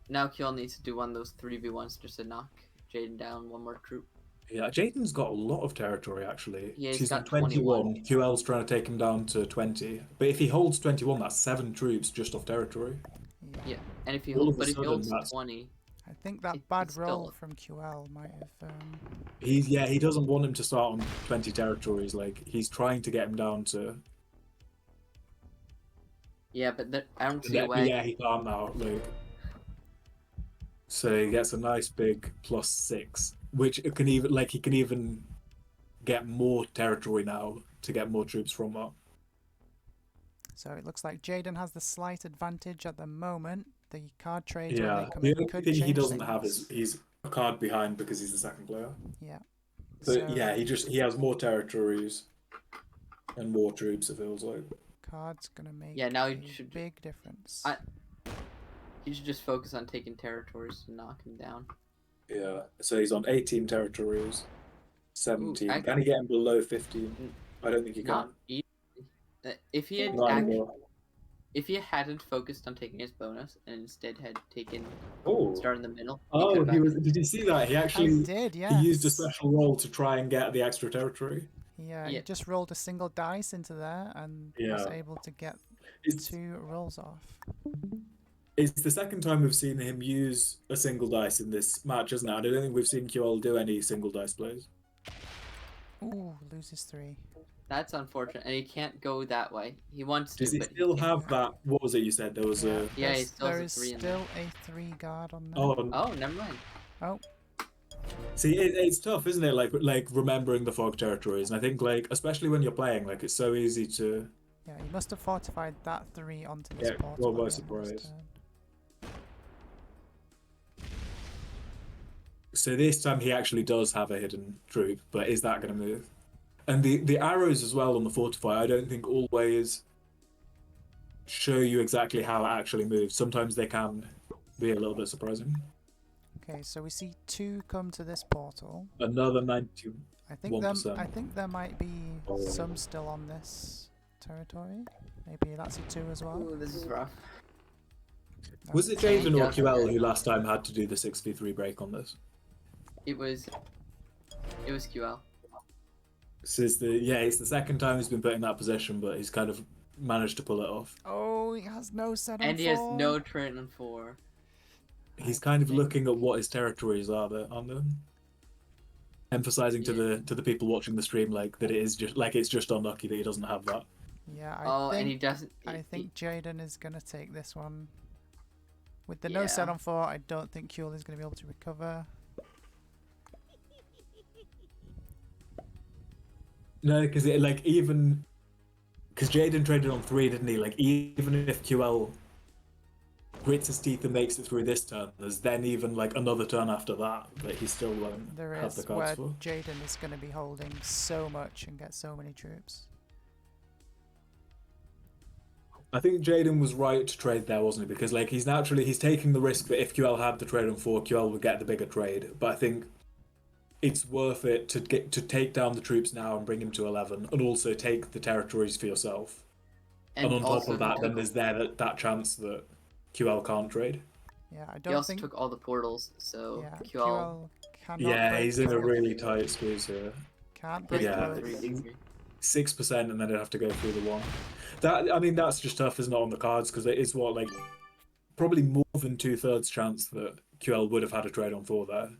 Now Qlwl needs to do one of those 3v1s just to knock Jadon down one more troop. Yeah, Jadon's got a lot of territory actually. Yeah, he's He's on got 21. QL's trying to take him down to 20. But if he holds 21, that's 7 troops just off territory. Yeah. And if he All holds, of a but if he sudden, holds that's- 20, I think that It- bad it's roll still- from QL might have. He doesn't want him to start on 20 territories. Like he's trying to get him down to. yeah, but I don't see Yeah, a way. yeah, he can't now. Like, so he gets a nice big +6, which it can even he can even get more territory now to get more troops from that. So it looks like Jadon has the slight advantage at the moment. The card trades when Yeah, they come the in only could thing he change doesn't have things. is he's a card behind because he's the second player. Yeah. But So yeah, he has more territories and more troops. It feels like. card's gonna make Yeah, now a he should- big difference. He should just focus on taking territories and knock him down. Yeah, so he's on 18 territories, 17. I- Can he get him below 15? I don't think he Not can. easily. If he had Not actually, anymore. if he hadn't focused on taking his bonus and instead had taken Oh, start in the middle. he oh, could've he was. actually- Did you see that? He I actually did, he yeah. used a special roll to try and get the extra territory. Yeah, Yeah. he just rolled a single dice into there and was Yeah. able to get It's 2 rolls off. it's the second time we've seen him use a single dice in this match, isn't it? I don't think we've seen QL do any single dice plays. Ooh, loses 3. That's unfortunate, and he can't go that way. He wants Does to, he but still he can't. have that? What was it you said? There was a. Yeah, he There's- still has a there is 3 in there. still a 3 guard on there. Oh, Oh, never mind. see, it's tough, isn't it? Like remembering the fog territories, and I think especially when you're playing, it's so easy to. Yeah, he must have fortified that 3 onto this Yeah, portal. well, by at the end of his surprise. turn. So this time he actually does have a hidden troop, but is that going to move? And the arrows as well on the fortify, I don't think always show you exactly how it actually moves. Sometimes they can be a little bit surprising. Okay, so we see 2 come to this portal. Another 90. I think 1%. I think there might be Oh. some still on this territory. Maybe that's a 2 as well. Ooh, this is rough. Was it Yeah, he Jadon or does. QL who last time had to do the 6v3 break on this? It was QL. It's the second time he's been put in that position, but he's kind of managed to pull it off. Oh, he has no set on And he 4. has no turn on 4. He's I kind of think- looking at what his territories are, there, aren't they? Emphasizing to the people watching the stream like that it is just like it's just unlucky that he doesn't have that. Yeah, And he doesn't. I think Jadon is going to take this one. With the Yeah. no set on 4, I don't think Qlwl is going to be able to recover. No, because Jadon traded on 3, didn't he? Like even if Qlwl grits his teeth and makes it through this turn, there's then even like another turn after that that he still won't There have the is, where cards for. Jadon is going to be holding so much and get so many troops. I think Jadon was right to trade there, wasn't he? Because like he's taking the risk that if Qlwl had the trade on 4, Qlwl would get the bigger trade. But I think it's worth it to take down the troops now and bring him to 11, and also take the territories for yourself. And on top also of that, he then took- there's that chance that Qlwl can't trade. Yeah, I He don't also think... took all the portals, so yeah, Qlwl Qlwl cannot Yeah, break he's in a those. really tight squeeze here. Can't plus break Yeah. those. 3 6%, and then it'd have to go through the 1. That's just tough, isn't it, on the cards? Because it is probably more than 2/3 chance that Qlwl would have had a trade on 4 there.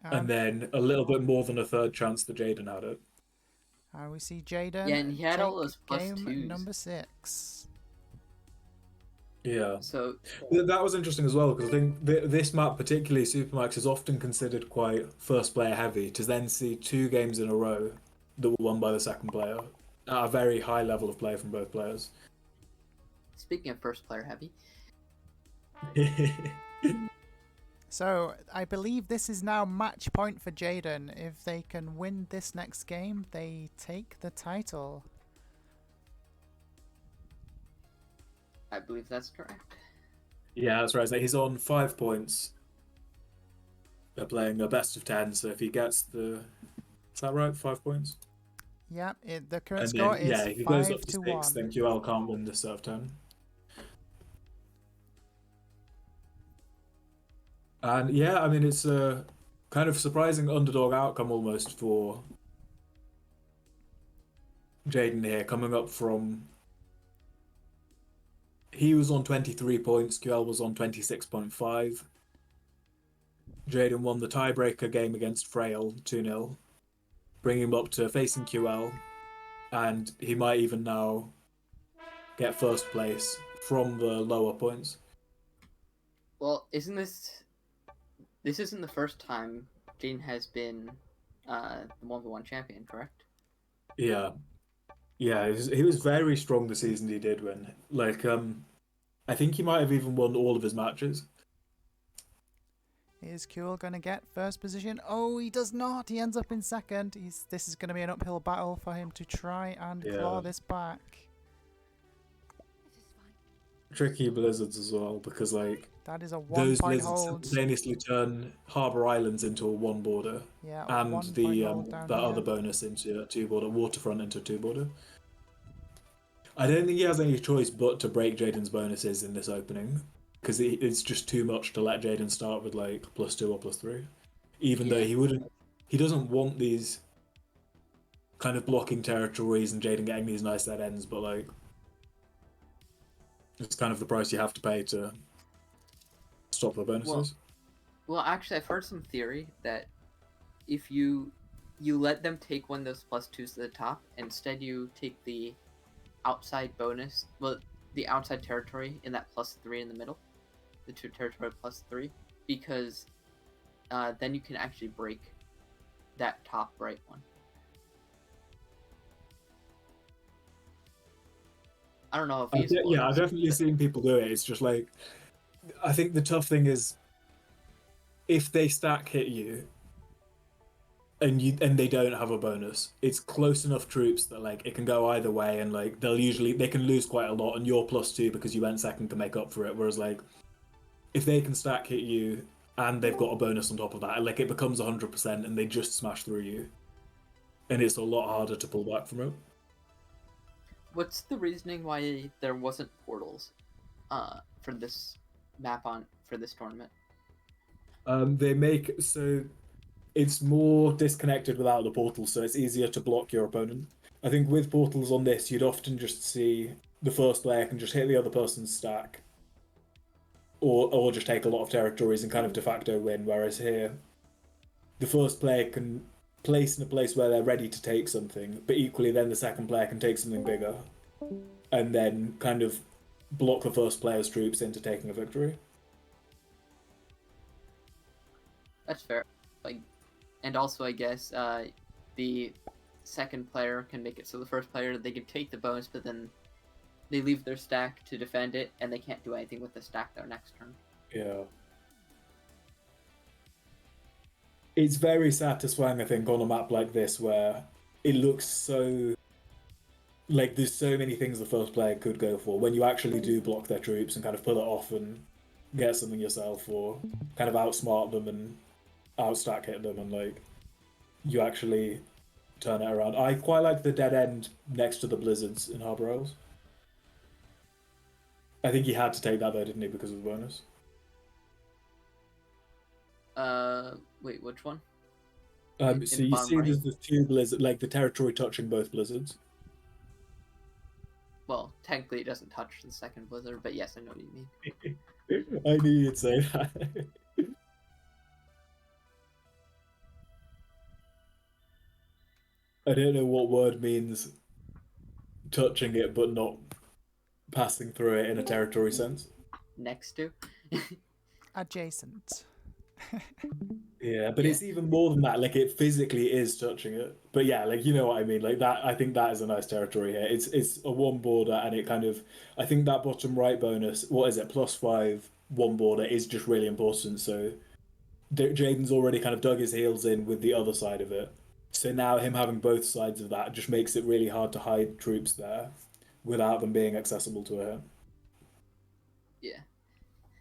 And then a little bit more than a third chance that Jadon had it. And we see Jadon Yeah, and he had all take those plus game 2s. number 6. Yeah. So That was interesting as well, because I think this map, particularly Supermax, is often considered quite first player heavy. To then see 2 games in a row that were won by the second player at a very high level of play from both players. speaking of first player heavy, So, I believe this is now match point for Jadon. If they can win this next game, they take the title. I believe that's correct. Yeah, that's right. So he's on 5 points. They're playing a best of 10, so if he gets the... Is that right? 5 points? Yeah, the current And score then, is if he goes 5 up to to 6, 1. then Qlwl can't win this set of 10. And yeah, I mean, it's a kind of surprising underdog outcome almost for Jadon here, coming up from... He was on 23 points, Qlwl was on 26.5. Jadon won the tiebreaker game against Frail 2-0, bringing him up to facing Qlwl, and he might even now get first place from the lower points. Well, this isn't the first time Jadon has been the 1v1 champion, correct? Yeah. Yeah, he was very strong the season he did win. I think he might have even won all of his matches. Is Qlwl going to get first position? Oh, he does not. He ends up in second. This is going to be an uphill battle for him to try and claw this back. Tricky blizzards as well, because That is a those 1 point blizzards hold. simultaneously turn Harbour Islands into a 1 border, Yeah, and 1 the point hold down that here. other bonus into a 2 border, waterfront into a 2 border. I don't think he has any choice but to break Jadon's bonuses in this opening, because it's just too much to let Jadon start with +2 or +3, even though he doesn't want these kind of blocking territories and Jadon getting these nice dead ends, but it's kind of the price you have to pay to stop the bonuses. Well, actually, I've heard some theory that if you let them take one of those +2s to the top, instead you take the outside bonus, the outside territory in that +3 in the middle, the 2 territory +3, because then you can actually break that top right one. I don't know if he's I've definitely seen people do it. It's just I think the tough thing is if they stack hit you and they don't have a bonus, it's close enough troops that it can go either way, and they can lose quite a lot, and you're +2 because you went second to make up for it. Whereas if they can stack hit you and they've got a bonus on top of that, it becomes 100% and they just smash through you, and it's a lot harder to pull back from it. What's the reasoning why there wasn't portals for this map for this tournament? They make so it's more disconnected without the portal, so it's easier to block your opponent. I think with portals on this, you'd often just see the first player can just hit the other person's stack, or just take a lot of territories and kind of de facto win. Whereas here, the first player can place in a place where they're ready to take something, but equally then the second player can take something bigger, and then kind of block the first player's troops into taking a victory. That's fair. Like, and also I guess the second player can make it so the first player, they can take the bonus, but then they leave their stack to defend it, and they can't do anything with the stack their next turn. Yeah. It's very satisfying, I think, on a map like this where it looks so... like, there's so many things the first player could go for when you actually do block their troops and kind of pull it off and get something yourself, or kind of outsmart them and outstack hit them, and, like, you actually turn it around. I quite like the dead end next to the blizzards in Harbour Isles. I think he had to take that though, didn't he, because of the bonus? Wait, which one? So in you bottom see right? there's the two blizzards, like the territory touching both blizzards. Well, technically it doesn't touch the second blizzard, but yes, I know what you mean. I knew you'd say that. I don't know what word means touching it but not passing through it in a territory sense. Next to? Adjacent. Yeah, but Yeah. it's even more than that. Like, it physically is touching it. But yeah, like, you know what I mean. Like that, I think that is a nice territory here. It's a one border, and it kind of, I think that bottom right bonus, what is it, +5 one border is just really important. So Jadon's already kind of dug his heels in with the other side of it. So now him having both sides of that just makes it really hard to hide troops there without them being accessible to him. Yeah.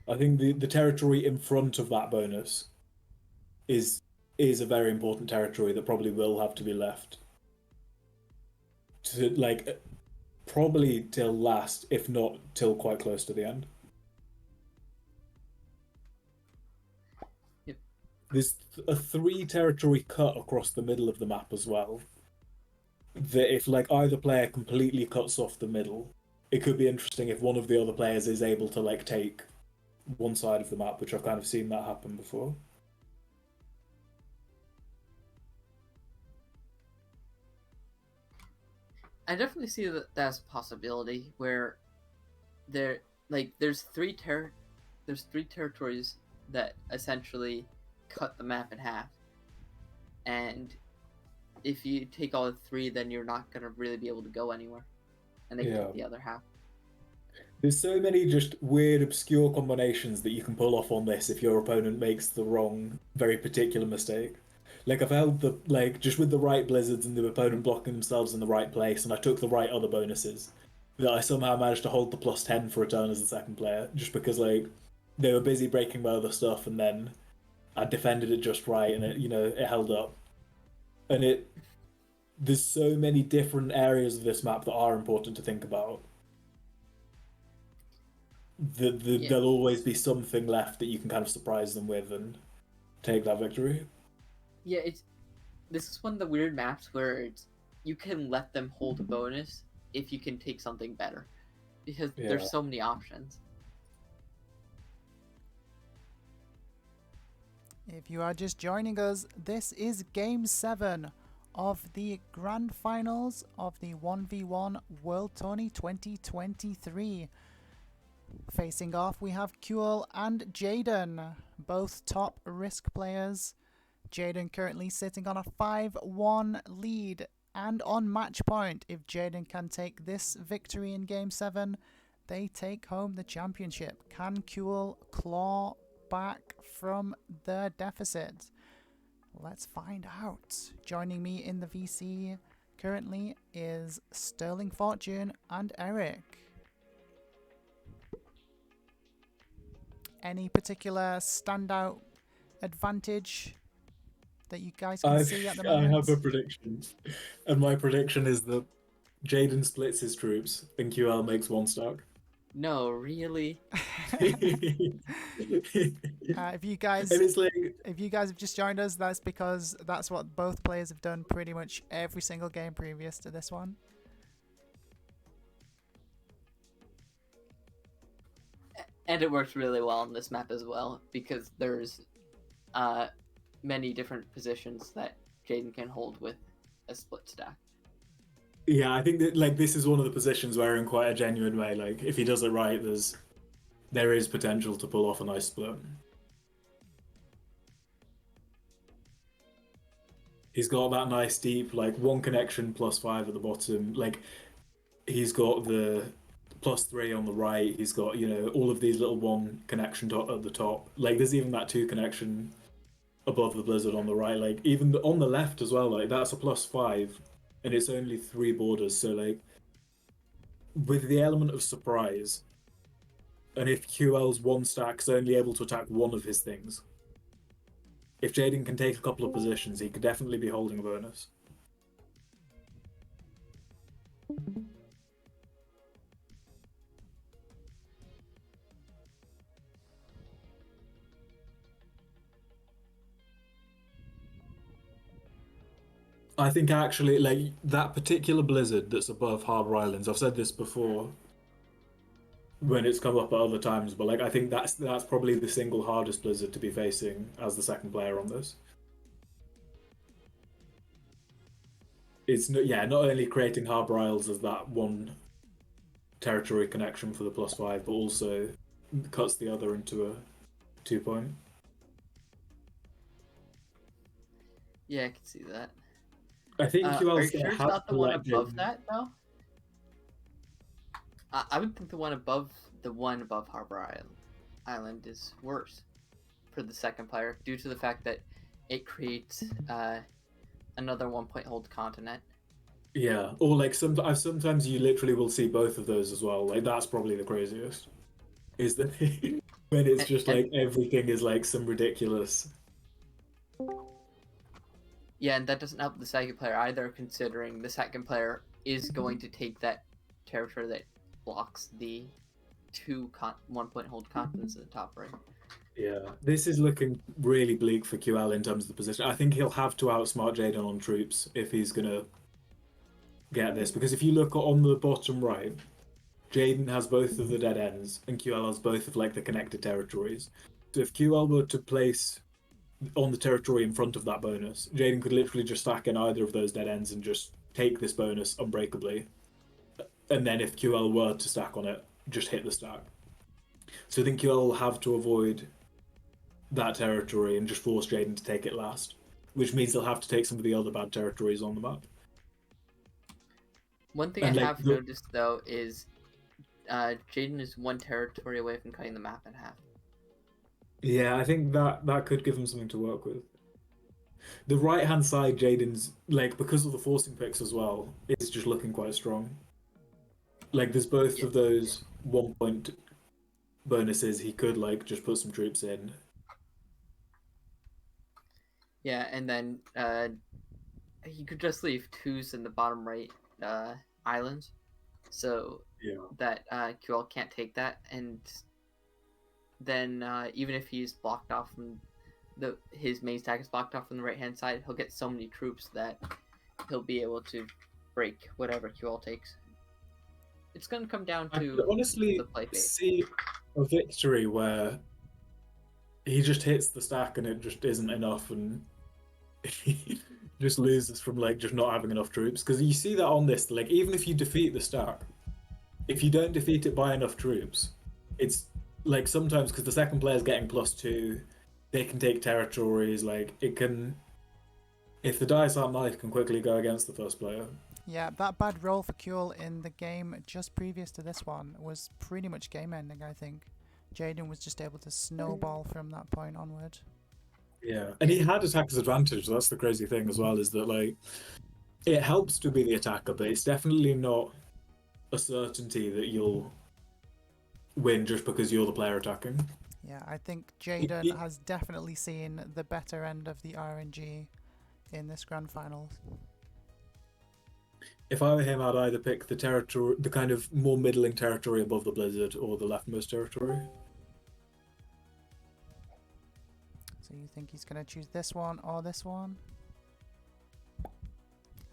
I think the territory in front of that bonus is a very important territory that probably will have to be left to, like, probably till last, if not till quite close to the end. Yep. There's a 3 territory cut across the middle of the map as well. That if, like, either player completely cuts off the middle, it could be interesting if one of the other players is able to, like, take one side of the map, which I've kind of seen that happen before. I definitely see that that's a possibility where there's three territories that essentially cut the map in half, and if you take all 3, then you're not gonna really be able to go anywhere, and they Yeah. take the other half. There's so many just weird, obscure combinations that you can pull off on this if your opponent makes the wrong, very particular mistake. Like, I've held the, like, just with the right blizzards and the opponent blocking themselves in the right place, and I took the right other bonuses, that I somehow managed to hold the +10 for a turn as the second player, just because, like, they were busy breaking my other stuff, and then I defended it just right, and it, you know, it held up. And there's so many different areas of this map that are important to think about. Yeah. There'll always be something left that you can kind of surprise them with and take that victory. Yeah, this is one of the weird maps where you can let them hold a bonus if you can take something better, because Yeah. there's so many options. If you are just joining us, this is Game 7 of the Grand Finals of the 1v1 World Tourney 2023. Facing off, we have Qlwl and Jadon, both top Risk players. Jadon currently sitting on a 5-1 lead, and on match point, if Jadon can take this victory in Game 7, they take home the championship. Can Qlwl claw back from the deficit? Let's find out. Joining me in the VC currently is Sterling Fortune and Eric. Any particular standout advantage that you guys can see at the I moment? have a prediction, and my prediction is that Jadon splits his troops and Qlwl makes 1 stack. No, really? If you guys And it's like, have just joined us, that's because that's what both players have done pretty much every single game previous to this one. And it works really well on this map as well because there's many different positions that Jadon can hold with a split stack. yeah, I think that like this is one of the positions where, in quite a genuine way, like if he does it right, there is potential to pull off a nice split. He's got that nice deep, like one connection +5 at the bottom. Like he's got the +3 on the right. He's got, you know, all of these little one connection at the top. Like there's even that 2 connection above the blizzard on the right. Like even on the left as well. Like that's a +5, and it's only 3 borders. So like with the element of surprise, and if Ql's one stack's only able to attack one of his things, if Jadon can take a couple of positions, he could definitely be holding a bonus. I think actually, like that particular blizzard that's above Harbour Islands, I've said this before when it's come up at other times, but like I think that's probably the single hardest blizzard to be facing as the second player on this. It's not only creating Harbour Isles as that one territory connection for the +5, but also cuts the other into a 2-point. Yeah, I can see that. I think Are Ql's you sure it's not the one above that though? I would think the one above Harbour Island is worse for the second player due to the fact that it creates another 1-point hold continent. Yeah, or like sometimes you literally will see both of those as well. Like that's probably the craziest. Is that when it's just like everything is like some ridiculous. Yeah, and that doesn't help the second player either, considering the second player is going to take that territory that blocks the 2 1-point hold continents in the top right. Yeah, this is looking really bleak for Ql in terms of the position. I think he'll have to outsmart Jadon on troops if he's gonna get this, because if you look on the bottom right, Jadon has both of the dead ends and Ql has both of like the connected territories. So if Ql were to place on the territory in front of that bonus, Jadon could literally just stack in either of those dead ends and just take this bonus unbreakably. And then if Ql were to stack on it, just hit the stack. So I think Ql will have to avoid that territory and just force Jadon to take it last, which means they'll have to take some of the other bad territories on the map. One thing I have noticed though is Jadon is 1 territory away from cutting the map in half. Yeah, I think that could give him something to work with. The right-hand side, Jadon's, like, because of the forcing picks as well, is just looking quite strong. Like, there's both of those 1-point bonuses. He could, like, just put some troops in. Yeah, and then he could just leave 2s in the bottom right islands, so that Qlwl can't take that, and then even if he's blocked off from his main stack is blocked off from the right hand side, he'll get so many troops that he'll be able to break whatever Qlwl takes. It's going to come down to I could honestly the play phase. see a victory where he just hits the stack and it just isn't enough, and he just loses from like just not having enough troops. Because you see that on this, like even if you defeat the stack, if you don't defeat it by enough troops, it's like sometimes because the second player's getting +2, they can take territories. Like it can, if the dice aren't nice, can quickly go against the first player. Yeah, that bad roll for Qlwl in the game just previous to this one was pretty much game ending, I think. Jadon was just able to snowball from that point onward. Yeah, and he had attacker's advantage. That's the crazy thing as well, is that like it helps to be the attacker, but it's definitely not a certainty that you'll win just because you're the player attacking. Yeah, I think Jadon has definitely seen the better end of the RNG in this grand finals. If I were him, I'd either pick the territory, the kind of more middling territory above the blizzard, or the leftmost territory. So you think he's going to choose this one or this one?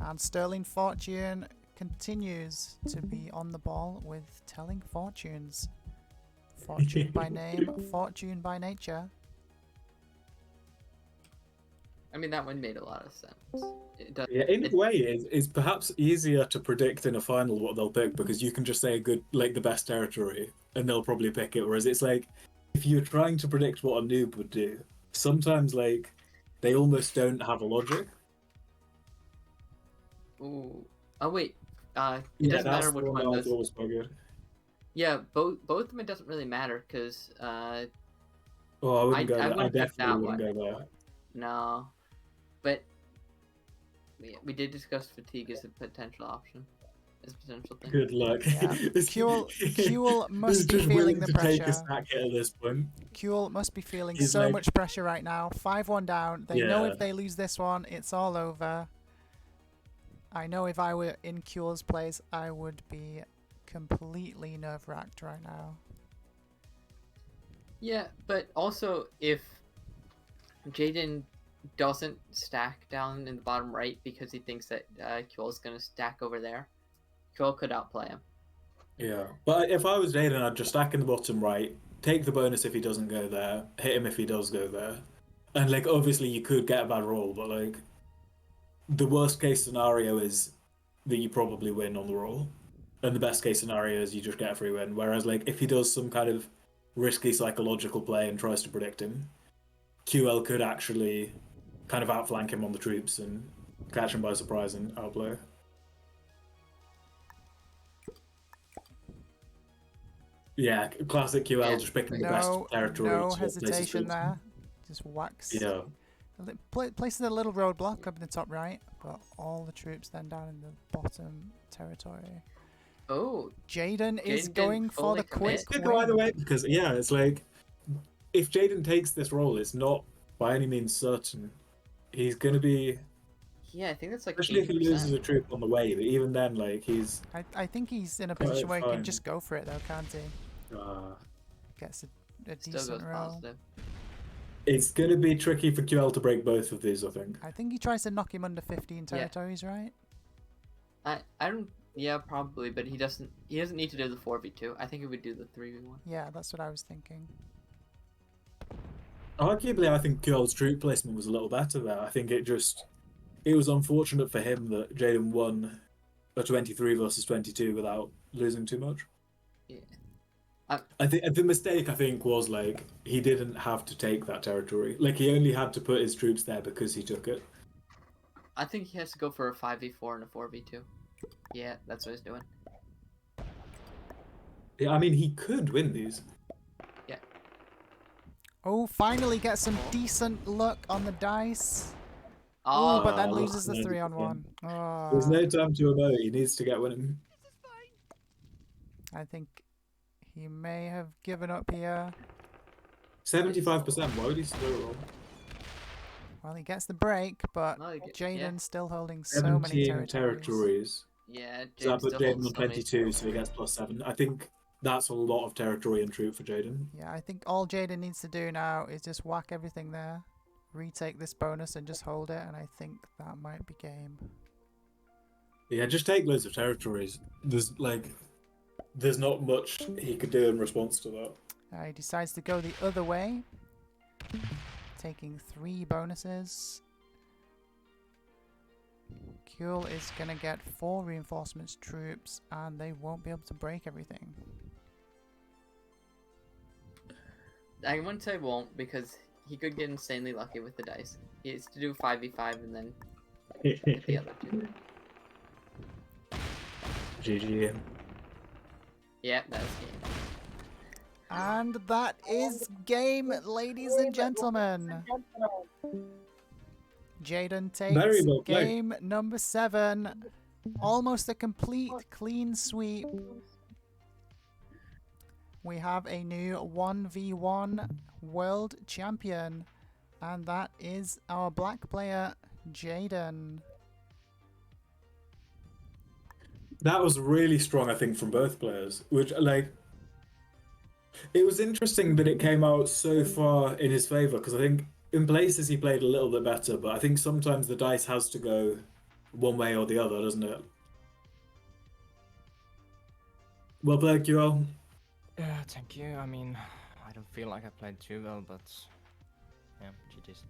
And Sterling Fortune continues to be on the ball with telling fortunes. Fortune by name, fortune by nature. I mean, that one made a lot of sense. It does. Yeah, in a way, it's perhaps easier to predict in a final what they'll pick because you can just say a good, like the best territory, and they'll probably pick it. Whereas it's like if you're trying to predict what a noob would do, sometimes like they almost don't have a logic. Ooh. Oh wait. It Yeah, doesn't matter that's which the one one I does. thought was quite good. Yeah, both of them. It doesn't really matter because Oh, I wouldn't go I there. I wouldn't pick that definitely wouldn't go there. no, but we did discuss fatigue as a potential option, as a potential thing. Good luck. Yeah. Qlwl must He's be just feeling willing the to take a pressure. stack hit at this point. Qlwl must be feeling He's so like- much pressure right now. 5-1 down. They know Yeah. if they lose this one, it's all over. I know if I were in Qlwl's place, I would be completely nerve-wracked right now. Yeah, but also if Jadon doesn't stack down in the bottom right because he thinks that Qlwl's gonna stack over there, Qlwl could outplay him. Yeah, but if I was Jadon, I'd just stack in the bottom right, take the bonus if he doesn't go there, hit him if he does go there, and like obviously you could get a bad roll, but like the worst case scenario is that you probably win on the roll, and the best case scenario is you just get a free win. Whereas like if he does some kind of risky psychological play and tries to predict him, QL could actually kind of outflank him on the troops and catch him by surprise and outplay. Yeah, classic QL, Yeah. just picking the No, best territory. no to place his hesitation troops in. there. Just whacks. Yeah. Places a little roadblock up in the top right, but all the troops then down in the bottom territory. Oh, Jadon is Jadon going for fully the quick commit. Could go either win. way because yeah, it's like if Jadon takes this role, it's not by any means certain. He's gonna be, yeah, I think that's like especially if he loses 80%. a troop on the way. But even then, like he's I think he's in a Quite position where he can fine. just go for it though, can't he? Gets a Still decent goes roll. positive. it's gonna be tricky for QL to break both of these. I think. I think he tries to knock him under 15 territories, right? I don't. Yeah, probably, but he doesn't need to do the 4v2. I think he would do the 3v1. Yeah, that's what I was thinking. Arguably, I think QL's troop placement was a little better there. I think it was unfortunate for him that Jadon won a 23 versus 22 without losing too much. Yeah. I think the mistake was like he didn't have to take that territory. Like he only had to put his troops there because he took it. I think he has to go for a 5v4 and a 4v2. Yeah, that's what he's doing. Yeah, I mean he could win these. Oh, finally gets some decent luck on the dice. Oh, Oh, but then Oh, loses the no, 3-on-1. There's Oh, no time to emote. He needs to get winning. I think he may have given up here. 75%. Why would he still roll? Well, he gets the break, but No, he get- Jaden's yeah. still holding so many 17 territories. yeah, So that Jaden put still Jadon holds on so many 22, so he gets +7. I think that's a lot of territory and troop for Jadon. Yeah, I think all Jaden needs to do now is just whack everything there, retake this bonus and just hold it, and I think that might be game. Yeah, just take loads of territories. There's not much he could do in response to that. He decides to go the other way, taking 3 bonuses. Qlwl is going to get 4 reinforcements troops, and they won't be able to break everything. I wouldn't say won't because he could get insanely lucky with the dice. He has to do 5v5 and then get the other 2. GG. Yeah, that's game. And that is game, ladies and gentlemen. Jadon takes Very well played. game number 7. Almost a complete clean sweep. We have a new 1v1 world champion, and that is our black player, Jadon. That was really strong, I think, from both players. Which, like, it was interesting that it came out so far in his favor because I think in places he played a little bit better, but I think sometimes the dice has to go one way or the other, doesn't it? Well played, Qlwl. Yeah, thank you. I mean, I don't feel like I played too well, but yeah, GG's.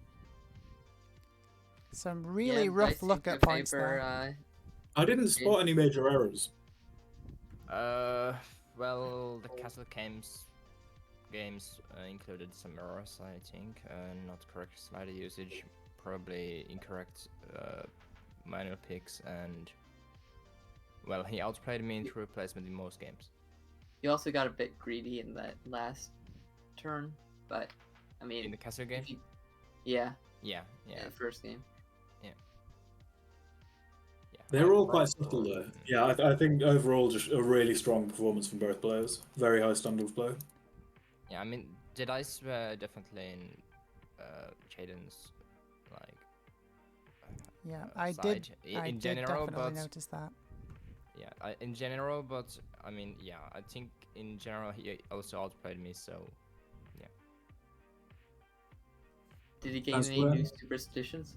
Some really Yeah, rough dice look seem at to points favor, there. I didn't spot any major errors. Well, the Castle games included some errors, I think. Not correct slider usage, probably incorrect manual picks, and well, he outplayed me in true replacement in most games. You also got a bit greedy in that last turn, but I mean, In the Castle game? yeah, Yeah. in the first game. Yeah, They're all I quite subtle though. Yeah, I think overall just a really strong performance from both players. Very high standard of play. Yeah, I mean, the dice were definitely in Jadon's, like, Yeah, I side I in did general, definitely but notice that. yeah, in general, but I mean, yeah, I think in general he also outplayed me, so yeah. Did he gain That's any where- new superstitions?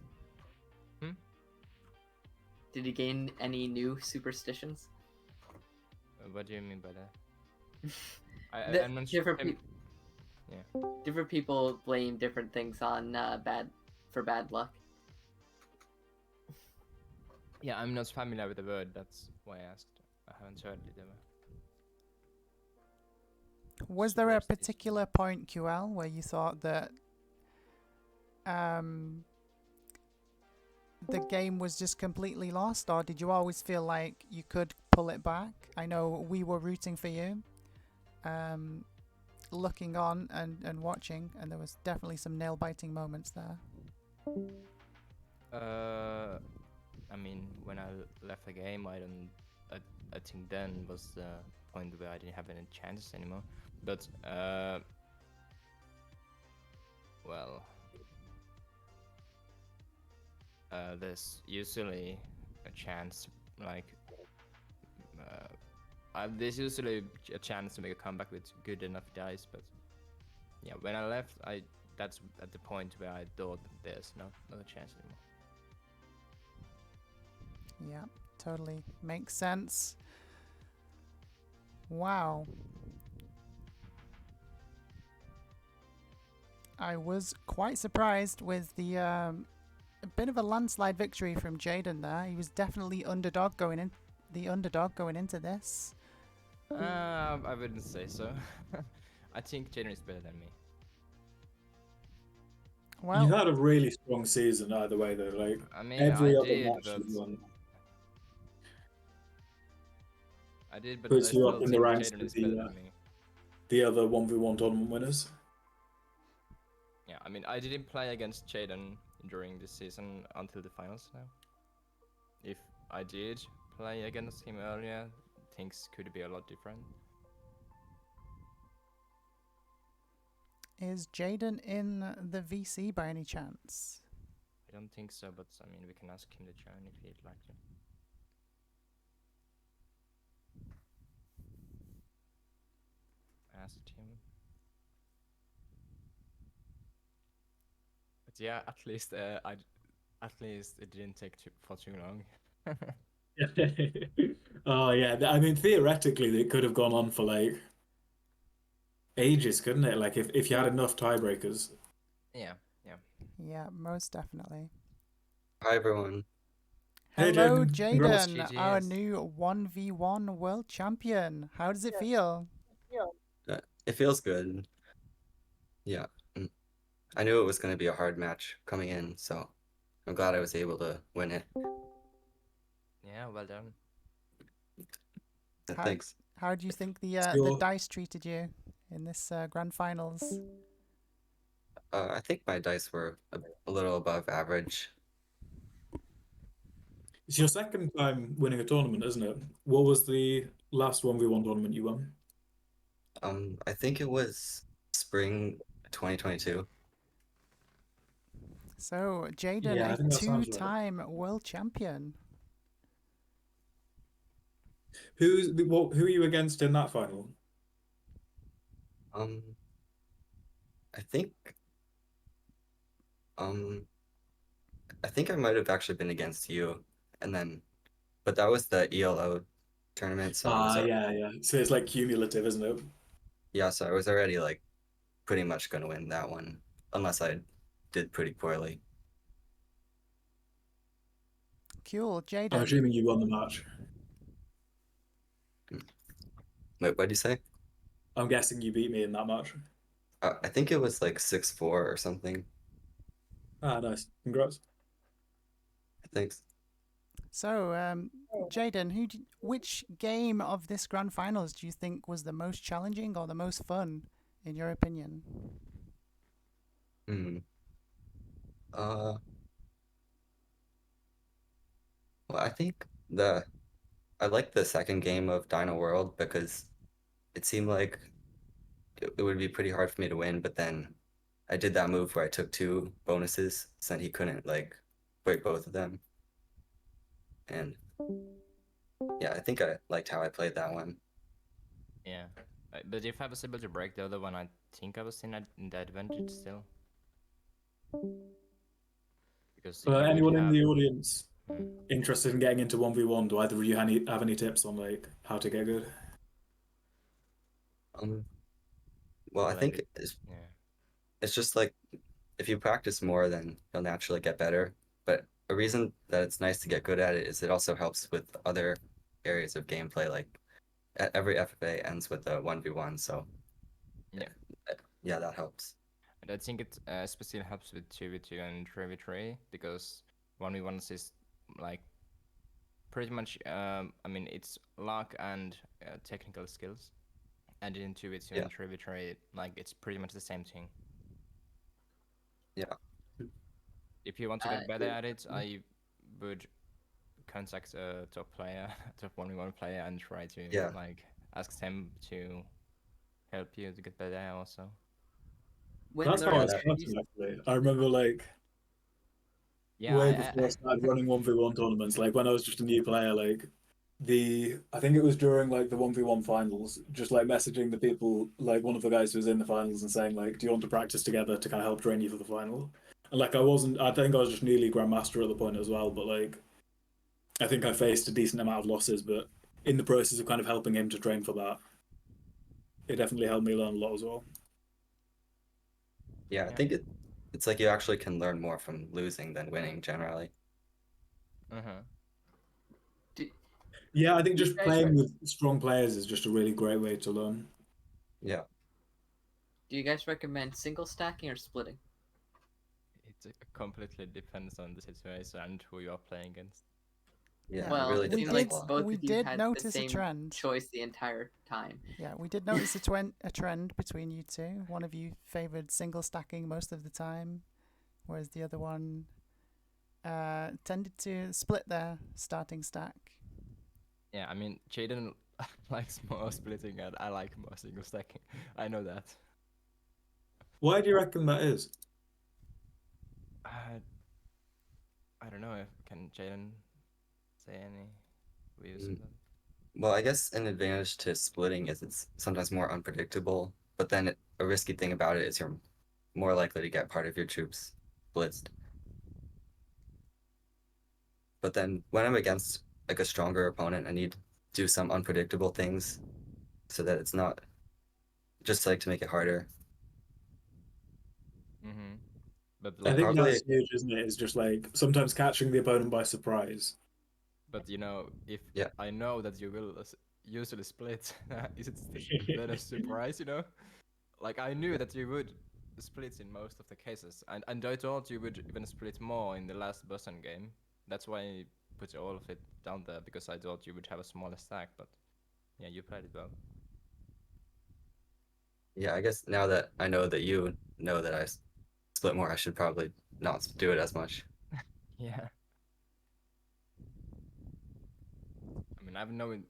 Hmm? Did he gain any new superstitions? What do you mean by that? I'm not sure. Different, different people blame different things on bad luck. Yeah, I'm not familiar with the word. That's why I asked. I haven't heard it ever. Was there a Superstition. particular point, Qlwl, where you thought that the game was just completely lost, or did you always feel like you could pull it back? I know we were rooting for you, looking on and watching, and there was definitely some nail-biting moments there. I mean, when I left the game, I think then was the point where I didn't have any chances anymore. But well, there's usually a chance, like there's usually a chance to make a comeback with good enough dice. But yeah, when I left, that's at the point where I thought there's not a chance anymore. Yeah, totally makes sense. Wow. I was quite surprised with the a bit of a landslide victory from Jadon there. He was definitely the underdog going into this. I wouldn't say so. I think Jadon is better than me. Well, You had a really strong season either way though. Like I mean, every I other did, match but you won but puts I you still up in the think ranks Jadon with is better than me. the other 1v1 tournament winners. Yeah, I mean, I didn't play against Jadon during this season until the finals now. If I did play against him earlier, things could be a lot different. is Jadon in the VC by any chance? I don't think so, but I mean, we can ask him to join if he'd like to. Asked him. But yeah, at least at least it didn't take for too long. Oh yeah, I mean theoretically it could have gone on for like ages, couldn't it? Like if you had enough tiebreakers. Yeah. Yeah, most definitely. Hi everyone. Hey, Hello, Jadon. Congrats. Jadon, our GGS. new 1v1 world champion. How does it feel? It feels good. Yeah. I knew it was going to be a hard match coming in, so I'm glad I was able to win it. Yeah, well done. How- Thanks. How do you think the Sure. dice treated you in this grand finals? I think my dice were a little above average. It's your second time winning a tournament, isn't it? What was the last 1v1 tournament you won? I think it was spring 2022. So, Jadon, Yeah, I a think that sounds right. two-time world champion. Who are you against in that final? I think I think I might have actually been against you, and then, but that was the ELO tournament, so it was Yeah. So it's like cumulative, isn't it? yeah. So I was already like pretty much gonna win that one, unless I did pretty poorly. Cool, I'm Jadon. assuming you won the match. Wait, what'd you say? I'm guessing you beat me in that match. I think it was like 6-4 or something. Ah, nice. Congrats. Thanks. So, Jadon, which game of this grand finals do you think was the most challenging or the most fun, in your opinion? Hmm. Well, I think I liked the second game of Dino World because it seemed like it would be pretty hard for me to win, but then I did that move where I took 2 bonuses, so then he couldn't like break both of them. And yeah, I think I liked how I played that one. Yeah. But if I was able to break the other one, I think I was in the advantage still. Because For you would anyone in have... the audience Mm. interested in getting into 1v1, do either of you have any tips on like how to get good? Well, I Like, think yeah. it's just like if you practice more, then you'll naturally get better. But a reason that it's nice to get good at it is it also helps with other areas of gameplay. Like every FFA ends with a 1v1, so Yeah. yeah, that helps. And I think it especially helps with 2v2 and 3v3 because 1v1s is like pretty much, I mean, it's luck and technical skills. And in 2v2 Yeah. and 3v3, like, it's pretty much the same thing. Yeah. If you want to get better at it, I would contact a top player, top 1v1 player, and try to Yeah. like ask them to help you to get better also. When That's there how I was started actually. I remember like Yeah, way before I started running 1v1 tournaments, like when I was just a new player, like I think it was during like the 1v1 finals, just like messaging the people, like one of the guys who was in the finals and saying like, do you want to practice together to kind of help train you for the final? And like I think I was just nearly grandmaster at the point as well, but like I think I faced a decent amount of losses, but in the process of kind of helping him to train for that, it definitely helped me learn a lot as well. Yeah, I think it's like you actually can learn more from losing than winning generally. Uh-huh. Yeah, I think You just guys playing rec- with strong players is just a really great way to learn. Yeah. Do you guys recommend single stacking or splitting? It completely depends on the situation and who you are playing against. Yeah, it Well, really it we seemed depends like a lot. both we of you did had notice the a same trend. choice the entire time. Yeah, we did notice a trend between you two. One of you favoured single stacking most of the time, whereas the other one tended to split their starting stack. Yeah, I mean, Jadon likes more splitting and I like more single stacking. I know that. Why do you reckon that is? I don't know if can Jadon say any views on that. Well, I guess an advantage to splitting is it's sometimes more unpredictable, but then a risky thing about it is you're more likely to get part of your troops blitzed. But then when I'm against like a stronger opponent, I need to do some unpredictable things so that it's not just like to make it harder. Mm-hmm. But I like, think Probably, that's huge, isn't it? It's just like sometimes catching the opponent by surprise. but you know, if Yeah. I know that you will usually split, is it then a surprise? You know, like I knew that you would split in most of the cases, and I thought you would even split more in the last Boston game. That's why I put all of it down there because I thought you would have a smaller stack. But yeah, you played it well. yeah, I guess now that I know that you know that I split more, I should probably not do it as much. Yeah. I mean, I've known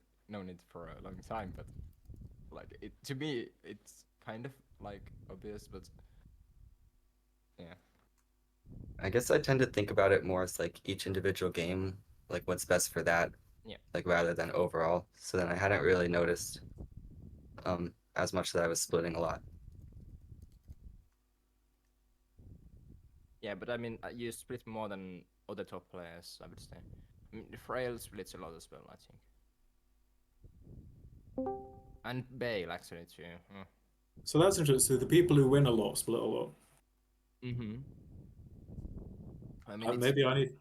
it for a long time, but like it to me, it's kind of like obvious, but yeah. I guess I tend to think about it more as like each individual game, like what's best for that, Yeah. like rather than overall. So then I hadn't really noticed as much that I was splitting a lot. Yeah, but I mean, you split more than other top players, I would say. I mean, Frail splits a lot as well, I think. And Bale, actually, too. So that's interesting. So the people who win a lot split a lot. Mm-hmm. I mean, Maybe I need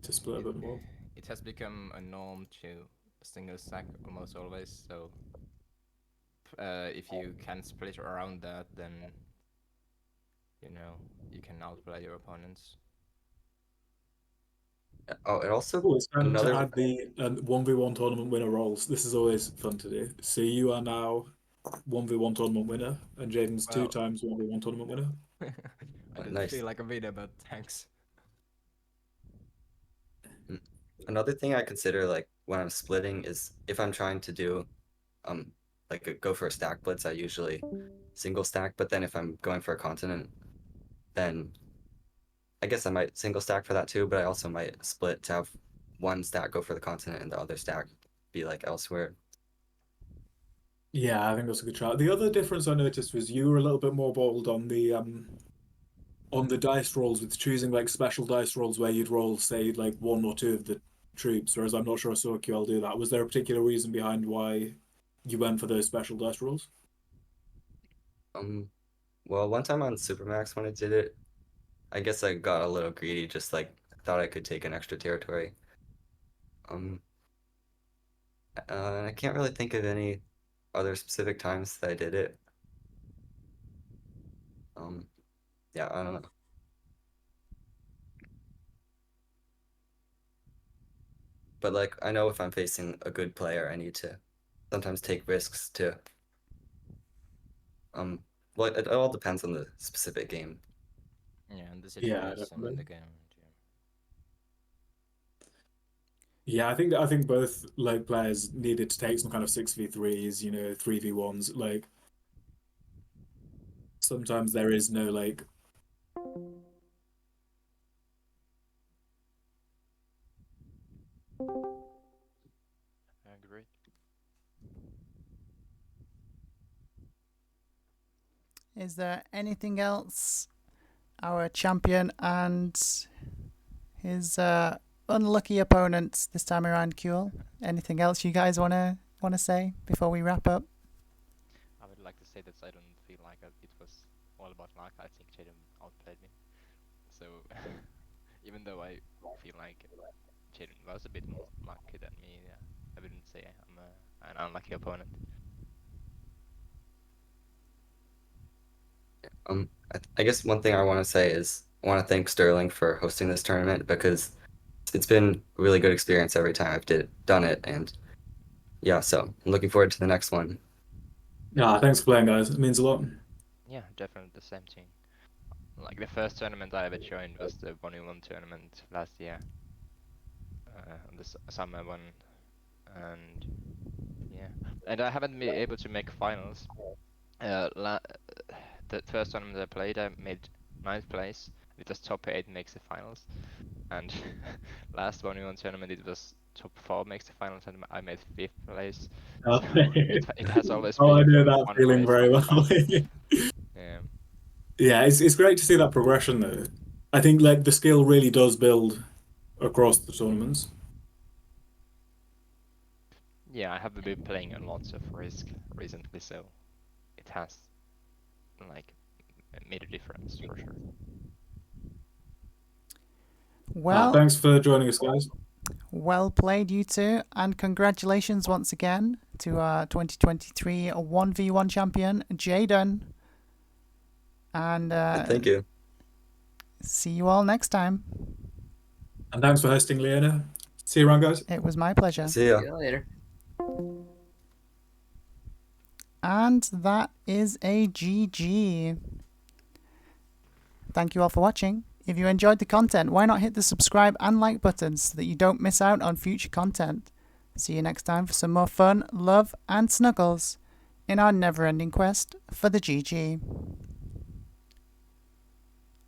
to split a bit more. it has become a norm to single stack almost always, so if you can split around that, then you can outplay your opponents. Oh, it also Oh, it's time another to add the 1v1 tournament winner roles. This is always fun to do. So you are now 1v1 tournament winner, and Jadon's Well- 2 times 1v1 tournament winner. I don't nice. feel like a winner, but thanks. Another thing I consider like when I'm splitting is if I'm trying to do like go for a stack blitz, I usually single stack, but then if I'm going for a continent, then I guess I might single stack for that too, but I also might split to have one stack go for the continent and the other stack be like elsewhere. Yeah, I think that's a good shot. The other difference I noticed was you were a little bit more bold on the dice rolls with choosing like special dice rolls where you'd roll, say, like 1 or 2 of the troops, whereas I'm not sure I saw Qlwl do that. Was there a particular reason behind why you went for those special dice rolls? Well, one time on Supermax when I did it, I guess I got a little greedy, just like thought I could take an extra territory. I can't really think of any other specific times that I did it. Yeah, I don't know. But like, I know if I'm facing a good player, I need to sometimes take risks to. Well, it all depends on the specific game. Yeah, and the Yeah, situation in definitely. the game. Yeah, I think both like players needed to take some kind of 6v3s, 3v1s. Like sometimes there is no like I agree. Is there anything else our champion and his unlucky opponent this time around, Qlwl? Anything else you guys wanna say before we wrap up? I would like to say that I don't feel like it was all about luck. I think Jadon outplayed me. So even though I feel like Jadon was a bit more lucky than me, yeah, I wouldn't say I'm an unlucky opponent. I guess one thing I want to say is I want to thank Sterling for hosting this tournament because it's been a really good experience every time I've done it, and yeah, so I'm looking forward to the next one. Yeah, thanks for playing, guys. It means a lot. Yeah, definitely the same thing. Like the first tournament I ever joined was the 1v1 tournament last year, on the summer one, and yeah, and I haven't been able to make finals. The first tournament I played, I made 9th place. It was top 8 makes the finals, and last 1v1 tournament it was top 4 makes the finals, and I made 5th place. So it has always been I know from that one feeling place very from well. yeah. Yeah, it's great to see that progression though. I think like the skill really does build across the tournaments. Yeah, I have been playing a lot of Risk recently, so it has like made a difference for sure. Well, Thanks for joining us, guys. well played, you two, and congratulations once again to our 2023 1v1 champion, Jadon. And Thank you. see you all next time. And thanks for hosting, Leona. See you around, guys. It was my pleasure. See ya. See you later. And that is a GG. Thank you all for watching. If you enjoyed the content, why not hit the subscribe and like buttons so that you don't miss out on future content. See you next time for some more fun, love, and snuggles in our never-ending quest for the GG.